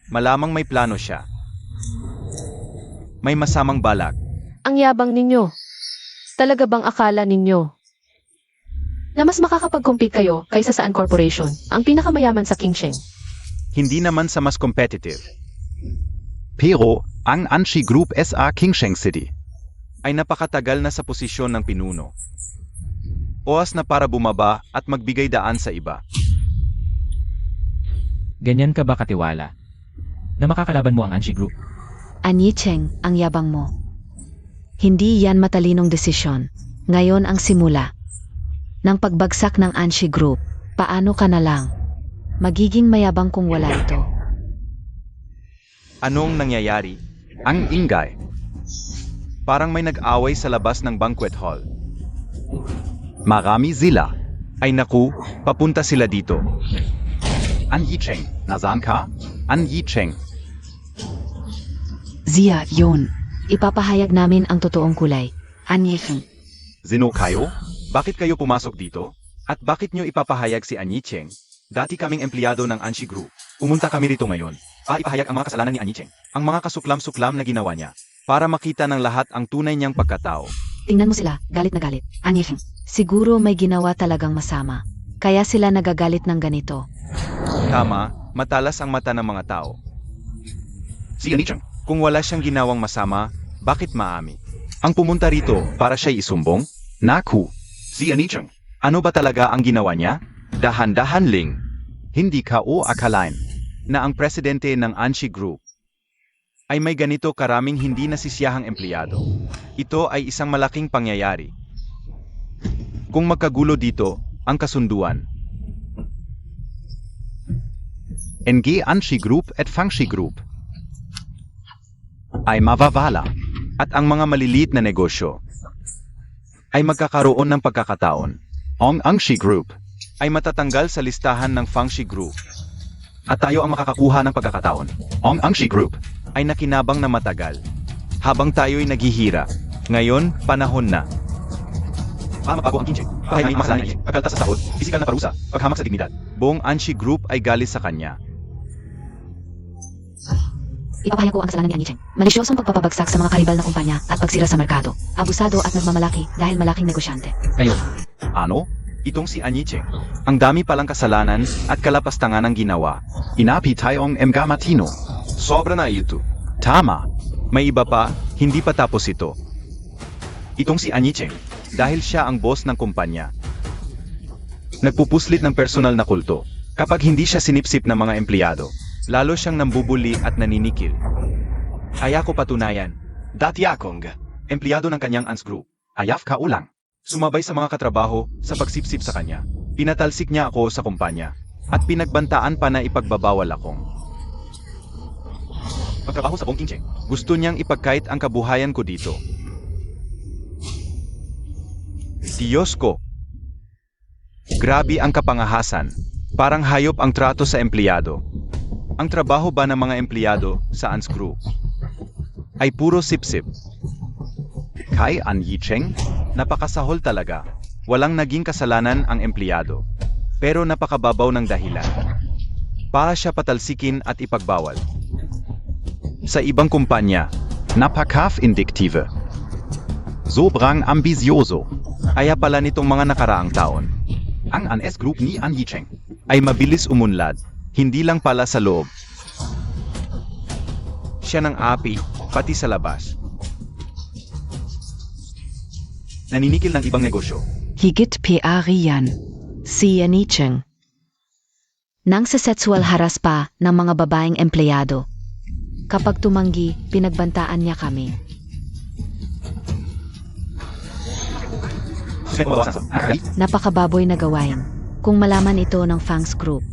malamang may plano siya. May masamang balak. Ang yabang ninyo. Talaga bang akala ninyo na mas makakapag-compete kayo kaysa sa An Corporation, ang pinakamayaman sa Qingcheng? Hindi naman sa mas competitive. Pero, ang Anshi Group SA Qingcheng City ay napakatagal na sa posisyon ng pinuno. Oras na para bumaba at magbigay daan sa iba. Ganyan ka ba katiwala na makakalaban mo ang Anshi Group? An Yicheng, ang yabang mo. Hindi yan matalinong desisyon. Ngayon ang simula ng pagbagsak ng Anshi Group Paano ka na lang? Magiging mayabang kung wala ito. Anong nangyayari? Ang ingay. Parang may nag-away sa labas ng banquet hall. Marami sila. Ay naku, papunta sila dito. An Yicheng, nasaan ka? An Yicheng. Sia, Yon. Ipapahayag namin ang totoong kulay. Anjechen. Sino kayo? Bakit kayo pumasok dito? At bakit nyo ipapahayag si An Yicheng? Dati kaming empleyado ng Anshi Group. Pumunta kami rito ngayon. Ipahayag ang mga kasalanan ni An Yicheng. Ang mga kasuklam-suklam na ginawa niya. Para makita ng lahat ang tunay niyang pagkatao. Tingnan mo sila, galit na galit. Anjechen. Siguro may ginawa talagang masama. Kaya sila nagagalit ng ganito. Tama, matalas ang mata ng mga tao. Si An Yicheng, kung wala siyang ginawang masama, bakit maami? Ang pumunta rito para siya'y isumbong? Naku! Si An Yicheng, ano ba talaga ang ginawa niya? Dahan-dahan ling. Hindi ka o akalain na ang presidente ng Anshi Group ay may ganito karaming hindi nasisiyahang empleyado. Ito ay isang malaking pangyayari. Kung magkagulo dito, ang kasunduan. NG Anshi Group at Fangshi Group ay mavawala at ang mga maliliit na negosyo ay magkakaroon ng pagkakataon. Ang Anshi Group ay matatanggal sa listahan ng Fangshi Group at tayo ang makakakuha ng pagkakataon. Ang Anshi Group ay nakinabang na matagal habang tayo'y naghihira. Ngayon, panahon na. Mabago ang kinche, pahayang masalan niya, pagkaltas sa sahod, pisikal na parusa, paghamak sa dignidad. Buong Anshi Group ay galis sa kanya. Ipapahayag ko ang kasalanan ni Anjechen. Malisyosong pagpapabagsak sa mga karibal na kumpanya at pagsira sa merkado. Abusado at nagmamalaki dahil malaking negosyante. Kayo, Ano? Itong si An Yicheng. Ang dami palang kasalanan at kalapastangan ang ginawa. Inapi tayong mga matino. Sobra na ito. Tama. May iba pa, hindi pa tapos ito. Itong si An Yicheng, dahil siya ang boss ng kumpanya. Nagpupuslit ng personal na kulto. Kapag hindi siya sinipsip ng mga empleyado, lalo siyang nambubuli at naninikil. Kaya ko patunayan. Dati akong empleyado ng kanyang ANS Group. Ayaf ka ulang. Sumabay sa mga katrabaho sa pagsipsip sa kanya. Pinatalsik niya ako sa kumpanya. At pinagbantaan pa na ipagbabawal akong magtrabaho sa buong kinche. Gusto niyang ipagkait ang kabuhayan ko dito. Diyos ko! Grabe ang kapangahasan. Parang hayop ang trato sa empleyado. Ang trabaho ba ng mga empleyado sa ANS Group ay puro sipsip. Kay An Yicheng, napakasahol talaga. Walang naging kasalanan ang empleyado. Pero napakababaw ng dahilan. Para siya patalsikin at ipagbawal. Sa ibang kumpanya, napaka-vindictive. Sobrang ambisyoso. Kaya pala nitong mga nakaraang taon. Ang ANS Group ni An Yicheng ay mabilis umunlad. Hindi lang pala sa loob. Siya ng api, pati sa labas. Naninikil ng ibang negosyo. Higit PA Rian. Si Anicheng. Nang sa sexual haras pa ng mga babaeng empleyado. Kapag tumanggi, pinagbantaan niya kami. Napakababoy na gawain. Kung malaman ito ng Fangs Group,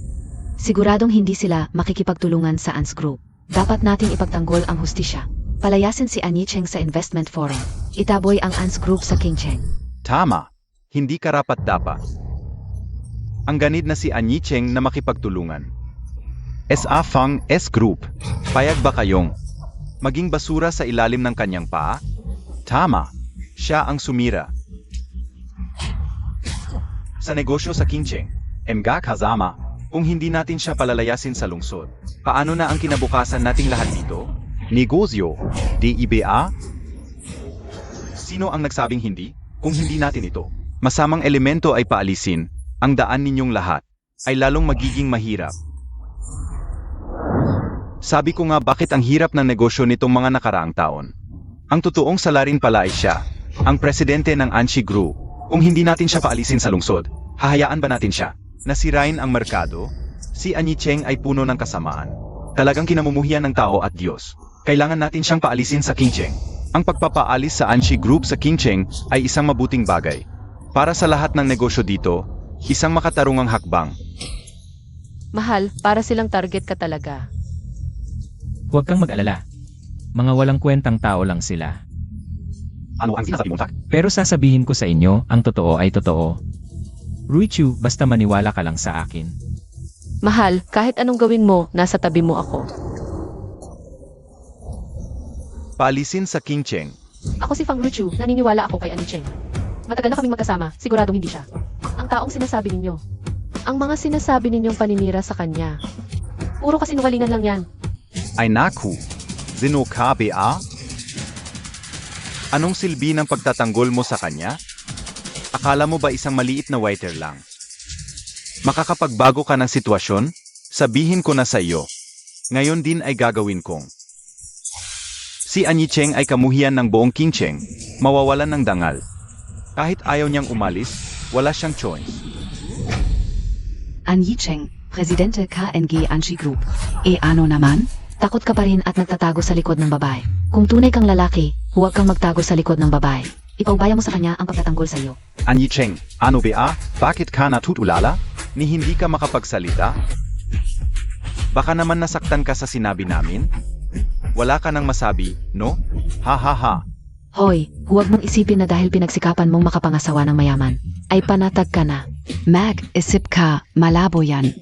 siguradong hindi sila makikipagtulungan sa ANS Group. Dapat nating ipagtanggol ang hustisya. Palayasin si An Yicheng sa Investment Forum. Itaboy ang ANS Group sa Qingcheng. Tama. Hindi karapat-dapat. Ang ganid na si An Yicheng na makipagtulungan. SA Fang S Group. Payag ba kayong maging basura sa ilalim ng kanyang paa? Tama. Siya ang sumira. Sa negosyo sa Qingcheng, mga kasama, kung hindi natin siya palalayasin sa lungsod, paano na ang kinabukasan nating lahat dito? Negosyo, DIBA? Sino ang nagsabing hindi? Kung hindi natin ito, masamang elemento ay paalisin, ang daan ninyong lahat ay lalong magiging mahirap. Sabi ko nga bakit ang hirap ng negosyo nitong mga nakaraang taon. Ang totoong salarin pala ay siya, ang presidente ng Anshi Group. Kung hindi natin siya paalisin sa lungsod, hahayaan ba natin siya? Nasirain ang merkado? Si An Yicheng ay puno ng kasamaan. Talagang kinamumuhian ng tao at Diyos. Kailangan natin siyang paalisin sa Qingcheng. Ang pagpapaalis sa Anshi Group sa Qingcheng ay isang mabuting bagay. Para sa lahat ng negosyo dito, Isang makatarungang hakbang. Mahal, para silang target ka talaga. Huwag kang mag-alala. Mga walang kwentang tao lang sila. Ano ang sinasabi mo, Tak? Pero sasabihin ko sa inyo, ang totoo ay totoo. Ruichu, basta maniwala ka lang sa akin. Mahal, kahit anong gawin mo, nasa tabi mo ako. Paalisin sa King Cheng. Ako si Fang Ruchu, naniniwala ako kay Annie Cheng. Matagal na kaming magkasama, siguradong hindi siya. Ang taong sinasabi ninyo. Ang mga sinasabi ninyong paninira sa kanya. Puro kasinungalingan lang yan. Ay naku, Zino ka ba? Anong silbi ng pagtatanggol mo sa kanya? Akala mo ba isang maliit na waiter lang? Makakapagbago ka ng sitwasyon? Sabihin ko na sa iyo. Ngayon din ay gagawin kong. Si Annie Cheng ay kamuhian ng buong King Cheng, mawawalan ng dangal. Kahit ayaw niyang umalis, wala siyang choice. An Yicheng, Presidente KNG Anshi Group. E ano naman? Takot ka pa rin at nagtatago sa likod ng babae. Kung tunay kang lalaki, huwag kang magtago sa likod ng babae. Ipaubaya mo sa kanya ang pagtatanggol sa iyo. Annie Cheng, ano ba? Bakit ka natutulala? Ni hindi ka makapagsalita? Baka naman nasaktan ka sa sinabi namin? Wala ka nang masabi, no? Ha ha ha. Hoy, huwag mong isipin na dahil pinagsikapan mong makapangasawa ng mayaman, ay panatag ka na. Mag, isip ka, malabo yan.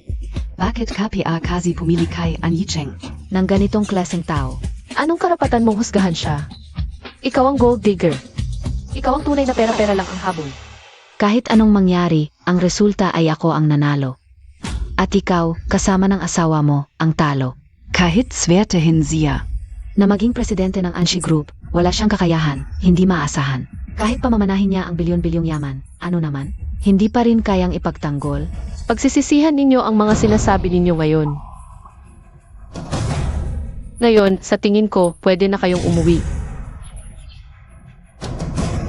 Bakit KPA kasi pumili kay An Yicheng? Ng ganitong klaseng tao. Anong karapatan mong husgahan siya? Ikaw ang gold digger. Ikaw ang tunay na pera-pera lang ang habol. Kahit anong mangyari, ang resulta ay ako ang nanalo. At ikaw, kasama ng asawa mo, ang talo. Kahit swertehin siya. Na maging presidente ng Anshi Group, wala siyang kakayahan, hindi maasahan. Kahit pamamanahin niya ang bilyon-bilyong yaman, ano naman? Hindi pa rin kayang ipagtanggol. Pagsisisihan ninyo ang mga sinasabi ninyo ngayon. Ngayon, sa tingin ko, pwede na kayong umuwi.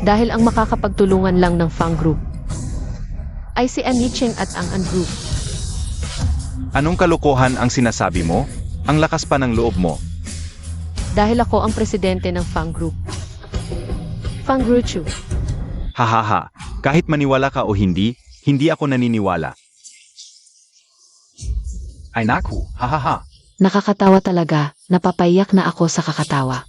Dahil ang makakapagtulungan lang ng Fang Group ay si Annie Cheng at ang An Group. Anong kalokohan ang sinasabi mo? Ang lakas pa ng loob mo. Dahil ako ang presidente ng Fang Group. Fang Ruchu. Hahaha, kahit maniwala ka o hindi, hindi ako naniniwala. Ay naku, hahaha. Nakakatawa talaga, napapaiyak na ako sa kakatawa.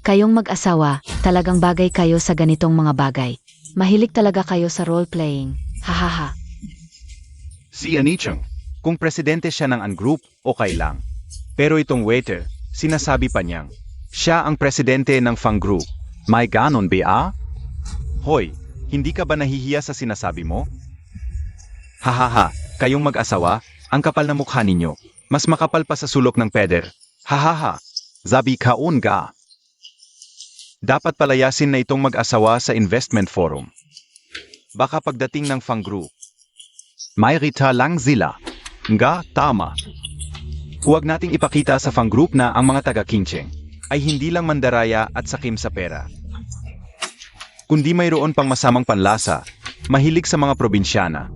Kayong mag-asawa, talagang bagay kayo sa ganitong mga bagay. Mahilig talaga kayo sa role-playing. Hahaha. Si Annie Cheng, kung presidente siya ng An Group, okay lang. Pero itong waiter, sinasabi pa niyang, siya ang presidente ng Fang Group. May ganon ba? Hoy, hindi ka ba nahihiya sa sinasabi mo? Hahaha, kayong mag-asawa, ang kapal na mukha ninyo. Mas makapal pa sa sulok ng peder. Hahaha, zabi kaon ga. Dapat palayasin na itong mag-asawa sa investment forum. Baka pagdating ng Fang Group, may rita lang sila. Nga, tama. Huwag nating ipakita sa Fang Group na ang mga taga-King Cheng ay hindi lang mandaraya at sakim sa pera. Kundi mayroon pang masamang panlasa, mahilig sa mga probinsyana.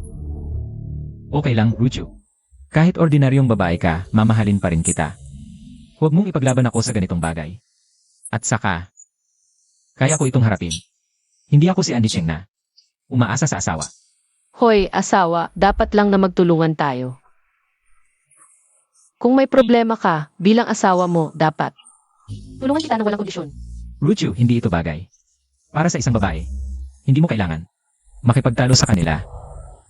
Okay lang, Ruichu. Kahit ordinaryong babae ka, mamahalin pa rin kita. Huwag mong ipaglaban ako sa ganitong bagay. At saka, kaya ko itong harapin. Hindi ako si Annie Cheng na umaasa sa asawa. Hoy, asawa, dapat lang na magtulungan tayo. Kung may problema ka, bilang asawa mo, dapat. Tulungan kita na walang kondisyon. Ruichu, hindi ito bagay. Para sa isang babae, hindi mo kailangan makipagtalo sa kanila.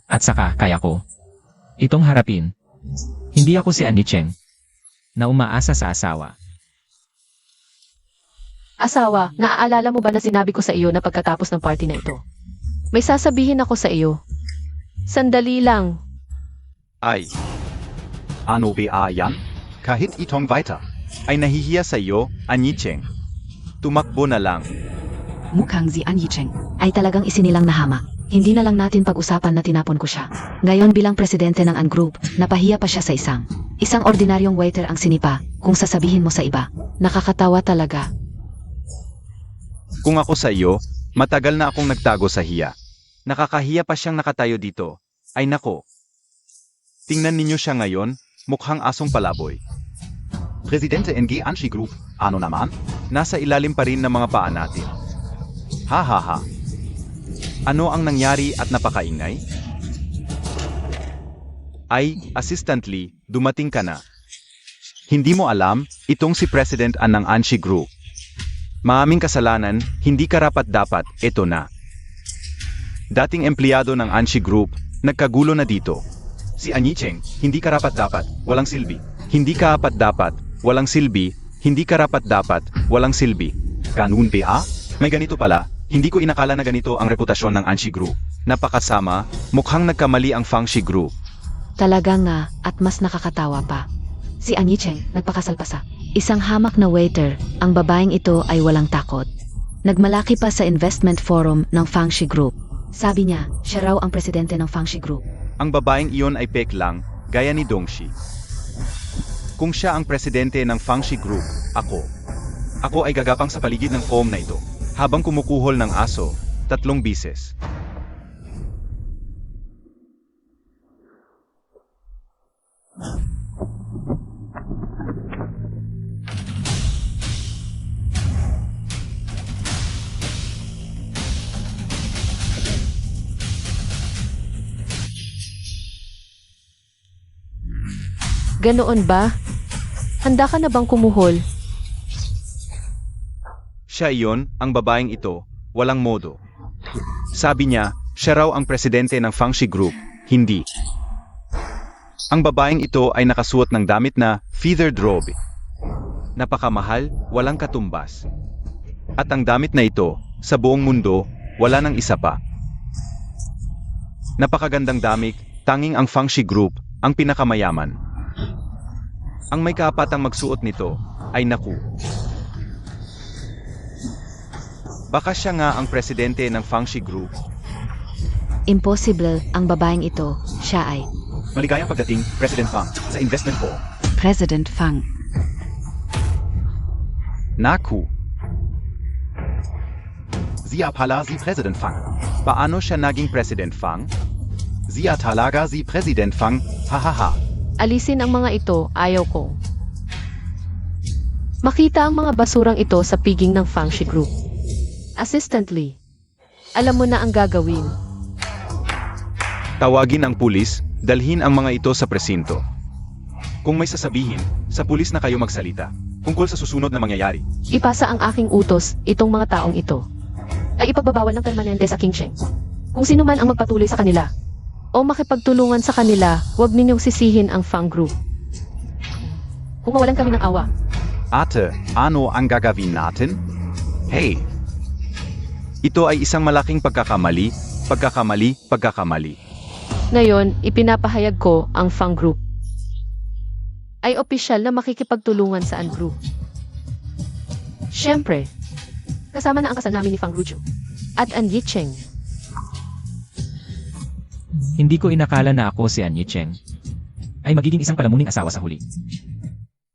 At saka, kaya ko itong harapin. Hindi ako si Annie Cheng na umaasa sa asawa. Asawa, naaalala mo ba na sinabi ko sa iyo na pagkatapos ng party na ito? May sasabihin ako sa iyo. Sandali lang. Ay, ano ba yan? Kahit itong Vita ay nahihiya sa iyo, Annie Cheng. Tumakbo na lang. Mukhang si An Yicheng. Ay talagang isinilang nahama. Hindi na lang natin pag-usapan na tinapon ko siya. Ngayon bilang presidente ng An Group, napahiya pa siya sa isang ordinaryong waiter ang sinipa, kung sasabihin mo sa iba. Nakakatawa talaga. Kung ako sa iyo, matagal na akong nagtago sa hiya. Nakakahiya pa siyang nakatayo dito. Ay nako. Tingnan ninyo siya ngayon, mukhang asong palaboy. Presidente NG Anshi Group, ano naman? Nasa ilalim pa rin ng mga paa natin. Ha ha ha. Ano ang nangyari at napakaingay? ay, assistantly, dumating ka na. Hindi mo alam, itong si President An ng Anshi Group. Maaming kasalanan, hindi karapat-dapat, eto na. Dating empleyado ng Anshi Group, nagkagulo na dito. Si Anicheng, hindi karapat-dapat, walang silbi. Hindi karapat-dapat, walang silbi, hindi karapat-dapat, walang silbi. Ganun ba? May ganito pala, hindi ko inakala na ganito ang reputasyon ng Anshi Group. Napakasama, mukhang nagkamali ang Fangshi Group. Talaga nga, at mas nakakatawa pa. Si Anicheng, nagpakasal pa sa isang hamak na waiter. Ang babaeng ito ay walang takot. Nagmalaki pa sa investment forum ng Fangshi Group. Sabi niya, siya raw ang presidente ng Fangshi Group. Ang babaeng iyon ay pek lang, gaya ni Dongshi. Kung siya ang presidente ng Fangshi Group, ako ay gagapang sa paligid ng forum na ito, habang kumukuhol ng aso, 3 bises. Ganoon ba? Handa ka na bang kumuhol? Siya iyon, ang babaeng ito, walang modo. Sabi niya, siya raw ang presidente ng Fangshi Group, hindi. Ang babaeng ito ay nakasuot ng damit na feathered robe. Napakamahal, walang katumbas. At ang damit na ito, sa buong mundo, wala nang isa pa. Napakagandang damit, tanging ang Fangshi Group, ang pinakamayaman. Ang may kaapatang magsuot nito, ay naku. Baka siya nga ang presidente ng Fangshi Group. Impossible, ang babaeng ito, siya ay. Maligayang pagdating, President Fang, sa investment po. President Fang. Naku. Siya pala si President Fang. Paano siya naging President Fang? Siya talaga si President Fang, hahaha. Alisin ang mga ito, ayaw ko. Makita ang mga basurang ito sa piging ng Fangshi Group. Assistantly, alam mo na ang gagawin. Tawagin ang pulis, dalhin ang mga ito sa presinto. Kung may sasabihin, sa pulis na kayo magsalita, tungkol sa susunod na mangyayari. Ipasa ang aking utos, itong mga taong ito. Ay ipagbabawal ng permanente sa Qingsheng. Kung sino man ang magpatuloy sa kanila, o makipagtulungan sa kanila, huwag ninyong sisihin ang Fang Group. Kung mawalan kami ng awa, Ate, ano ang gagawin natin? Hey! Ito ay isang malaking pagkakamali. ngayon, ipinapahayag ko ang Fang Group ay opisyal na makikipagtulungan sa An Group. Siyempre, kasama na ang kasal namin ni Fang Ruju at An Yicheng. Hindi ko inakala na ako si An Yicheng ay magiging isang palamuning asawa sa huli.